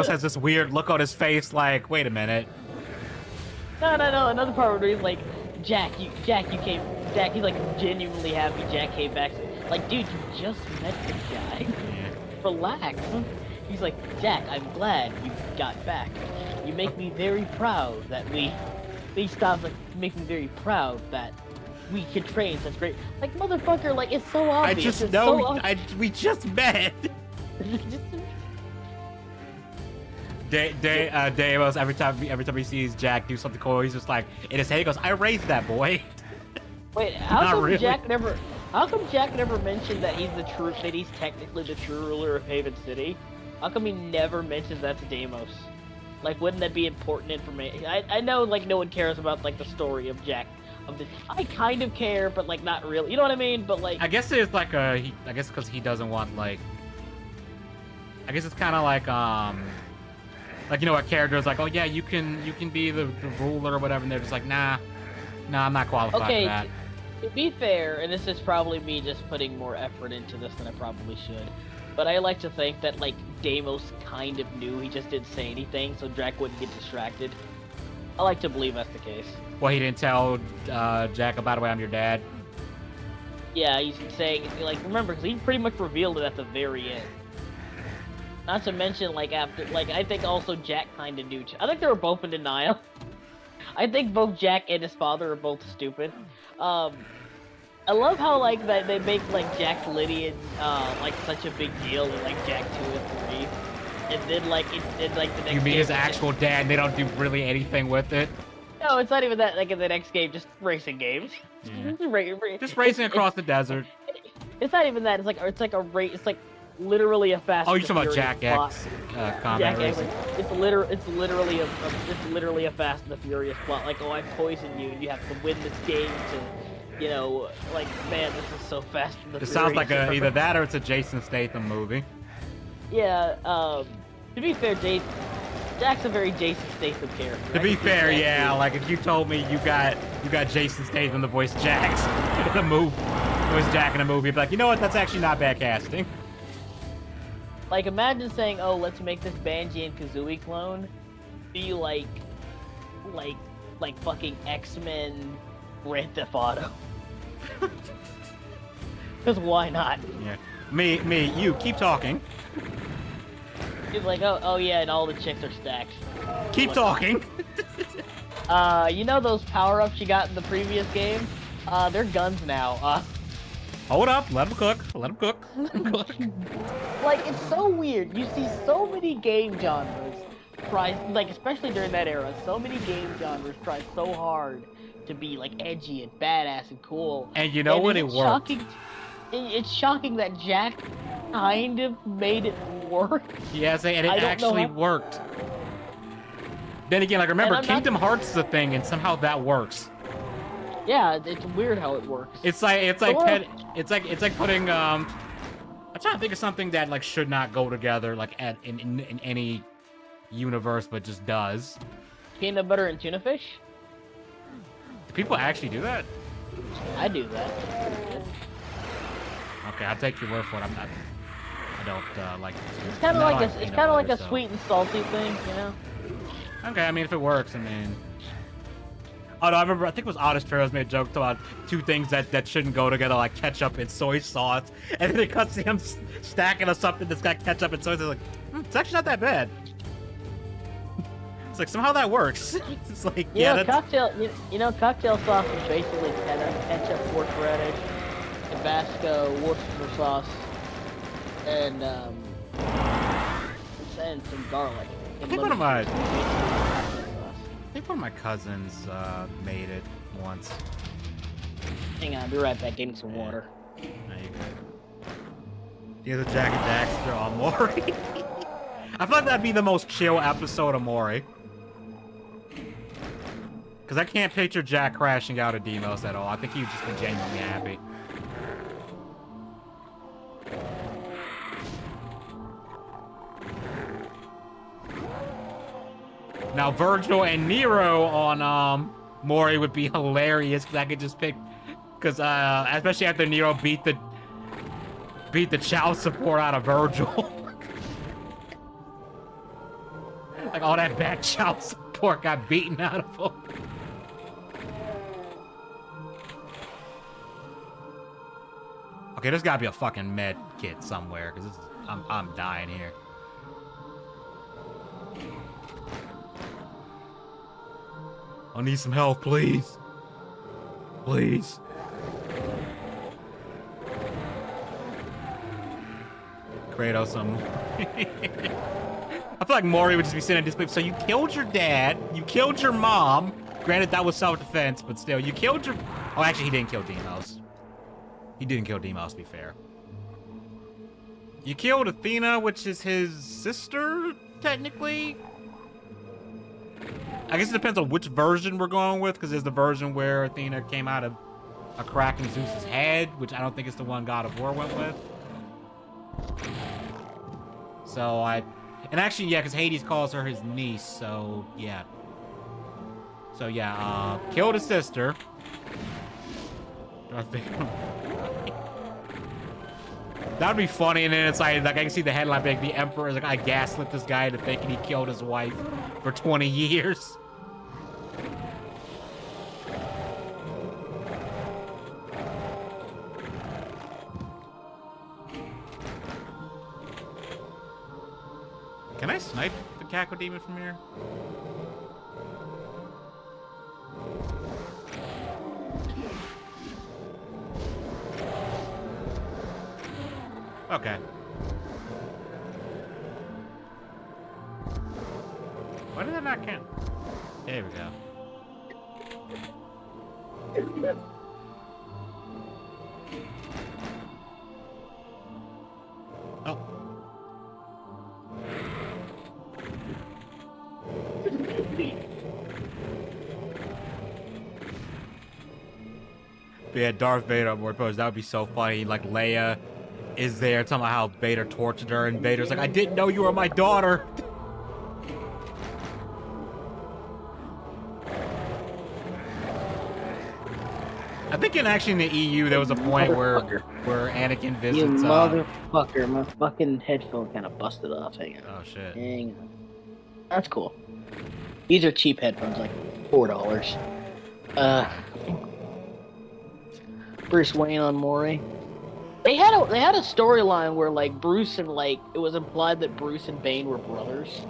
has this weird look on his face, like, "Wait a minute." No. Another part where he's like, Jack, he's like genuinely happy Jack came back. Like, dude, you just met the guy. Yeah. Relax. He's like, Jack, I'm glad you got back. You make me very proud that he stops like make me very proud that we could train such great. Like, motherfucker, like it's so obvious. We just met. Deimos, every time he sees Jack do something cool, he's just like in his head he goes, "I raised that boy." Wait, how come Jack never mentioned that he's technically the true ruler of Haven City? How come he never mentions that to Deimos? Like, wouldn't that be important information? I know, like, no one cares about, like, the story of Jack. I kind of care, but, like, not really. You know what I mean? But, like... I guess it's like I guess because he doesn't want, like... I guess it's kind of like, like, you know, a character is like, oh, yeah, you can be the ruler or whatever, and they're just like, nah, I'm not qualified for that. To be fair, and this is probably me just putting more effort into this than I probably should, but I like to think that, like, Deimos kind of knew, he just didn't say anything, so Jack wouldn't get distracted. I like to believe that's the case. Well, he didn't tell Jack, by the way, I'm your dad? Yeah, he's saying, like, remember, because he pretty much revealed it at the very end. Not to mention, like, after, like, I think also Jack kind of knew, I think they were both in denial. I think both Jack and his father are both stupid. I love how, like, that they make, like, Jack's lineage, like, such a big deal in, like, Jack 2 and 3. And then, like, the next game... You mean his actual dad, and they don't do really anything with it? No, it's not even that, like, in the next game, just racing games. Yeah. Just racing across the desert. It's not even that, it's like a race, it's like literally a Fast and the Furious. Oh, you're talking about Jack X, combat racing? It's literally a Fast and the Furious plot. Like, oh, I poisoned you, and you have to win this game to, you know, like, man, this is so Fast and the Furious. It sounds like either that or it's a Jason Statham movie. Yeah, to be fair, Jason Jack's a very Jason Statham character. To be fair, yeah, like if you told me you got Jason Statham the voice Jax in a movie, voice Jack in a movie, I'd be like, you know what? That's actually not bad casting. Like, imagine saying, "Oh, let's make this Banji and Kazooie clone be like fucking X-Men Grand Theft Auto." Because why not? Yeah. You keep talking. He's like, oh yeah, and all the chicks are stacked. Keep talking. You know those power-ups you got in the previous game? They're guns now. Hold up, let them cook. Let them cook. Like, it's so weird. You see so many game genres try, like, especially during that era, so many game genres try so hard to be, like, edgy and badass and cool. And you know what? It worked. It's shocking that Jack kind of made it work. Yes, and it actually worked. Then again, like, remember, Kingdom Hearts is a thing, and somehow that works. Yeah, it's weird how it works. It's like putting I'm trying to think of something that like should not go together like in any universe, but just does. Peanut butter and tuna fish? Do people actually do that? I do that. Okay, I'll take your word for it. I don't like. It's kind of like a sweet and salty thing, you know. Okay, I mean if it works, I mean. Oh no, I remember. I think it was Honest Trails made a joke about two things that shouldn't go together, like ketchup and soy sauce, and then it cuts to him stacking of something that's got ketchup and soy sauce. Like, it's actually not that bad. It's like somehow that works. It's like that's... cocktail sauce is basically ketchup, horseradish, Tabasco, Worcestershire sauce, and some garlic. I think one of my cousins made it once. Hang on, I'll be right back getting some water. No, you good. You have the Jack and Daxter on Maury. I feel like that'd be the most chill episode of Maury. Because I can't picture Jack crashing out of Demos at all. I think he would just be genuinely happy. Now, Virgil and Nero on Maury would be hilarious because I could just pick, because especially after Nero beat the child support out of Virgil. Like all that bad child support got beaten out of him. Okay, there's gotta be a fucking med kit somewhere because I'm dying here. I need some help, please. Please. Kratos, I feel like Maury would just be sitting in disbelief. So you killed your dad, you killed your mom. Granted, that was self-defense, but still, you killed your... Oh, actually, he didn't kill Demos. He didn't kill Demos, to be fair. You killed Athena, which is his sister, technically? I guess it depends on which version we're going with, because there's the version where Athena came out of a crack in Zeus's head, which I don't think is the one God of War went with. So and actually, yeah, because Hades calls her his niece, so yeah. So yeah, killed his sister. I think that'd be funny, and then it's like I can see the headline like the Emperor is like, I gaslit this guy into thinking he killed his wife for 20 years. Can I snipe the Cackle Demon from here? Okay. Why did that not count? There we go. Oh. But yeah, Darth Vader on board post. That would be so funny. Like Leia is there talking about how Vader tortured her, and Vader's like, I didn't know you were my daughter. I think in the EU there was a point where Anakin visits. You motherfucker! My fucking headphone kind of busted off. Hang on. Oh shit. Hang on. That's cool. These are cheap headphones, like $4. Bruce Wayne on Maury. They had a storyline where like Bruce and like it was implied that Bruce and Bane were brothers.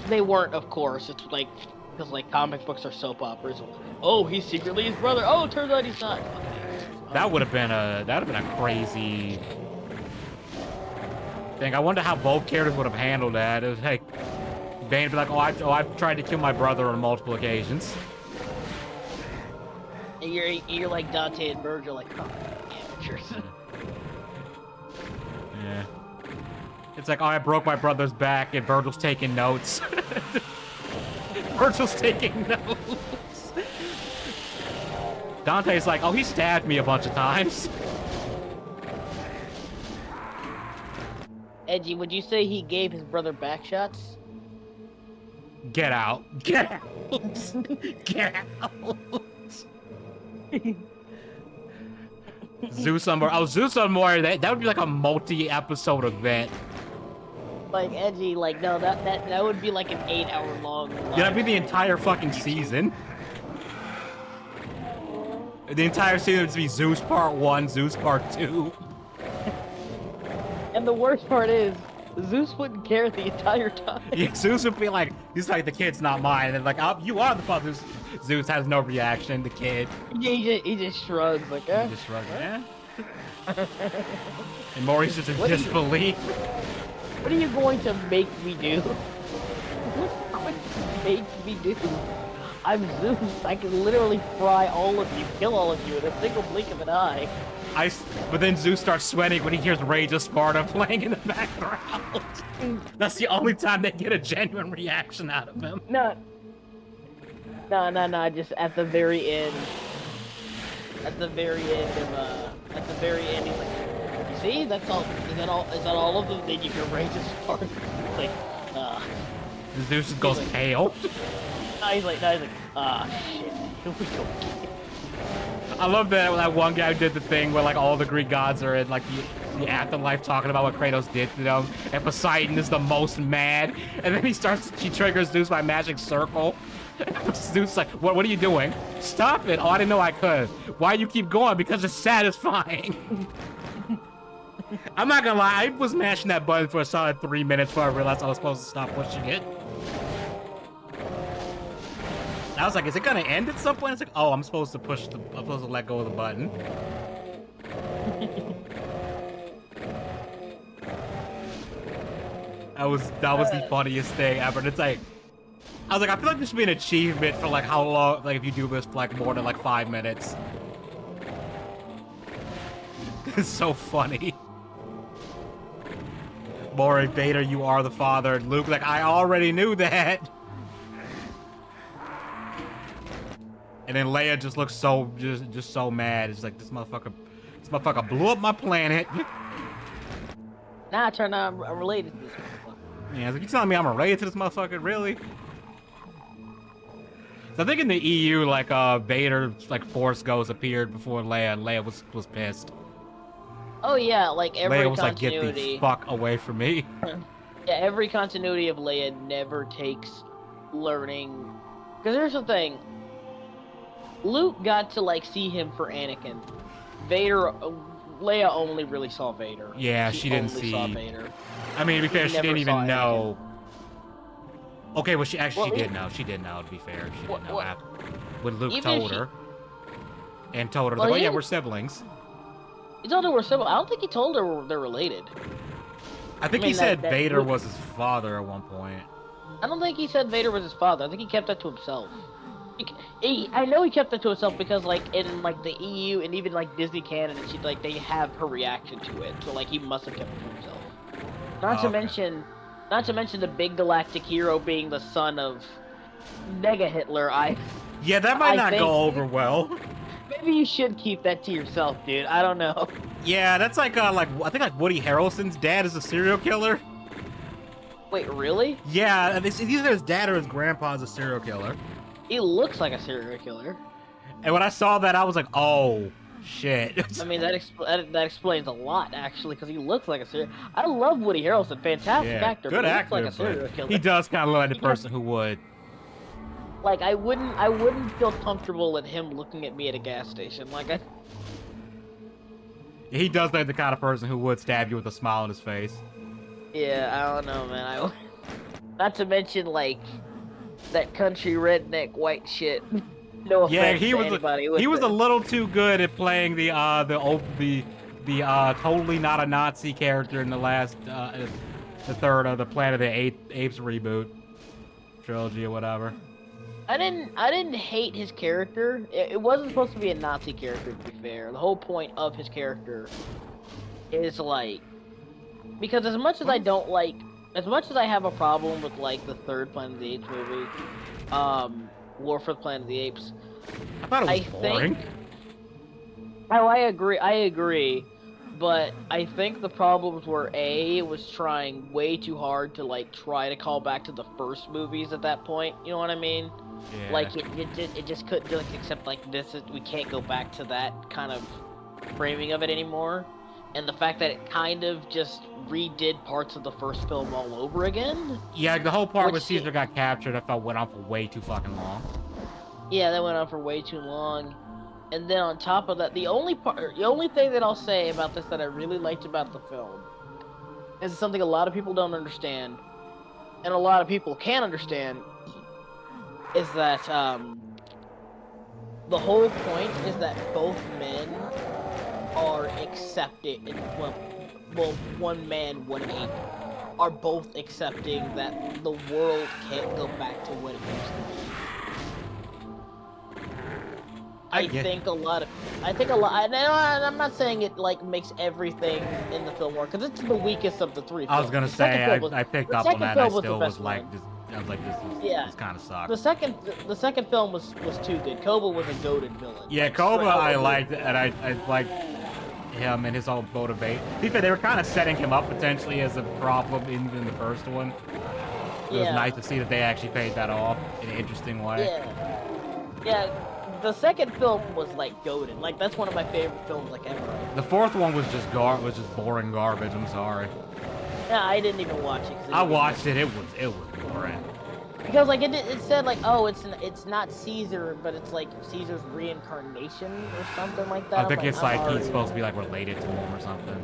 They weren't, of course. It's like because like comic books are soap operas. Oh, he's secretly his brother. Oh, it turns out he's not. That would have been a crazy thing. I wonder how both characters would have handled that. It was like Bane would be like, I've tried to kill my brother on multiple occasions. And you're like Dante and Virgil, like, oh, amateurs. Yeah. It's like, I broke my brother's back, and Virgil's taking notes. Virgil's taking notes. Dante's like, he stabbed me a bunch of times. Edgy, would you say he gave his brother back shots? Get out. Get out. Get out. Zeus on more. Zeus on more. That would be like a multi-episode event. Like Edgy, like no, that would be like an 8-hour long. Yeah, that'd be the entire fucking season. The entire season would be Zeus Part 1, Zeus Part 2. And the worst part is, Zeus wouldn't care the entire time. Yeah, Zeus would be like, he's like, the kid's not mine. And like, you are the father. Zeus has no reaction, the kid. He just shrugs, like, eh? He just shrugs, eh? And Maury's just in disbelief. What are you going to make me do? What are you going to make me do? I'm Zeus. I can literally fry all of you, kill all of you in a single blink of an eye. But then Zeus starts sweating when he hears Rage of Sparta playing in the background. That's the only time they get a genuine reaction out of him. No, just at the very end. At the very end, he's like, you see, that's all. Is that all of them? Then you hear Rage of Sparta. It's like, Zeus goes like, pale. He's like, shit, here we go. I love that one guy who did the thing where like all the Greek gods are in like the afterlife talking about what Kratos did to them, and Poseidon is the most mad, and then she triggers Zeus by magic circle. Zeus like, what are you doing? Stop it! Oh, I didn't know I could. Why you keep going? Because it's satisfying. I'm not gonna lie, I was mashing that button for a solid 3 minutes before I realized I was supposed to stop pushing it. I was like, is it gonna end at some point? It's like, I'm supposed to let go of the button. That was the funniest thing ever. And it's like, I was like, I feel like there should be an achievement for like how long, like if you do this for like more than like 5 minutes. It's so funny. Maury, Vader, you are the father. And Luke, like, I already knew that. And then Leia just looks so just so mad. It's like this motherfucker blew up my planet. Now I turn out I'm related to this motherfucker. Yeah, like, you telling me I'm related to this motherfucker? Really? So I think in the EU, like Vader's like Force Ghost appeared before Leia, and Leia was pissed. Oh yeah, like every Leia was continuity. Like, get the fuck away from me. Yeah, every continuity of Leia never takes learning. Because here's the thing. Luke got to like see him for Anakin. Leia only really saw Vader. Yeah, she didn't see. Saw Vader. I mean, to be fair, she didn't even know. Okay, well, she did know. She did know. To be fair, she did know after when Luke told her. And told her, like, oh yeah, we're siblings. He told her we're siblings. I don't think he told her they're related. I think he said Vader was his father at one point. I don't think he said Vader was his father. I think he kept that to himself. I know he kept that to himself because, like, in like the EU and even like Disney canon and shit, like they have her reaction to it. So like he must have kept it to himself. Not to mention the big galactic hero being the son of Mega Hitler. Yeah, that might not go over well. Maybe you should keep that to yourself, dude. I don't know. Yeah, that's like I think like Woody Harrelson's dad is a serial killer. Wait, really? Yeah, it's either his dad or his grandpa's a serial killer. He looks like a serial killer. And when I saw that, I was like, oh shit. I mean, that explains a lot, actually, because he looks like a serial. I love Woody Harrelson, fantastic Yeah, actor, good but he actor, looks like a serial killer. he does kind of look like the He person who would. Like, I wouldn't feel comfortable with him looking at me at a gas station. Like, He does look like the kind of person who would stab you with a smile on his face. yeah, I don't know, man. Not to mention, like, that country redneck white shit. No offense Yeah, he to was anybody. he was a little too good at playing the totally not a Nazi character in the last the third of the Planet of the Apes reboot trilogy or whatever. I didn't hate his character. It wasn't supposed to be a Nazi character, to be fair. The whole point of his character is like, because as much as I don't like, as much as I have a problem with like the third Planet of the Apes movie, War for the Planet of the Apes, I thought it was boring. I agree, but I think the problems were it was trying way too hard to like try to call back to the first movies at that point. You know what I mean? Yeah. Like it just couldn't like accept like we can't go back to that kind of framing of it anymore. And the fact that it kind of just redid parts of the first film all over again. Yeah, the whole part where Caesar got captured, I felt went on for way too fucking long. Yeah, that went on for way too long. And then on top of that, the only thing that I'll say about this that I really liked about the film is something a lot of people don't understand, and a lot of people can understand, is that the whole point is that both men are accepted. Well, one man, one ape, are both accepting that the world can't go back to what it used to be. I think a lot, and I'm not saying it like makes everything in the film work, because it's the weakest of the three films. I was gonna say, I picked up on that, I still was like, I was like, this kind of sucks. The second film was too good. Koba was a goated villain. Yeah, like, Koba I liked, and I liked him and his whole motivation. To be fair, they were kind of setting him up potentially as a problem in the first one. It was nice to see that they actually paid that off in an interesting way. Yeah. The second film was like goated. Like that's one of my favorite films like ever. The fourth one was just boring garbage. I'm sorry. Yeah, I didn't even watch it. I watched it. It was boring. Because like it said like, oh, it's not Caesar, but it's like Caesar's reincarnation or something like that. I think it's like he's supposed to be like related to him or something.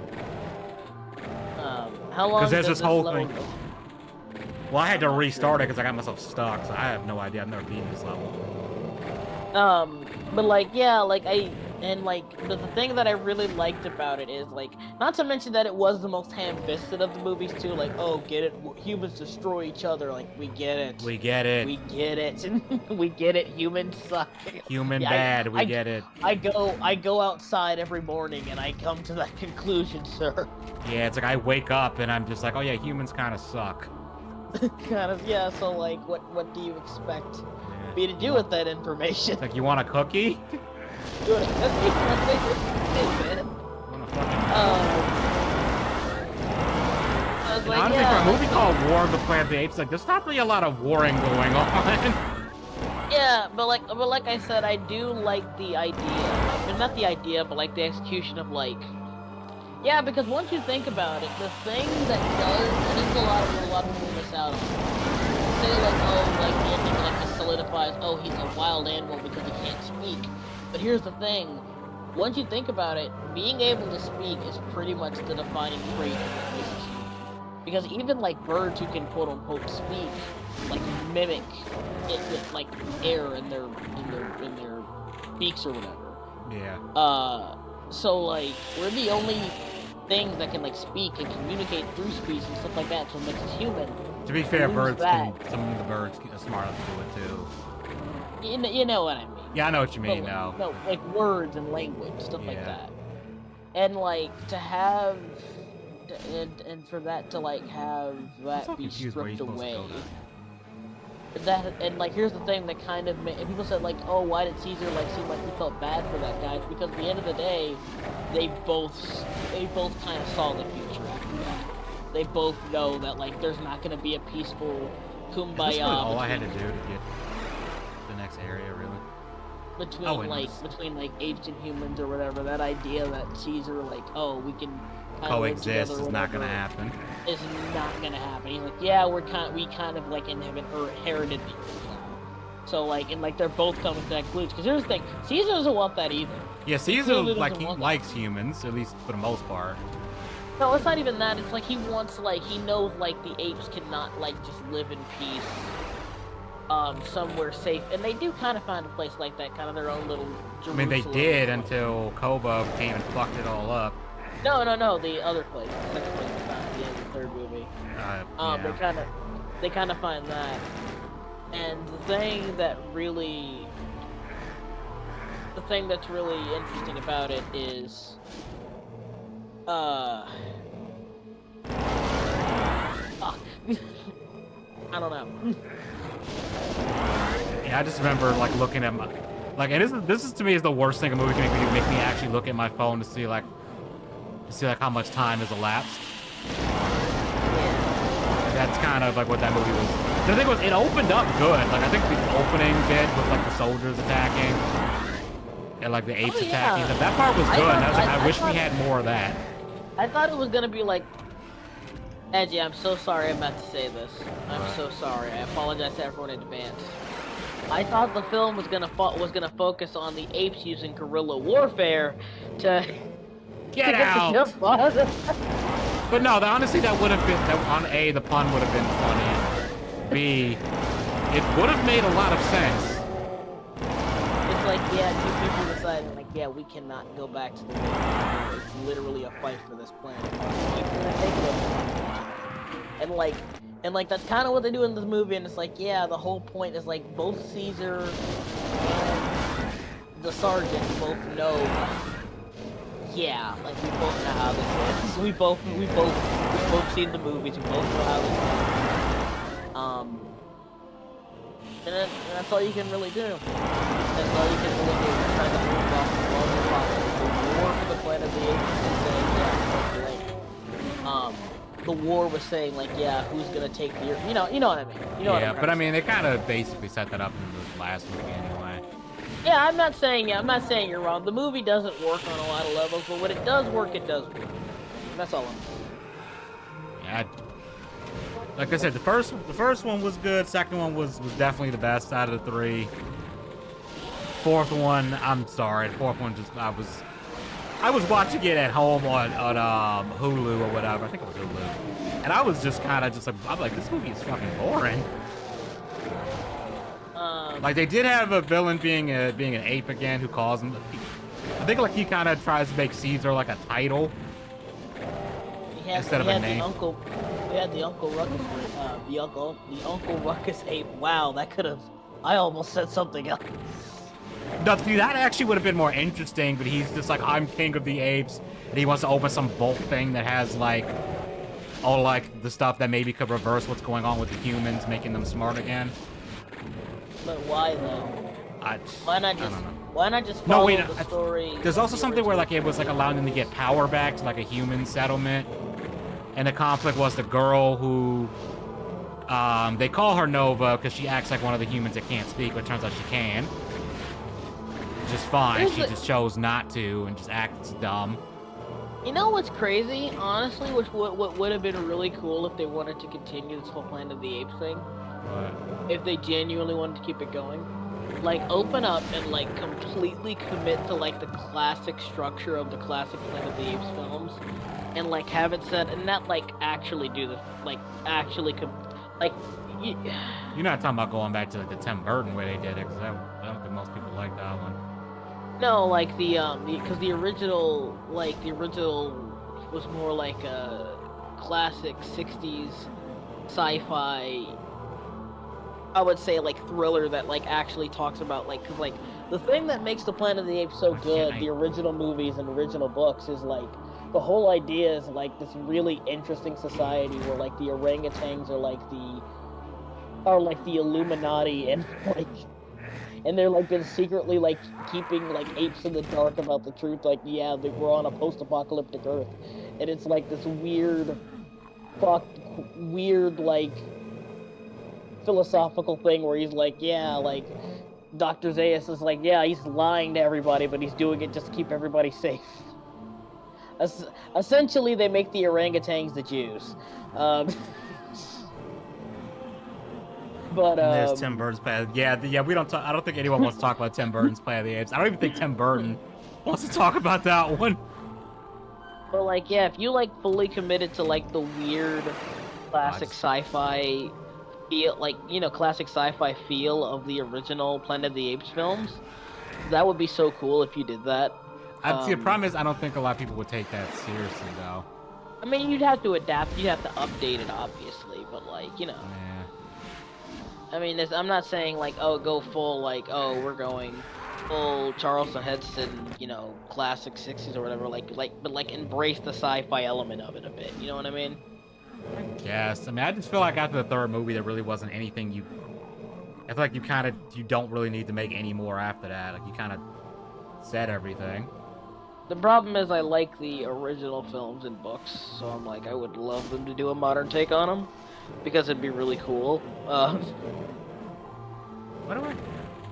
How long? Because there's this whole thing. Well, I had to restart it because I got myself stuck, so I have no idea. I've never beaten this level. But like, yeah, like the thing that I really liked about it is like, not to mention that it was the most ham-fisted of the movies too. Like, oh, get it? Humans destroy each other. Like, we get it. We get it. We get it. We get it. Humans suck. Human bad. We get it. I go outside every morning and I come to that conclusion, sir. Yeah, it's like I wake up and I'm just like, oh yeah, humans kind of suck. Kind of, yeah. So like, what do you expect me to do with that information? It's like, you want a cookie? Want a fucking honestly, for a movie called War of the Planet of the Apes, like there's not really a lot of warring going on. Yeah, but like I said, I do like the idea. I mean, not the idea, but like the execution of like. Yeah, because once you think about it, the thing that does, and this is a lot of people miss out on. Say like, oh, like the ending like solidifies, oh, he's a wild animal because he can't speak. But here's the thing, once you think about it, being able to speak is pretty much the defining trait of what makes us human. Because even like birds who can quote unquote speak, like mimic it with like air in their beaks or whatever. Yeah. So like we're the only things that can like speak and communicate through speech and stuff like that, so it makes us human. To be fair, some of the birds are smart enough to do it too. You know what I mean. Yeah, I know what you mean now. No, like words and language, stuff like that. And like to have, and for that to like have that be stripped away. And like here's the thing that kind of and people said like, oh, why did Caesar like seem like he felt bad for that guy? It's because at the end of the day, they both kind of saw the future after that. They both know that like there's not gonna be a peaceful kumbaya. Is this really all I had to do to get the next area, really? between apes and humans or whatever. That idea that Caesar like, oh, we can coexist is not gonna happen. Is not gonna happen. He's like, yeah, we kind of like inherited people now. So like, and like they're both coming to that conclusion. Because here's the thing, Caesar doesn't want that either. Yeah, Caesar like he likes humans, at least for the most part. No, it's not even that. It's like he wants he knows like the apes cannot like just live in peace. Somewhere safe, and they do kind of find a place like that, kind of their own little Jerusalem. I mean, they did until Koba came and fucked it all up. No, the other place, the second place they found at the end of the third movie. Yeah. They kind of find that, and the thing that's really interesting about it is, fuck. I don't know. Yeah, I just remember like looking at my, like, and this is to me is the worst thing a movie can make me actually look at my phone to see how much time has elapsed. That's kind of like what that movie was. The thing was, it opened up good. Like I think the opening bit with like the soldiers attacking and like the apes attacking. That part was good. I wish we had more of that. I thought it was gonna be like. Edgy, I'm so sorry I'm about to say this. I'm so sorry. I apologize to everyone in advance. I thought the film was gonna focus on the apes using guerrilla warfare to get out. But no, honestly, that would have been on A. The pun would have been funny. B. It would have made a lot of sense. It's like, yeah, two people decided, like, yeah, we cannot go back to the moon. It's literally a fight for this planet. And like that's kind of what they do in this movie, and it's like, yeah, the whole point is like both Caesar and the sergeant both know, yeah, like we both know how this is. We both seen the movies. We both know how this is. And that's all you can really do. That's all you can really do. Try to move off as long as possible. War for the planet of the apes and saying, yeah, like, the war was saying, like, yeah, who's gonna take the, you know what I mean. You know what I'm but I mean, they kind of basically set that up in the last movie anyway. Yeah, I'm not saying you're wrong. The movie doesn't work on a lot of levels, but when it does work, it does work. And that's all I'm saying. Yeah. Like I said, the first one was good. Second one was definitely the best out of the three. Fourth one, I'm sorry. The fourth one I was watching it at home on Hulu or whatever. I think it was Hulu. And I was just kind of just like, I'm like, this movie is fucking boring. Like they did have a villain being an ape again who calls him. I think like he kind of tries to make Caesar like a title instead of a name. We had the Uncle Ruckus, the Uncle Ruckus ape. Wow, that could have. I almost said something else. No, see, that actually would have been more interesting, but he's just like, I'm king of the apes, and he wants to open some vault thing that has like all like the stuff that maybe could reverse what's going on with the humans, making them smart again. But why though? Why not just follow the story? There's also something where like it was like allowing them to get power back to like a human settlement, and the conflict was the girl who they call her Nova because she acts like one of the humans that can't speak, but it turns out she can. Just fine. She just chose not to and just acts dumb. You know what's crazy? Honestly, what would have been really cool if they wanted to continue this whole Planet of the Apes thing. What? If they genuinely wanted to keep it going. Like, open up and, like, completely commit to, like, the classic structure of the classic Planet of the Apes films. And, like, have it set, and not, like, actually do the, like, actually, You're not talking about going back to, like, the Tim Burton way they did it, because I don't think most people like that one. No, like because the original was more like a classic 60s sci-fi, I would say, like, thriller that, like, actually talks about, like, cause, like, the thing that makes the Planet of the Apes so good, the original movies and original books, is, like, the whole idea is, like, this really interesting society where, like, the orangutans are, like, the Illuminati, and, like, and they're, like, been secretly, like, keeping, like, apes in the dark about the truth. Like, yeah, we're on a post-apocalyptic Earth. And it's, like, this weird, like, philosophical thing where he's like, yeah, like, Dr. Zaius is like, yeah, he's lying to everybody, but he's doing it just to keep everybody safe. Essentially, they make the orangutans the Jews. Um, but And there's Tim Burton's Planet. Yeah. We don't. I don't think anyone wants to talk about Tim Burton's Planet of the Apes. I don't even think Tim Burton wants to talk about that one. But like, yeah, if you like fully committed to like the weird classic sci-fi feel, like, you know, classic sci-fi feel of the original Planet of the Apes films, that would be so cool if you did that. See, the problem is I don't think a lot of people would take that seriously, though. I mean, you'd have to adapt, you'd have to update it, obviously, but like, you know. Yeah. I mean, I'm not saying like, oh, go full, like, oh, we're going full Charleston Heston, you know, classic 60s or whatever, but like embrace the sci-fi element of it a bit, you know what I mean? Yes. I mean, I just feel like after the third movie, there really wasn't anything I feel like you don't really need to make any more after that. Like, you kind of said everything. The problem is I like the original films and books, so I'm like, I would love them to do a modern take on them, because it'd be really cool. What do I...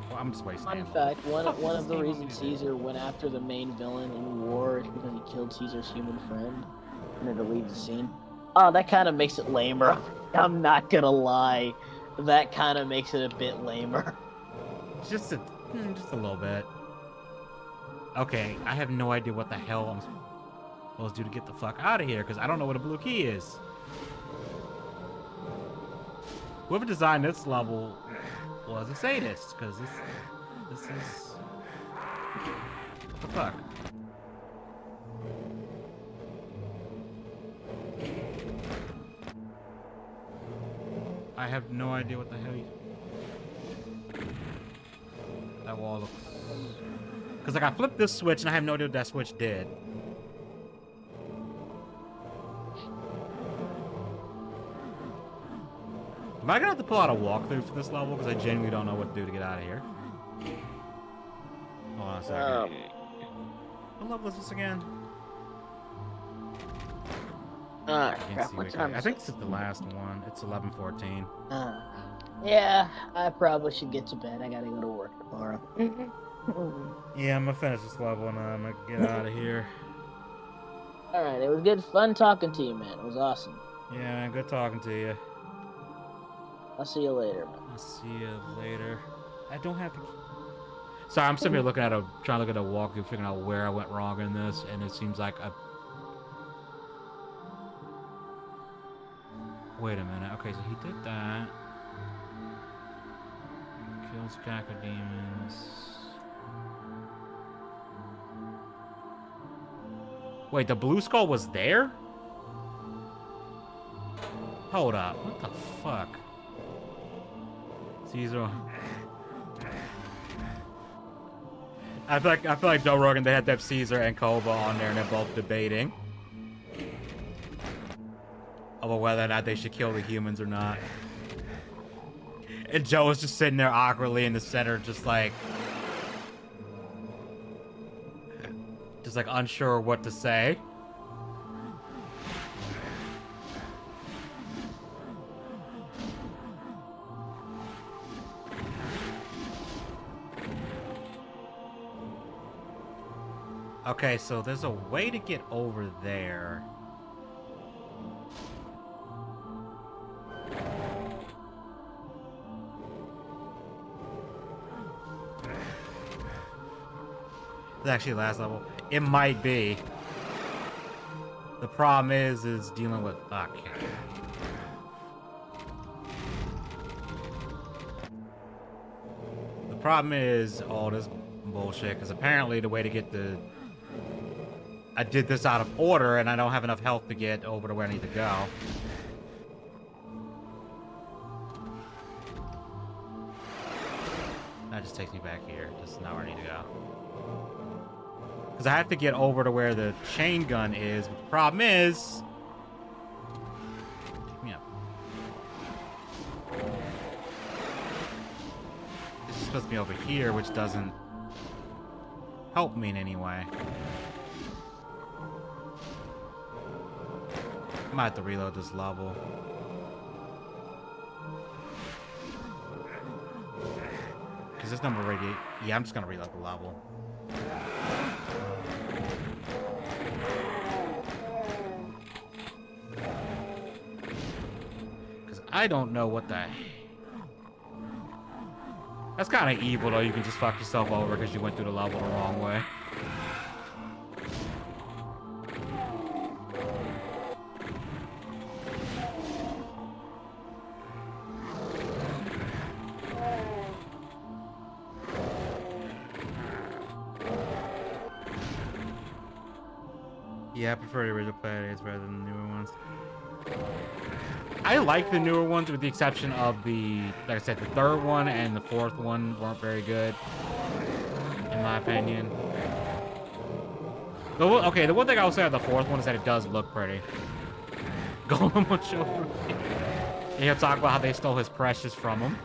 Well, I'm just wasting Fun ammo. fact, one of the reasons Caesar went after the main villain in war is because he killed Caesar's human friend, and it leaves the scene. Oh, that kind of makes it lamer. I'm not gonna lie. That kind of makes it a bit lamer. Just a little bit. Okay, I have no idea what the hell I'm supposed to do to get the fuck out of here, because I don't know what a blue key is. Whoever designed this level was a sadist, because this is... What the fuck? I have no idea what the hell that wall looks... Because, like, I flipped this switch, and I have no idea what that switch did. Am I gonna have to pull out a walkthrough for this level? Because I genuinely don't know what to do to get out of here. Hold on a second. What level is this again? Crap, what time I think this is the last one. It's 11:14. Yeah, I probably should get to bed. I gotta go to work tomorrow. Yeah, I'm gonna finish this level and I'm gonna get out of here. Alright, it was good fun talking to you, man. It was awesome. Yeah, man, good talking to you. I'll see you later, man. I'll see you later. I don't have to... Sorry, I'm sitting here trying to look at a walkthrough, figuring out where I went wrong in this, and it seems like Wait a minute. Okay, so he did that. Kills cacodemons. Wait, the blue skull was there? Hold up. What the fuck? Caesar. I feel like Joe Rogan, they had to have Caesar and Koba on there, and they're both debating about whether or not they should kill the humans or not. And Joe was just sitting there awkwardly in the center, just like unsure what to say. Okay, so there's a way to get over there. It's actually last level. It might be. The problem is dealing with... Okay. The problem is all this bullshit, because apparently the way to get the... I did this out of order, and I don't have enough health to get over to where I need to go. That just takes me back here. This is not where I need to go. Because I have to get over to where the chain gun is, but the problem is... Pick me up. This is supposed to be over here, which doesn't help me in any way. I might have to reload this level. Because this number already... Yeah, I'm just going to reload the level. Because I don't know what the... That's kind of evil, though. You can just fuck yourself over because you went through the level the wrong way. Yeah, I prefer the original players rather than the newer ones. I like the newer ones with the exception of the, like I said, the third one and the fourth one weren't very good, in my opinion. Okay, the one thing I will say about the fourth one is that it does look pretty. Golem will show. And he'll talk about how they stole his precious from him.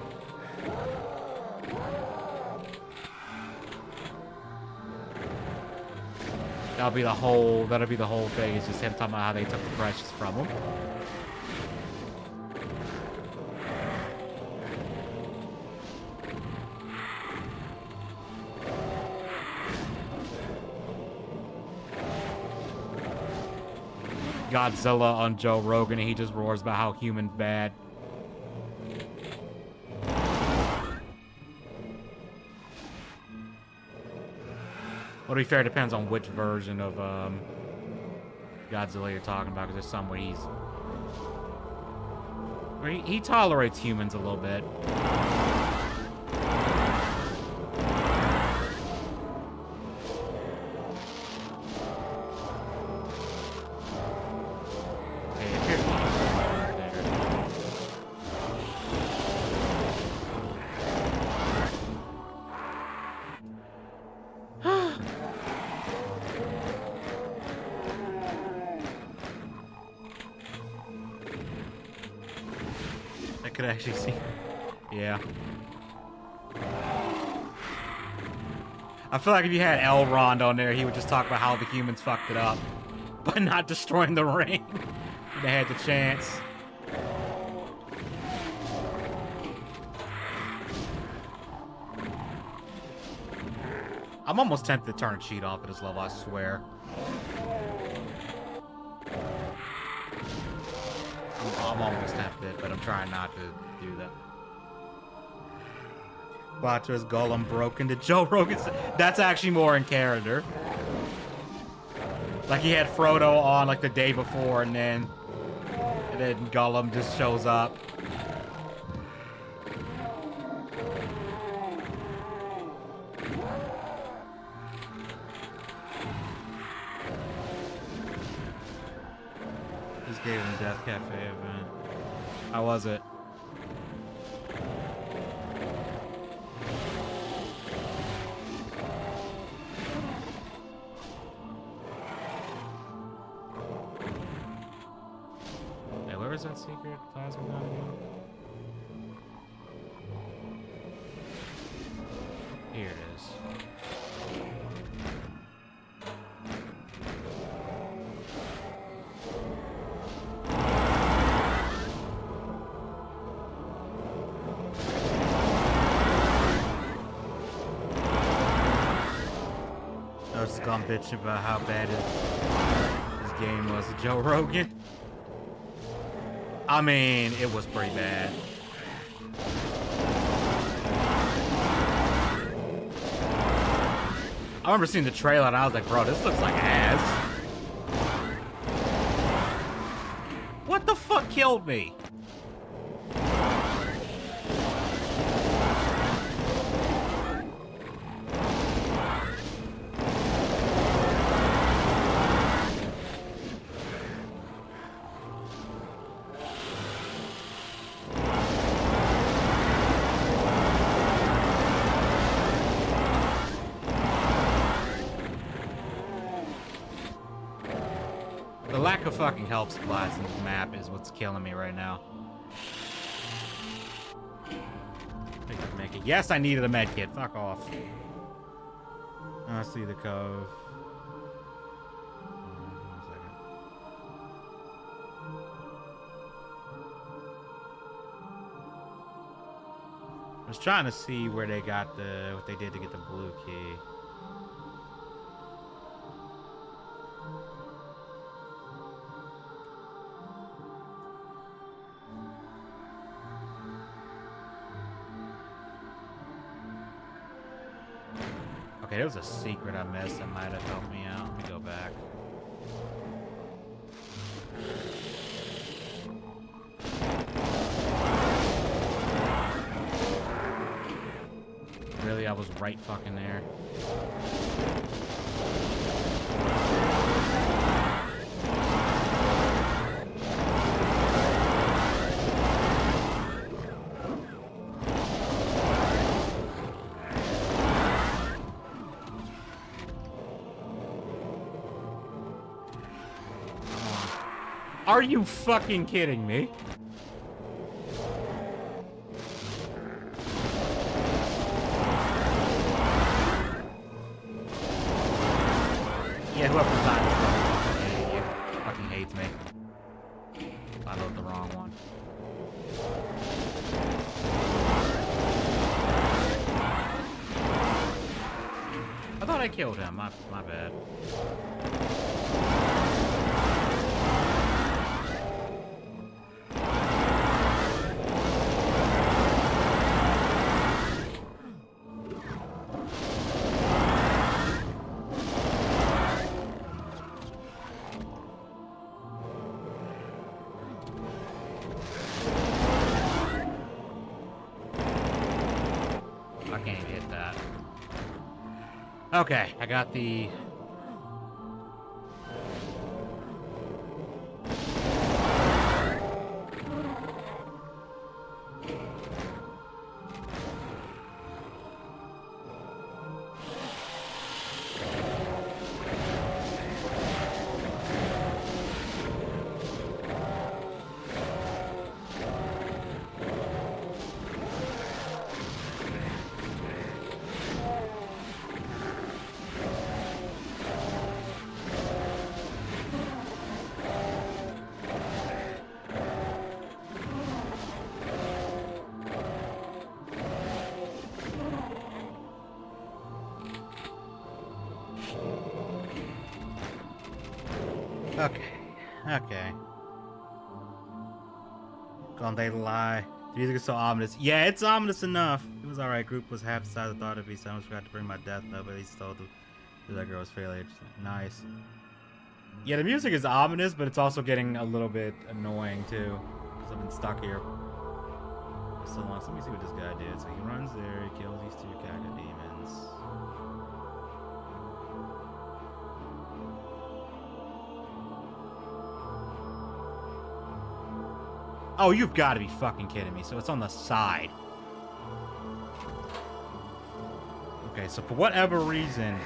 That'll be the whole thing, is just him talking about how they took the precious from him. Godzilla on Joe Rogan, and he just roars about how humans bad. Well, to be fair, it depends on which version of Godzilla you're talking about, because there's some where he tolerates humans a little bit. Could actually see. Yeah. I feel like if you had Elrond on there, he would just talk about how the humans fucked it up by not destroying the ring. They had the chance. I'm almost tempted to turn a cheat off at this level, I swear. I'm almost tempted, but I'm trying not to do that. Watcher's Golem broke into Joe Rogan's... That's actually more in character. Like, he had Frodo on, like, the day before, and then Gollum just shows up. Just gave him a Death Cafe event. How was it? Hey, where was that secret plasma gun again? Here it is. I was just gonna bitch about how bad his game was with Joe Rogan. I mean, it was pretty bad. I remember seeing the trailer and I was like, bro, this looks like ass. What the fuck killed me? The lack of fucking health supplies in this map is what's killing me right now. I think I can make it. Yes, I needed a med kit. Fuck off. I see the cove. One second. was trying to see where they got what they did to get the blue key. Okay, there was a secret I missed that might have helped me out. Let me go back. Really, I was right fucking there. Are you fucking kidding me? Yeah, whoever designed this fucking idiot fucking hates me. I wrote the wrong one. I thought I killed him. My bad. Okay, I got the... Okay. Don't they lie? The music is so ominous. Yeah, it's ominous enough. It was alright. Group was half the size I thought it'd be, so I almost forgot to bring my death note, but at least told that girl was fairly nice. Yeah, the music is ominous, but it's also getting a little bit annoying too, because I've been stuck here for so long. So let me see what this guy did. So he runs there, he kills these two cacodemons. Oh, you've got to be fucking kidding me. So it's on the side. Okay, so for whatever reason...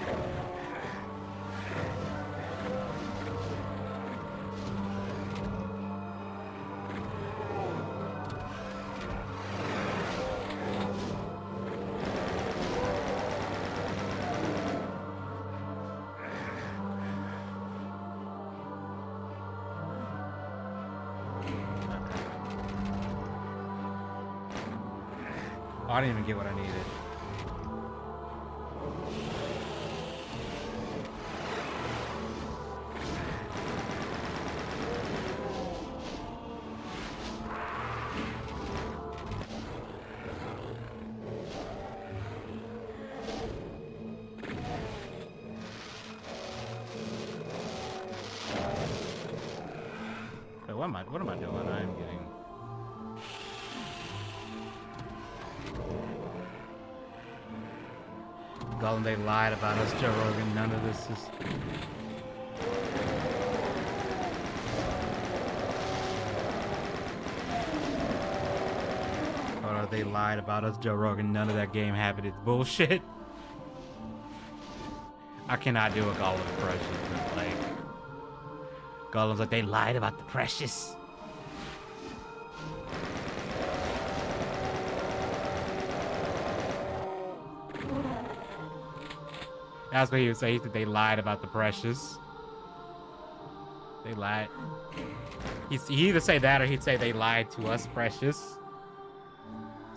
I didn't even get what I needed. So what am I doing? I am getting... Golden, they lied about us, Joe Rogan. None of this is... Or they lied about us, Joe Rogan. None of that game happened. It's bullshit. I cannot do a Golem impression, but like... Golem's like, they lied about the precious. That's what he would say. He said they lied about the precious. They lied. He'd either say that or he'd say they lied to us, precious.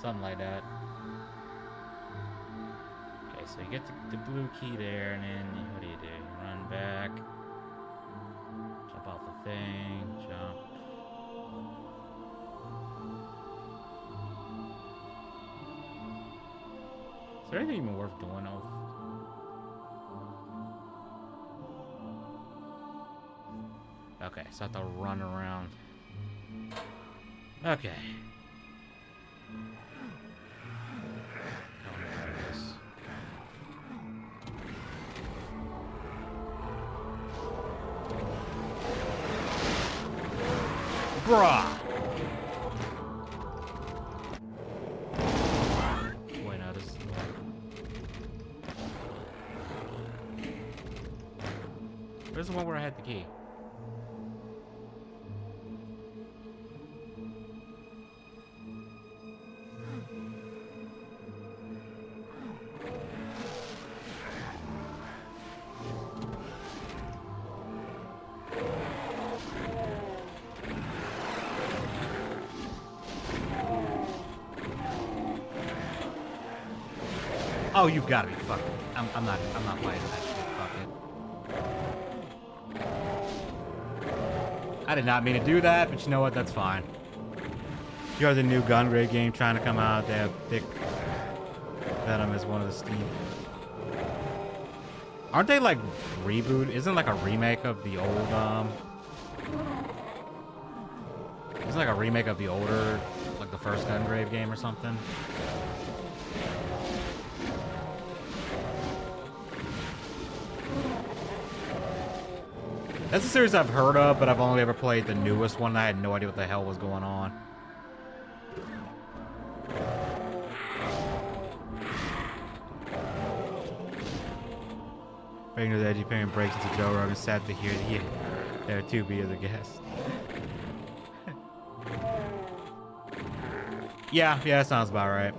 Something like that. so you get the blue key there, and then what do? You run back, jump off the thing, jump. Is there anything even worth doing though? Okay, so I have to run around. Okay. Bruh! Wait, no, this... Where's the one where I had the key? Oh, you gotta be fucking. I'm not playing that shit. Fuck it. I did not mean to do that, but you know what? That's fine. You're the new Gungrave game trying to come out. They have Thick Venom as one of the Steam. Aren't they like reboot? Isn't it like a remake of the old Isn't it like a remake of the older, like the first Gungrave game or something? That's a series I've heard of, but I've only ever played the newest one. I had no idea what the hell was going on. Breaking the Edgy Parent breaks into Joe Rogan. Sad to hear that there too be as a guest. Yeah, that sounds about right.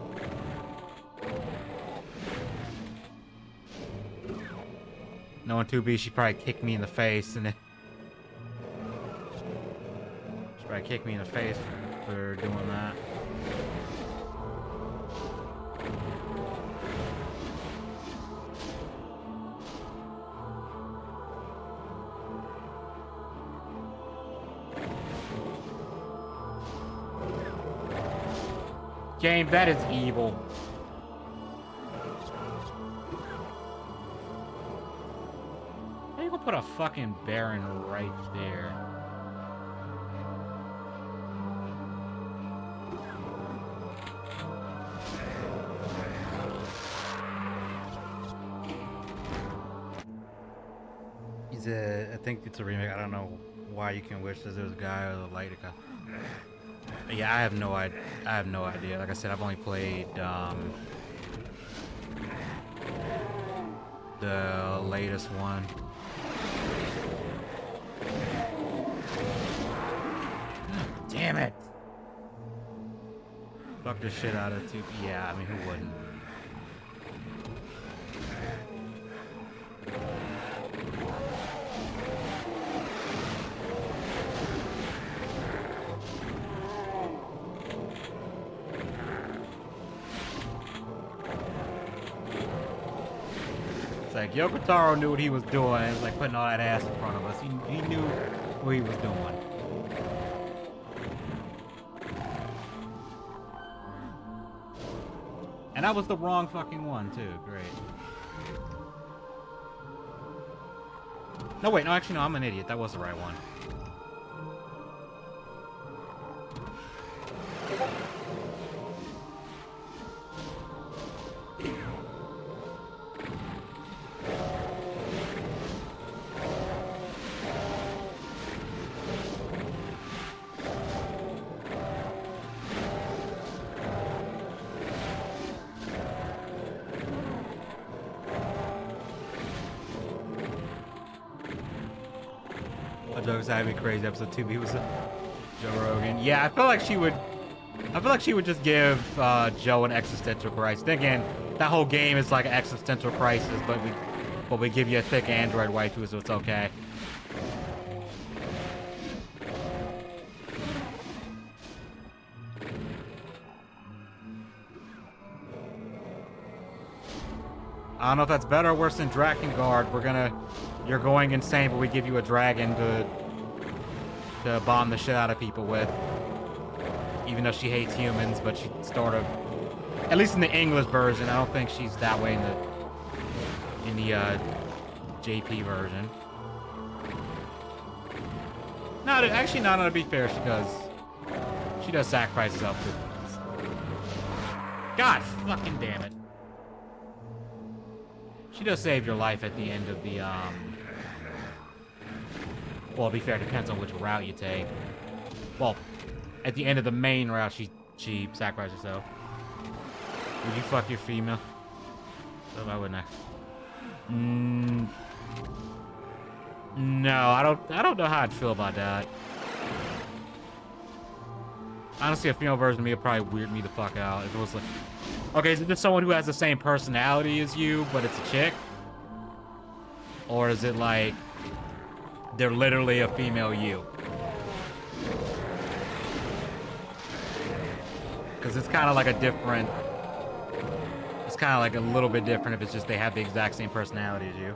Knowing 2B, she probably kicked me in the face, and then she probably kicked me in the face for doing that. Game, that is evil. Put a fucking Baron right there. I think it's a remake. I don't know why you can wish that there's a guy with a light. Yeah, I have no idea. Like I said, I've only played the latest one. Damn it! Fuck the shit out of 2. Yeah, I mean, who wouldn't? It's like Yoko Taro knew what he was doing. It was like putting all that ass in front of us. He knew what he was doing. And that was the wrong fucking one, too. Great. No, wait. No, actually, no. I'm an idiot. That was the right one. That'd be crazy. Episode 2, he was Joe Rogan. Yeah, I feel like she would just give Joe an existential crisis. Then again, that whole game is like an existential crisis, but we give you a thick android waifu, so it's okay. I don't know if that's better or worse than Drakengard. You're going insane, but we give you a dragon to bomb the shit out of people with. Even though she hates humans, but she sort of, at least in the English version, I don't think she's that way in the JP version. No, actually, no, to be fair, she does sacrifice herself to. God fucking damn it. She does save your life at the end of the, well, to be fair, it depends on which route you take. Well, at the end of the main route, she sacrificed herself. Would you fuck your female? Oh, why wouldn't I? No, I don't know how I'd feel about that. Honestly, a female version of me would probably weird me the fuck out. If it was like, okay, is it just someone who has the same personality as you, but it's a chick? Or is it like, they're literally a female you? Because it's kind of like a different, it's kind of like a little bit different if it's just they have the exact same personality as you.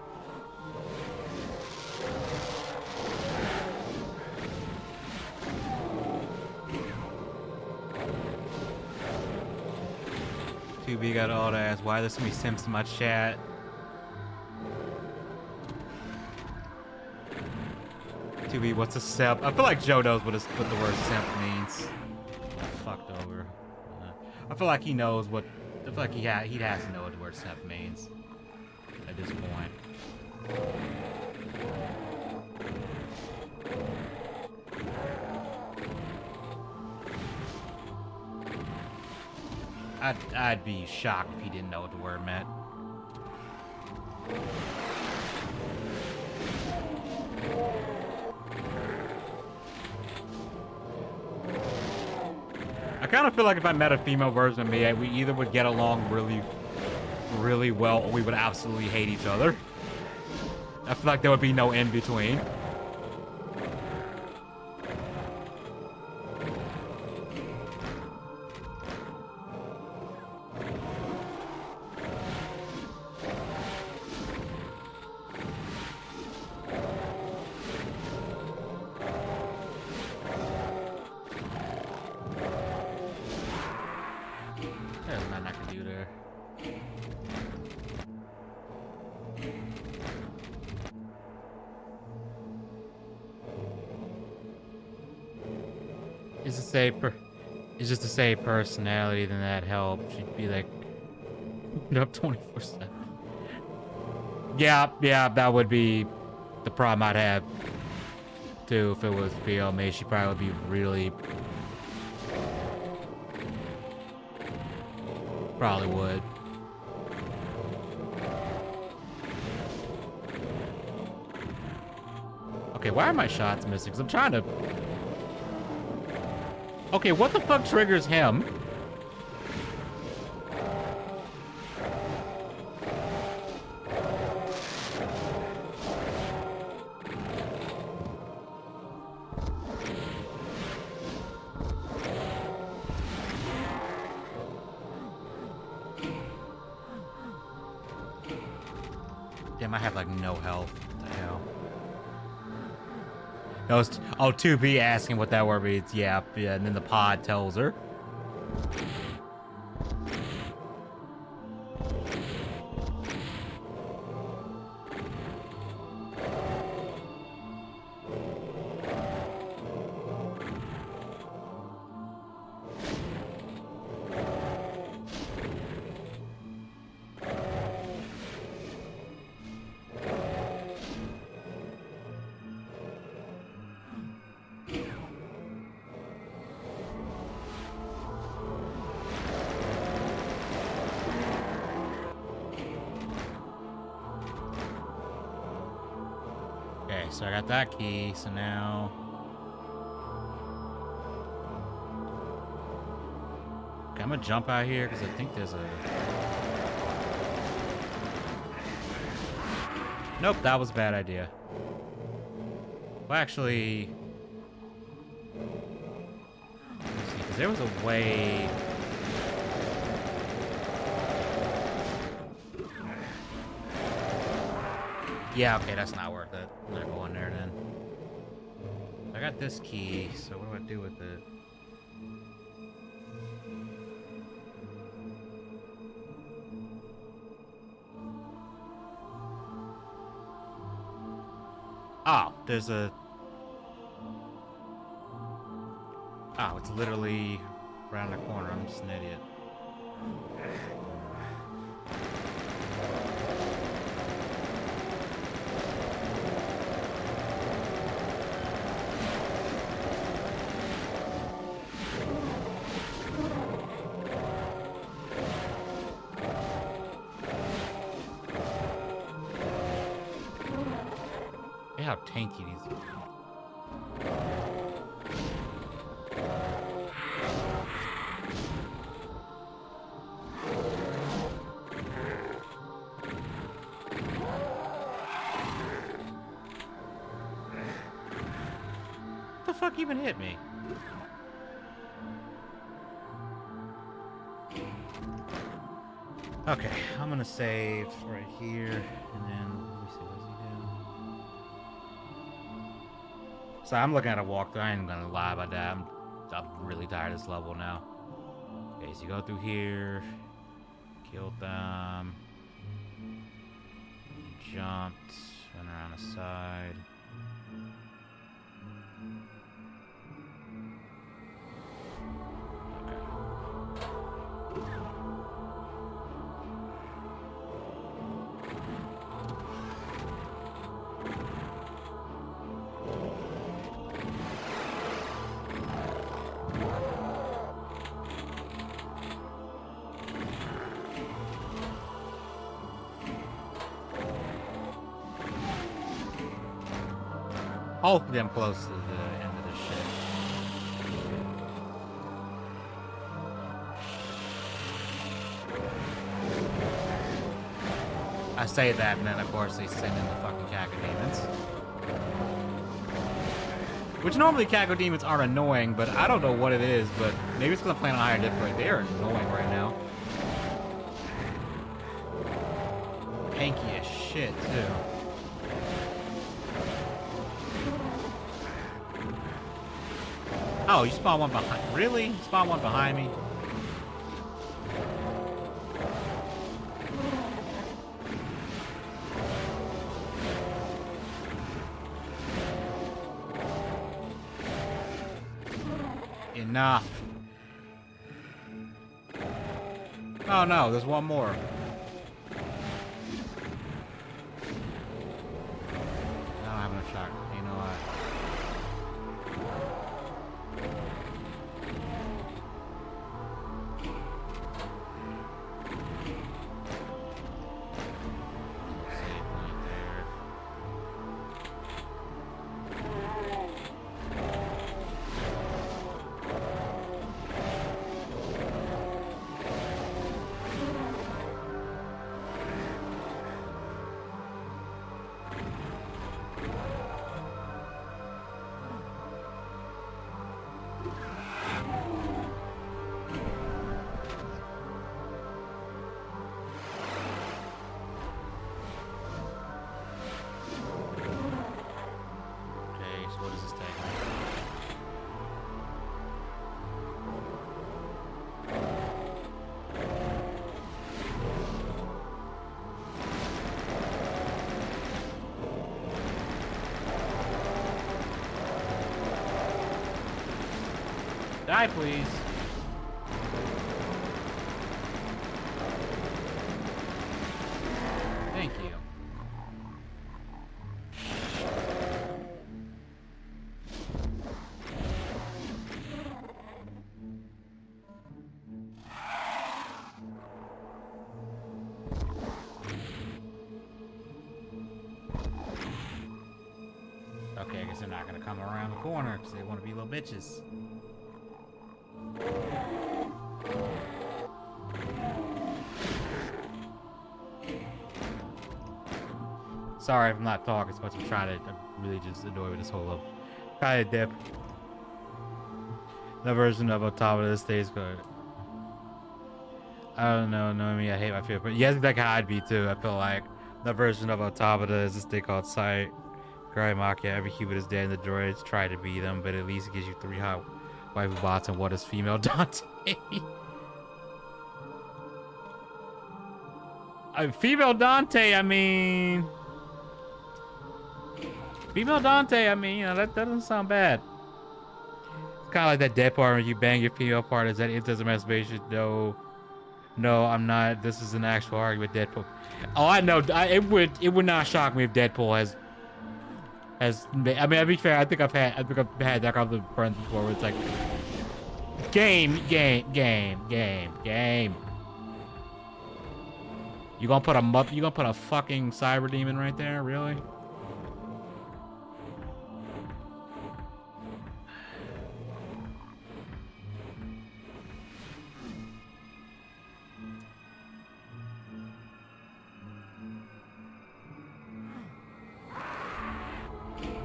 QB got all to ask, why there's so many simps in my chat? QB, what's a simp? I feel like Joe knows what the word simp means. Fucked over. I feel like he knows what. I feel like he has to know what the word simp means at this point. I'd be shocked if he didn't know what the word meant. I kind of feel like if I met a female version of me, we either would get along really, really well, or we would absolutely hate each other. I feel like there would be no in between. It's just to say personality, then that helps. She'd be like, up 24/7. Yeah, that would be the problem I'd have too if it was female. She'd probably be really, probably would. Okay, why are my shots missing? Because I'm trying to. Okay, what the fuck triggers him? Damn, I have like no health. What the hell? Oh, 2B asking what that word means. Yeah, and then the pod tells her. So I got that key, so now... Okay, I'm gonna jump out here, because I think there's a... Nope, that was a bad idea. Well, actually... Let's see, because there was a way... Yeah, okay, that's not worth it. I'm not going there then. I got this key, so what do I do with it? Oh, there's a... Oh, it's literally around the corner. I'm just an idiot. Look how tanky these are. What the fuck even hit me? Okay, I'm gonna save right here, and then let me see what's he do. So I'm looking at a walkthrough. I ain't gonna lie about that. I'm really tired of this level now. Okay, so you go through here, killed them, you jumped, went around the side. Hopefully I'm close to the end of this shit. I say that, and then of course they send in the fucking cacodemons. Which normally cacodemons are annoying, but I don't know what it is, but maybe it's because I'm playing on higher difficulty. They are annoying right now. Tanky as shit, too. Oh, you spawn one behind. Really? You spawn one behind me? Enough. Oh no, there's one more. I don't have enough shot. You know what? Die, please. Thank you. Okay, I guess they're not gonna come around the corner because they want to be little bitches. Sorry if I'm not talking so much. I'm really just annoyed with this whole kind of dip. The version of Automata stays good. I don't know, knowing me, I hate my favorite. But yes, that's how I'd be too. I feel like The version of Automata is this thing called Sight. Mafia. Every human is dead and the droids try to be them, but at least it gives you 3 hot waifu bots and what is female Dante. Female Dante, I mean... Female Dante, I mean, you know, that doesn't sound bad. It's kind of like that dead part when you bang your female part. Is that it doesn't masturbation? No. No, I'm not. This is an actual argument, Deadpool. Oh, I know. It would not shock me if Deadpool has... I mean, to be fair, I think I've had that kind of friends before where it's like... Game. You gonna put a fucking cyber demon right there? Really?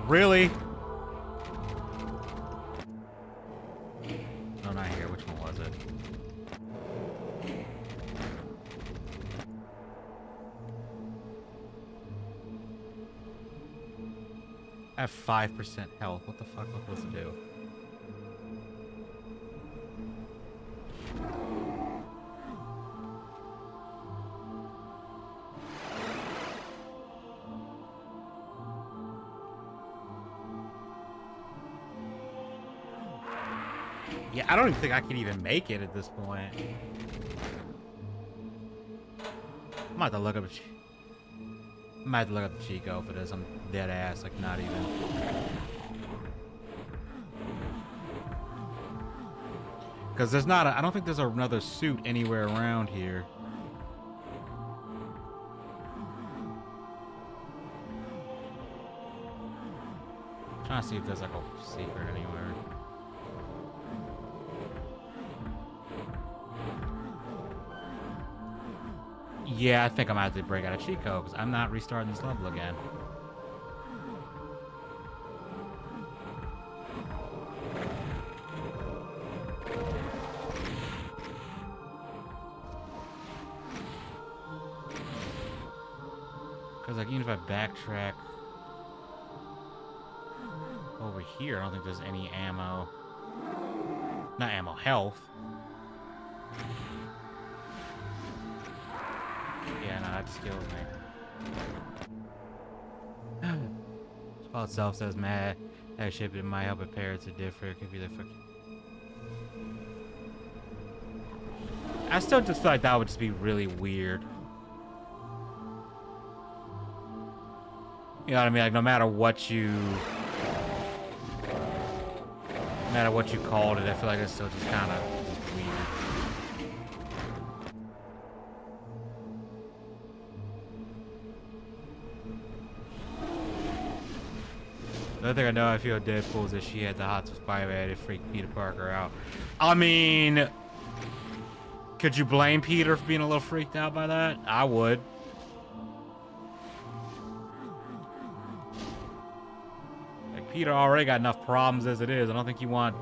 Really? No, not here. Which one was it? I have 5% health. What the fuck am I supposed to do? Yeah, I don't even think I can even make it at this point. I might have to look up the cheat code for this. I'm dead ass, like not even. Because there's not I don't think there's another suit anywhere around here. I'm trying to see if there's like a secret anywhere. Yeah, I think I'm gonna have to break out a cheat code because I'm not restarting this level again. Because like even if I backtrack over here, I don't think there's any ammo. Not ammo, health. Yeah, no, that just kills me. Spell itself says mad. That shit, it might help if parents are different. It could be the fucking. I still just feel like that would just be really weird. You know what I mean? Like no matter what you called it, I feel like it's still just kind of weird. The other thing I know I feel Deadpool is that she had the hots with Spider-Man to freak Peter Parker out. I mean, could you blame Peter for being a little freaked out by that? I would. Like Peter already got enough problems as it is. I don't think you want.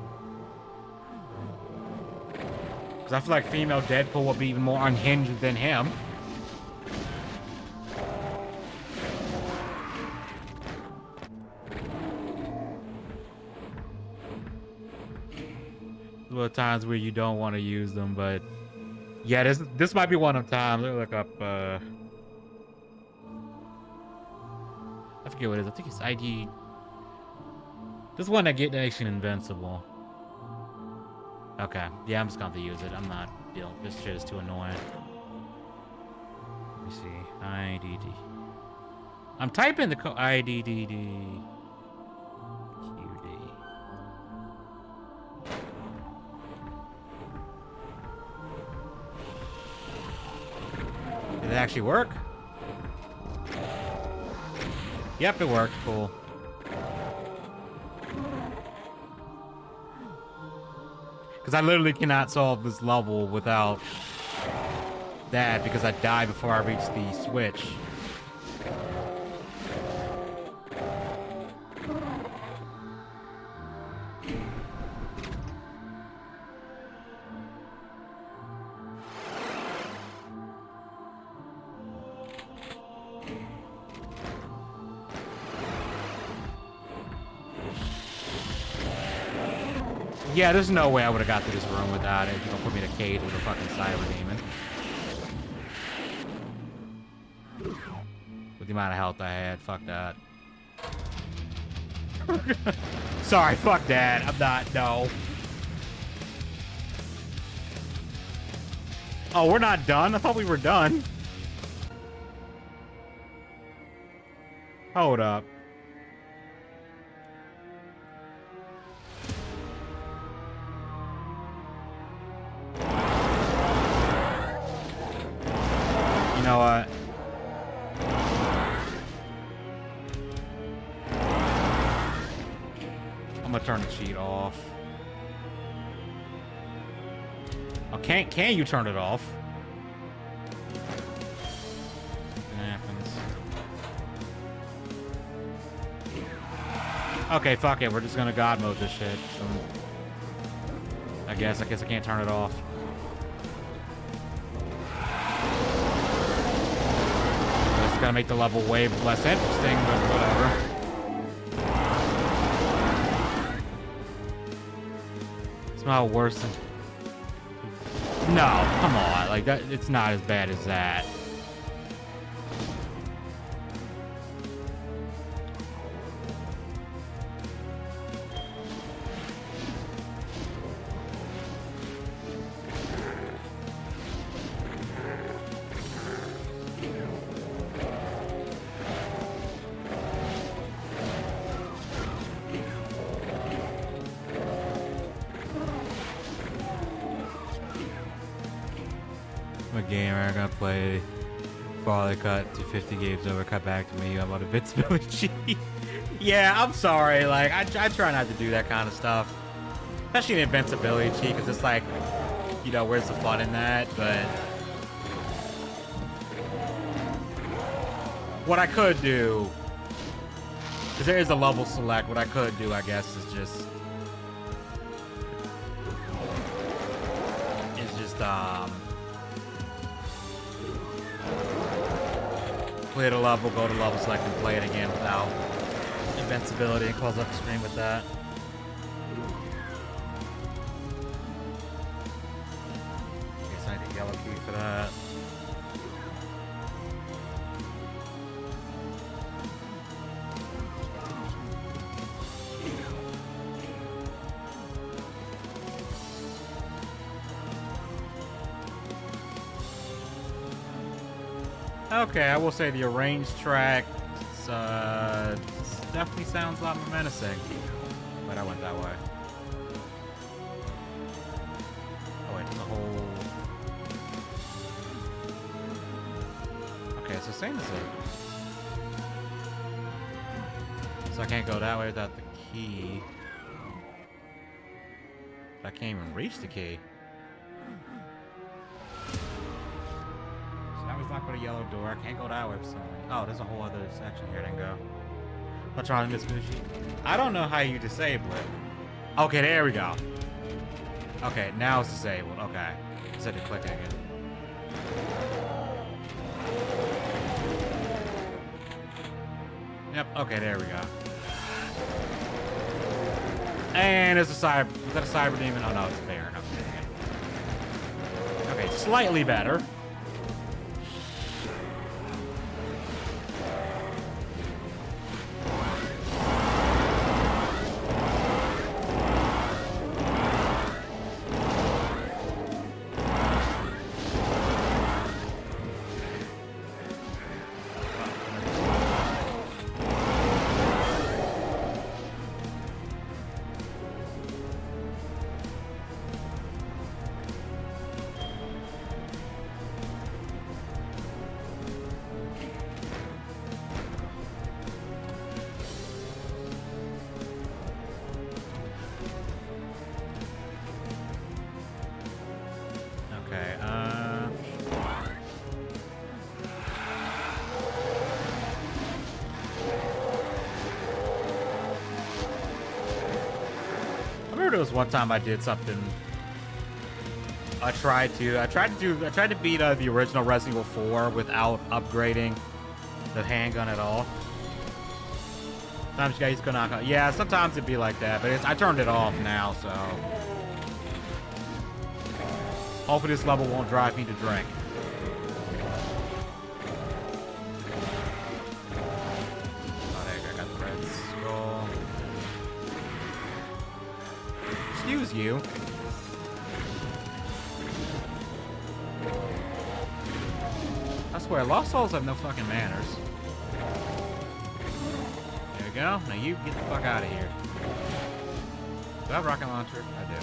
Because I feel like female Deadpool would be even more unhinged than him. Little times where you don't want to use them, but yeah, this might be one of times. Let me look up. I forget what it is. I think it's ID. This one that get action invincible. Okay, yeah, I'm just going to use it. I'm not dealing. This shit is too annoying. Let me see. IDD. I'm typing the code IDDD. Did it actually work? Yep, it worked. Cool. Because I literally cannot solve this level without that because I died before I reached the switch. Yeah, there's no way I would have got to this room without it. You're gonna put me in a cage with a fucking cyber demon. With the amount of health I had, fuck that. Sorry, fuck that. I'm not, no. Oh, we're not done? I thought we were done. Hold up. You know what? I'm gonna turn the cheat off. Oh, can you turn it off? It happens. Okay, fuck it. We're just gonna God mode this shit. So, I guess I can't turn it off. It's gonna make the level way less interesting, but whatever. It's not worse than... No, come on. Like, that, it's not as bad as that. I'm a gamer, I'm gonna play before they cut to 50 games over, cut back to me about invincibility. Yeah, I'm sorry, like, I try not to do that kind of stuff. Especially an invincibility cheat, because it's like, you know, where's the fun in that, but... What I could do... Because there is a level select, what I could do, I guess, is just... Clear the level, go to level select, and play it again without invincibility and close up the screen with that. Guess I need a yellow key for that. Okay, I will say the arranged track definitely sounds a lot more menacing. But I went that way. Oh wait, there's a whole... Okay, it's the same as it. So I can't go that way without the key. But I can't even reach the key. It's not but a yellow door. I can't go that way for some reason. Oh, there's a whole other section here. Then go. What's wrong with this Mushi? I don't know how you disable it. Okay, there we go. Okay, now it's disabled. Okay. Instead of clicking it. Yep. Okay, there we go. And there's a cyber. Is that a cyber demon? Oh no, it's a bear. Okay. Okay, slightly better. There was one time I did something. I tried to beat the original Resident Evil 4 without upgrading the handgun at all. Sometimes you guys go knock out. Yeah, sometimes it'd be like that, but I turned it off now, so hopefully this level won't drive me to drink. Oh, there you go. I got the red skull. Excuse you. I swear, Lost Souls have no fucking manners. There we go. Now you get the fuck out of here. Do I have a rocket launcher? I do.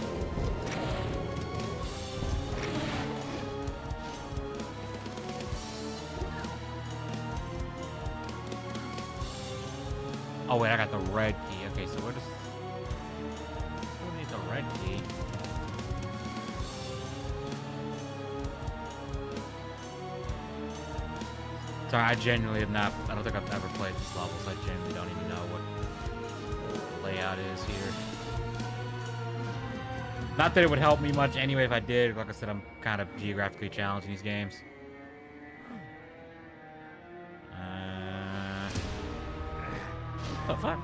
Oh wait, I got the red key. Okay, so where does... Who needs a red key? Sorry, I genuinely have not... I don't think I've ever played this level, so I genuinely don't even know what the layout is here. Not that it would help me much anyway if I did. Like I said, I'm kind of geographically challenged in these games. What the fuck?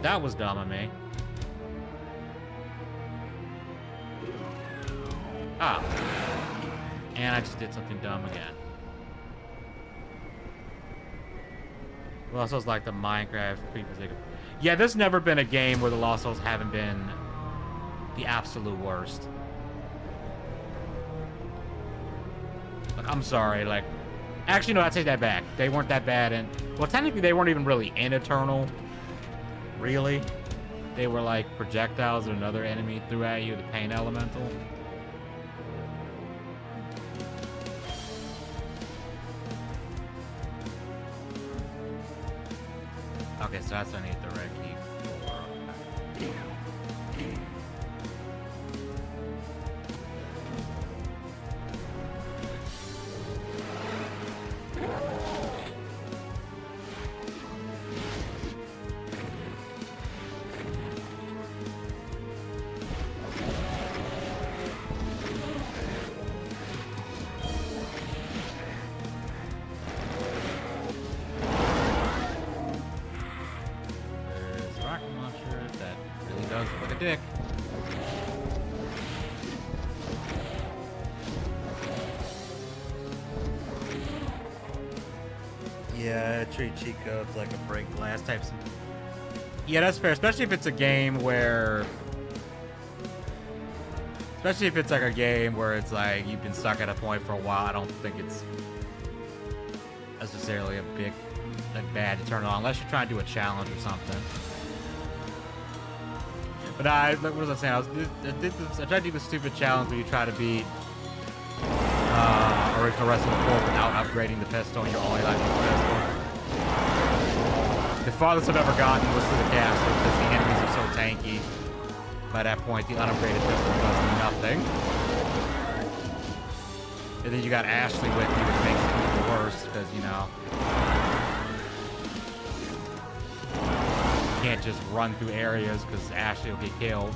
That was dumb of me. Ah. And I just did something dumb again. Well, Lost Souls like the Minecraft previous. Yeah, there's never been a game where the Lost Souls haven't been the absolute worst. Like, I'm sorry, like... Actually, no, I take that back. They weren't that bad, and... Well, technically, they weren't even really in Eternal. Really. They were like projectiles that another enemy threw at you, the Pain Elemental. Okay, so that's what I need the red key for. Dick. Yeah, treat cheat codes like a break glass type. Yeah, that's fair, especially if it's a game where... Especially if it's like a game where it's like you've been stuck at a point for a while. I don't think it's necessarily a big, bad to turn it on unless you're trying to do a challenge or something. But what was I saying? I tried to do the stupid challenge where you try to beat original Resident Evil 4 without upgrading the pistol, and you're only allowed to use the pistol. The farthest I've ever gotten was to the castle because the enemies are so tanky. By that point, the unupgraded pistol does nothing. And then you got Ashley with you, which makes it even worse because, you know, you can't just run through areas because Ashley will get killed.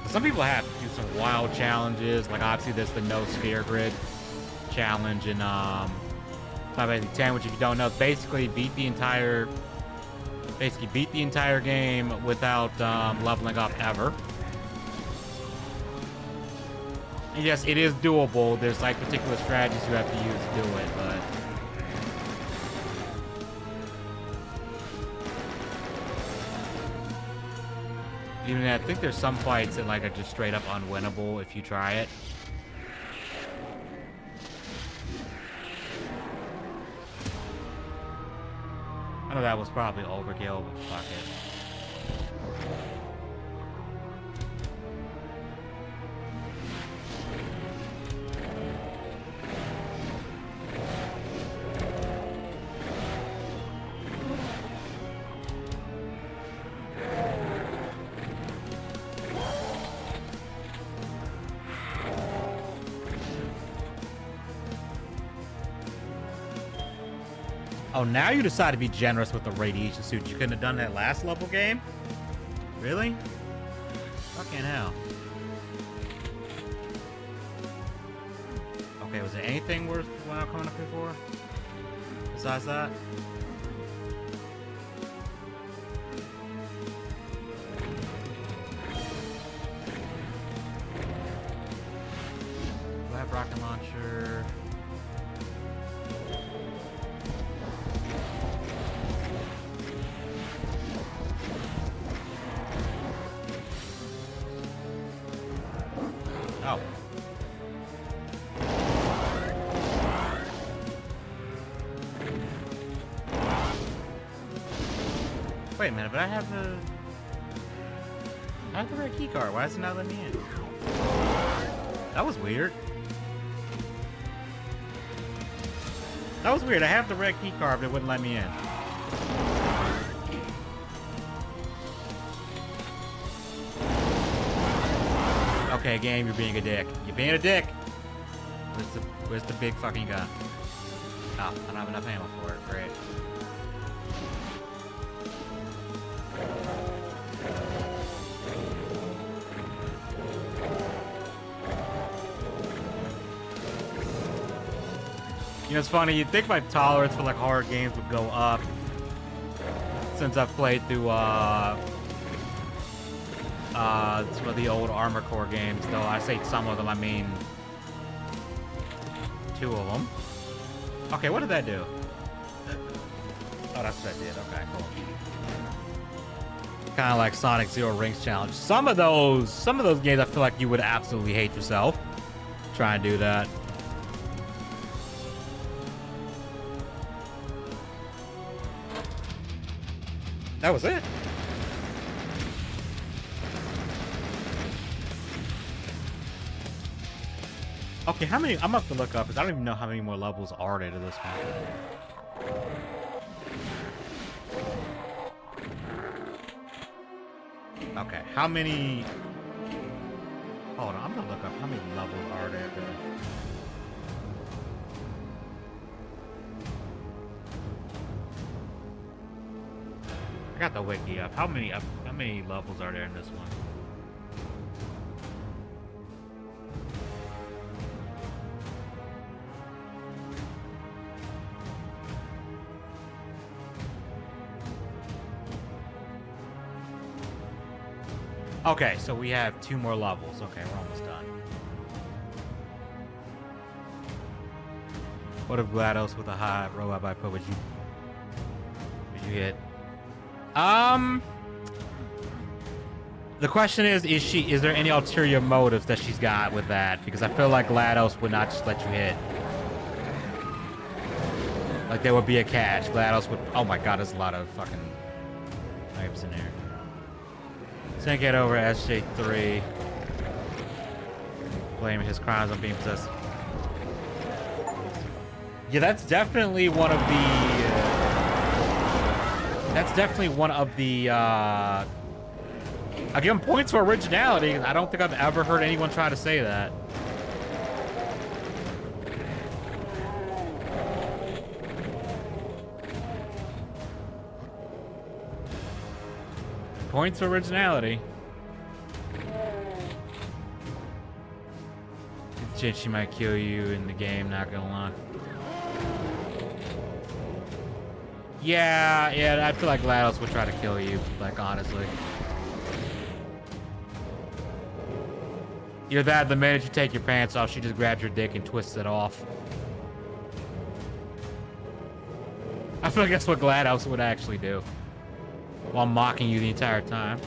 Some people have to do some wild challenges, like obviously there's the no sphere grid challenge in Final Fantasy X, which if you don't know, basically beat the entire game without leveling up ever. And yes, it is doable. There's like particular strategies you have to use to do it, but even I think there's some fights that like are just straight up unwinnable if you try it. I know that was probably overkill, but fuck it. Oh, now you decide to be generous with the radiation suit. You couldn't have done that last level game? Really? Fucking hell. Okay, was there anything worth what I'm coming up here for? Besides that? Do I have rocket launcher? Oh. Wait a minute, but I have the red key card. Why is it not letting me in? That was weird. That was weird. I have the red key card, but it wouldn't let me in. Okay, game, you're being a dick. You're being a dick. Where's the big fucking gun? Oh, I don't have enough ammo for it. Great. You know, it's funny. You'd think my tolerance for like horror games would go up since I've played through some of the old Armor Core games. Though I say some of them, I mean 2 of them. Okay, what did that do? Oh, that's what I did. Okay, cool. Kind of like Sonic Zero Rings Challenge. Some of those games, I feel like you would absolutely hate yourself. Try and do that. That was it. Okay, how many? I'm about to look up because I don't even know how many more levels are there to this one. Okay, how many? Hold on, I'm gonna look up how many levels are there. I got the wiki up. How many levels are there in this one? Okay, so we have 2 more levels. Okay, we're almost done. What if GLaDOS with a high robot bipod would you hit? The question is there any ulterior motives that she's got with that? Because I feel like GLaDOS would not just let you hit. Like there would be a catch. GLaDOS would. Oh my god, there's a lot of fucking types in here. Think it over SJ3. Blaming his crimes on being possessed. Yeah, that's definitely one of the. I give him points for originality. I don't think I've ever heard anyone try to say that. Points for originality. Chance she might kill you in the game, not gonna lie. Yeah, I feel like GLaDOS would try to kill you, like, honestly. You're that, the minute you take your pants off, she just grabs your dick and twists it off. I feel like that's what GLaDOS would actually do. While mocking you the entire time.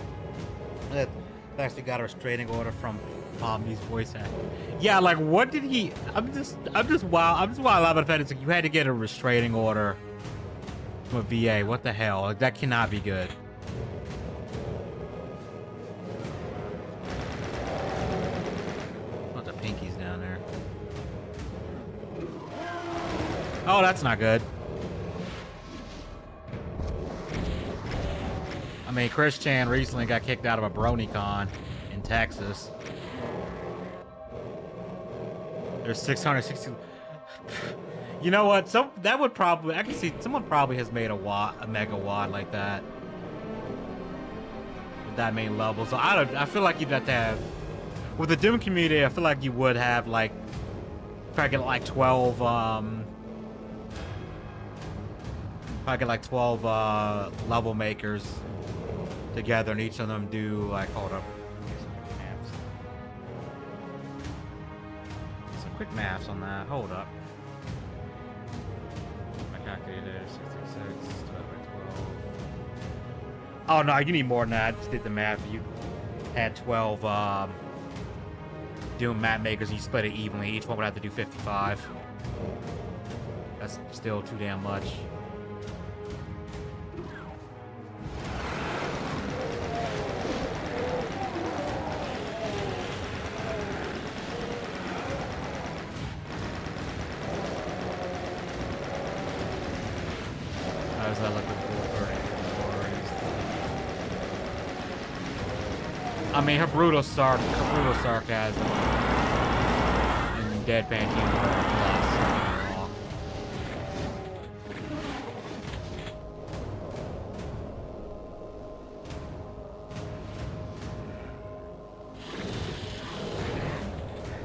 That actually got a restraining order from Pomni's voice actor. Yeah, like what did he? I'm just wild about the fact that you had to get a restraining order from a VA. What the hell? Like, that cannot be good. Bunch of pinkies down there. Oh, that's not good. I mean, Chris Chan recently got kicked out of a BronyCon in Texas. There's 660. You know what? That would probably, I can see someone probably has made a mega wad like that. that many levels. So I feel like you'd have to have, with the Doom community, I feel like you would have like, probably get like 12, probably get like 12 level makers together, and each of them do like, hold up, some quick maths on that. Hold up. My calculator, 66 divided by 12. Oh no, you need more than that. I just did the math. You had 12 Doom map makers, and you split it evenly. Each one would have to do 55. That's still too damn much. How's that look with 434? I mean, her brutal sarcasm and deadpan humor are plus.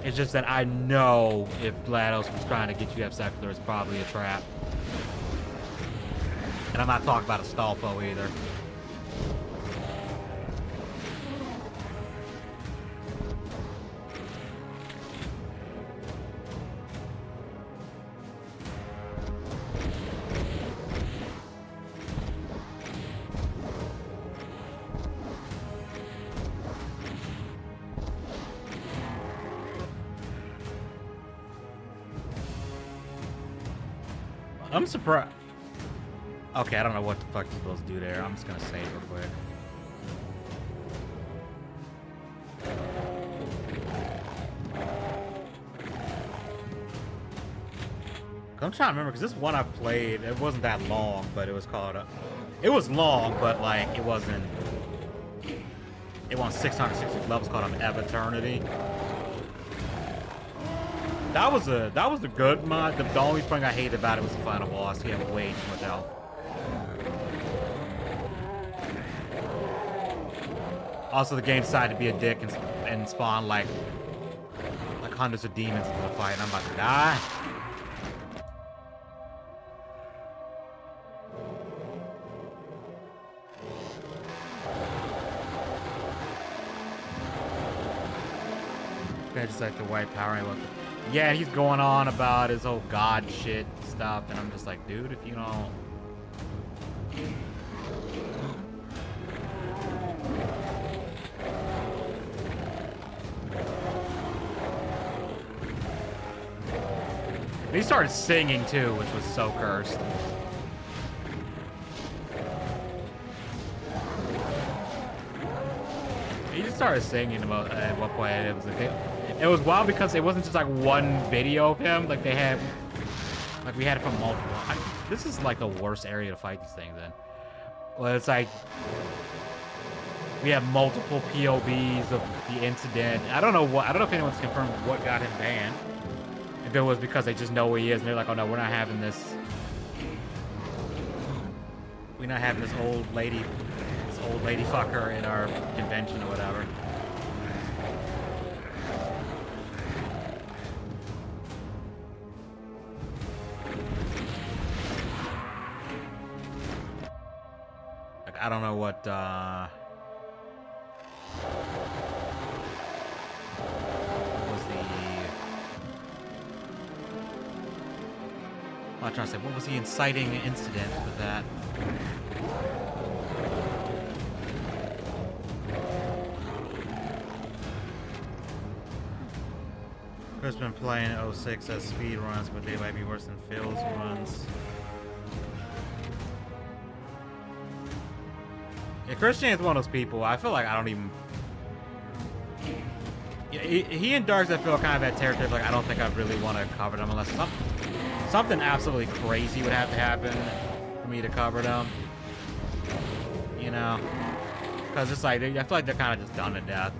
It's just that I know if GLaDOS was trying to get you to have secular, it's probably a trap. And I'm not talking about a Stalfo either. I'm surprised. Okay, I don't know what the fuck you're supposed to do there. I'm just gonna save real quick. I'm trying to remember because this one I played, it wasn't that long, but it was called. It was long, but like it wasn't. It won 660 levels, called Ebb Eternity. That was a good mod. The only thing I hated about it was the final boss. He had way too much health. Also, the game decided to be a dick and spawn like hundreds of demons into the fight, and I'm about to die. I just like the white power. Yeah, he's going on about his whole god shit stuff, and I'm just like, dude, if you don't. He started singing too, which was so cursed. He just started singing about at what point it was. It was wild because it wasn't just like one video of him. Like they had, like we had it from multiple. This is like the worst area to fight these things in. Well, it's like we have multiple POVs of the incident. I don't know if anyone's confirmed what got him banned. If it was because they just know who he is and they're like, oh no, we're not having this. We're not having this old lady fucker in our convention or whatever. Like, I don't know what was the... I'm trying to say, what was the inciting incident with that? Chris been playing 06 as speed runs, but they might be worse than Phil's runs. Yeah, Christian is one of those people. I feel like I don't even. He and Darks, I feel, kind of had territory. Like I don't think I really want to cover them unless something absolutely crazy would have to happen for me to cover them. You know, because it's like I feel like they're kind of just done to death.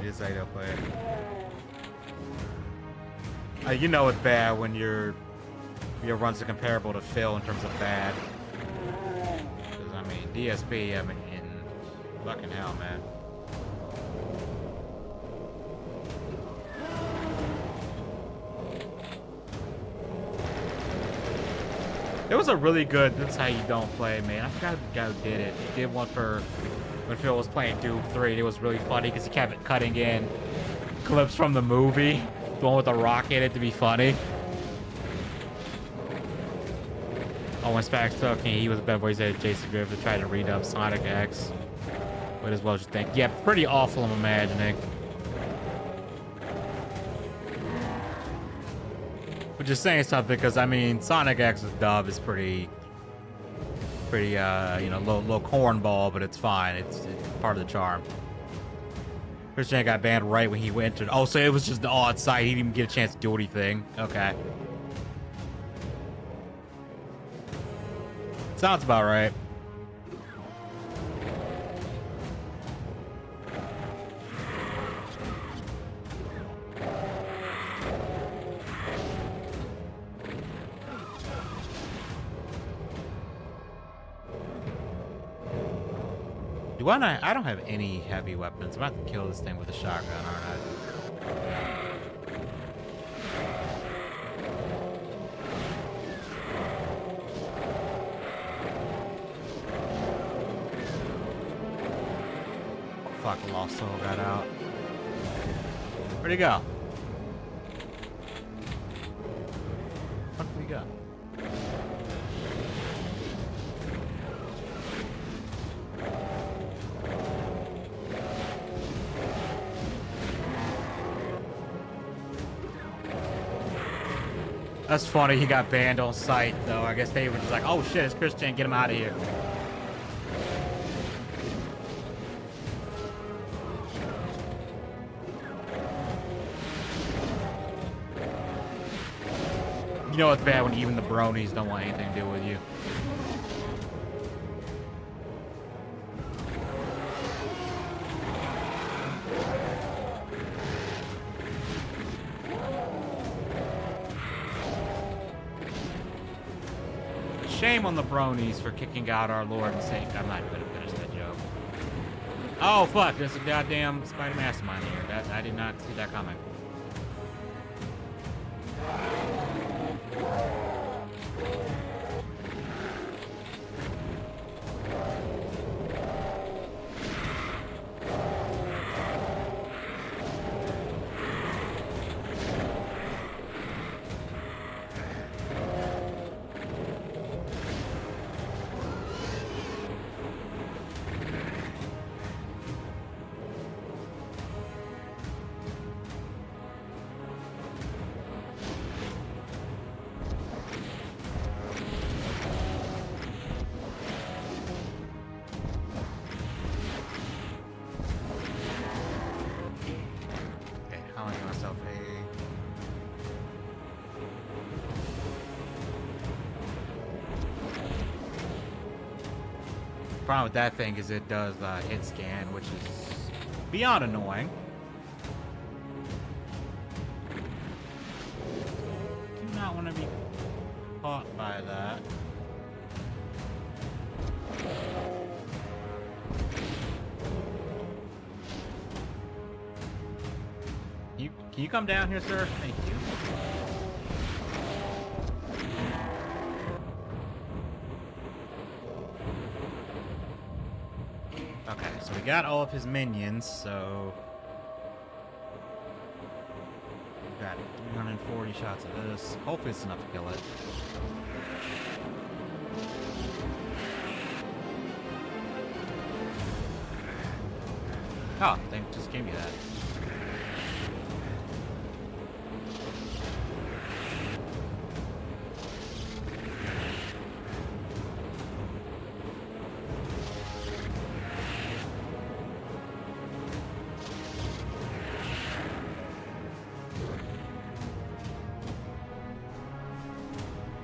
just say don't play it. You know it's bad when your runs are comparable to Phil in terms of bad. Because, I mean, DSP, I mean, in fucking hell, man. It was a really good, that's how you don't play, man. I forgot the guy who did it. He did one for when Phil was playing Doom 3. And it was really funny because he kept cutting in clips from the movie. The one with the rock in it to be funny. Oh, when Spax talking, he was a better voice than Jason Griffith tried to redub Sonic X. But as well as you think. Yeah, pretty awful, I'm imagining. But just saying something, because I mean, Sonic X's dub is pretty, you know, low cornball, but it's fine. It's part of the charm. Christian got banned right when he entered. Oh, so it was just the odd site. He didn't even get a chance to do anything. Okay. Sounds about right. Do I not? I don't have any heavy weapons. I'm about to kill this thing with a shotgun, aren't I? Fuck, Lost Soul got out. Where'd he go? Where'd we go? That's funny, he got banned on sight, though. I guess they were just like, oh shit, it's Christian, get him out of here. You know it's bad when even the bronies don't want anything to do with you. Shame on the bronies for kicking out our Lord and Savior. I'm not going to finish that joke. Oh, fuck. There's a goddamn spider mastermind here. I did not see that coming. Problem with that thing is it does hit scan, which is beyond annoying. Do not want to be caught by that. Can you come down here, sir? Thank you. Okay, so we got all of his minions, so we've got 340 shots of this. Hopefully it's enough to kill it. Oh, they just gave me that.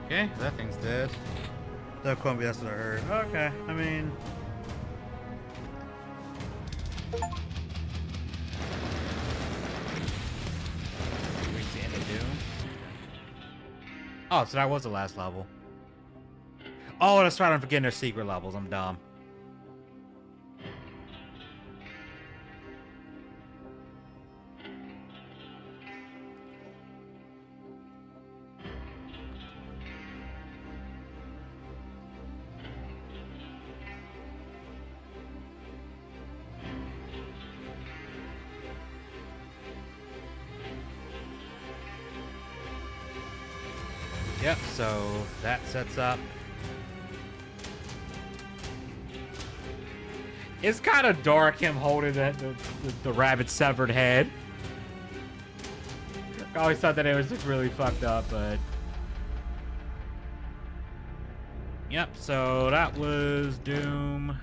Okay, that thing's dead. That couldn't be, that's what I heard. Okay, I mean... Oh, so that was the last level. Oh, that's right. I'm forgetting their secret levels. I'm dumb. Yep, so that sets up. It's kind of dark, him holding the rabbit's severed head. I always thought that it was just really fucked up, but... Yep, so that was Doom.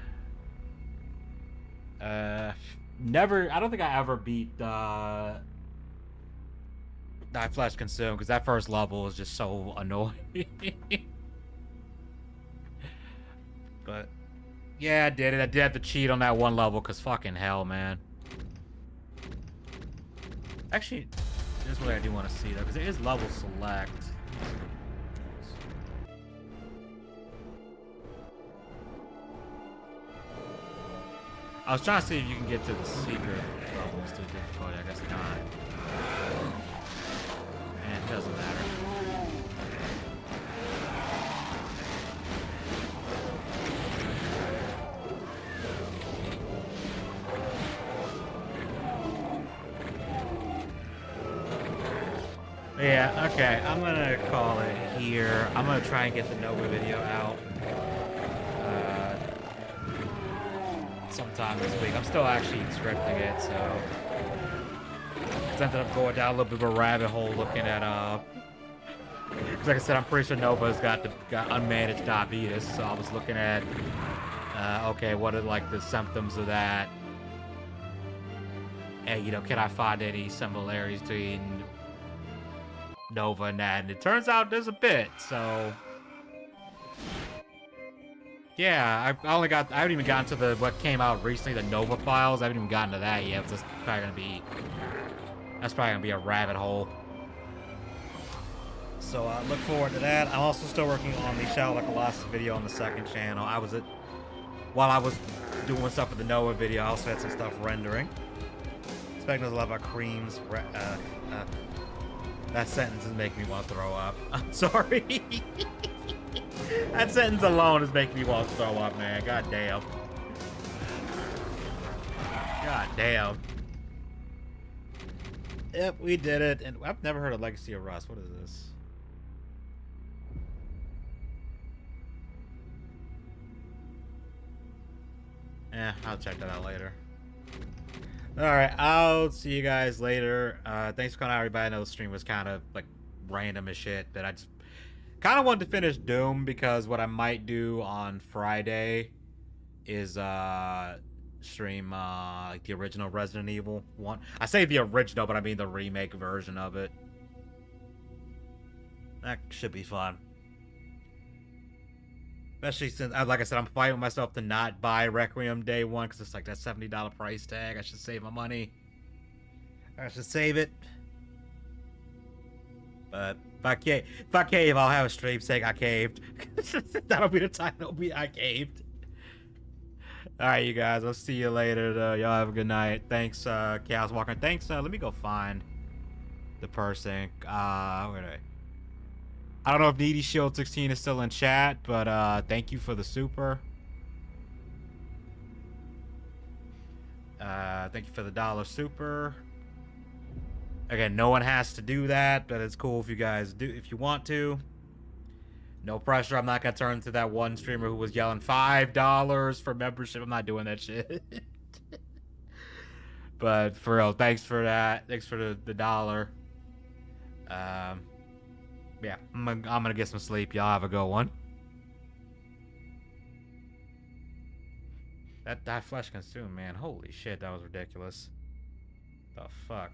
I don't think I ever beat Die Flesh Consume, because that first level is just so annoying. But yeah, I did it. I did have to cheat on that one level, because fucking hell, man. Actually, there's what I do want to see, though, because it is level select. I was trying to see if you can get to the secret levels to difficulty. I guess not. And it doesn't matter. Yeah, okay. I'm gonna call it here. I'm gonna try and get the Nova video out sometime this week. I'm still actually scripting it, so I ended up going down a little bit of a rabbit hole looking at because like I said, I'm pretty sure Nova's got unmanaged diabetes, so I was looking at okay, what are like the symptoms of that, and you know, can I find any similarities between Nova and that? And it turns out there's a bit, so yeah, I haven't even gotten to what came out recently, the Nova files. I haven't even gotten to that yet. That's probably gonna be a rabbit hole. So look forward to that. I'm also still working on the Shadow of the Colossus video on the second channel. While I was doing stuff with the Nova video, I also had some stuff rendering. Expecting there's a lot about creams. That sentence is making me want to throw up. I'm sorry. That sentence alone is making me want to throw up, man. God damn. God damn. Yep, we did it. And I've never heard of Legacy of Rust. What is this? I'll check that out later. Alright, I'll see you guys later. Thanks for coming out, everybody. I know the stream was kind of like random as shit, but I just kind of wanted to finish Doom, because what I might do on Friday is stream like the original Resident Evil 1. I say the original, but I mean the remake version of it. That should be fun. Especially since, like I said, I'm fighting with myself to not buy Requiem day one, because it's like that $70 price tag. I should save my money. I should save it. But if I cave, I'll have a stream saying I caved. That'll be the time. It'll be I caved. Alright, you guys. I'll see you later. Y'all have a good night. Thanks, Chaos Walker. Thanks. Let me go find the person. Where do I don't know if Needy Shield 16 is still in chat, but thank you for the super. Thank you for the $1 super. Again, no one has to do that, but it's cool if you guys do, if you want to. No pressure. I'm not gonna turn into that one streamer who was yelling $5 for membership. I'm not doing that shit. But for real, thanks for that. Thanks for the $1. Yeah, I'm gonna get some sleep. Y'all have a good one. That flesh consumed, man. Holy shit, that was ridiculous. The fuck.